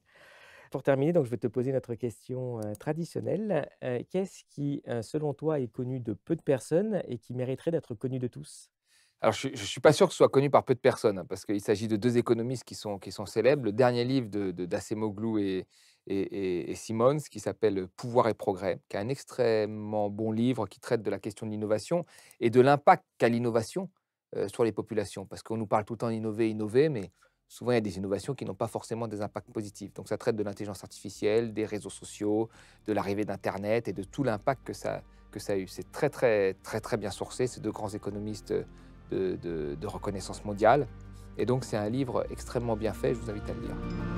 Pour terminer, donc, je vais te poser notre question traditionnelle. Qu'est-ce qui, selon toi, est connu de peu de personnes et qui mériterait d'être connu de tous? Alors je ne suis pas sûr que ce soit connu par peu de personnes, hein, parce qu'il s'agit de 2 économistes qui sont célèbres. Le dernier livre d'Acemoglu et Simons qui s'appelle «Pouvoir et progrès», qui est un extrêmement bon livre qui traite de la question de l'innovation et de l'impact qu'a l'innovation, sur les populations. Parce qu'on nous parle tout le temps d'innover, innover, mais souvent il y a des innovations qui n'ont pas forcément des impacts positifs. Donc ça traite de l'intelligence artificielle, des réseaux sociaux, de l'arrivée d'internet et de tout l'impact que ça a eu. C'est très, très, très, très bien sourcé, ces 2 grands économistes, de reconnaissance mondiale. Et donc, c'est un livre extrêmement bien fait, je vous invite à le lire.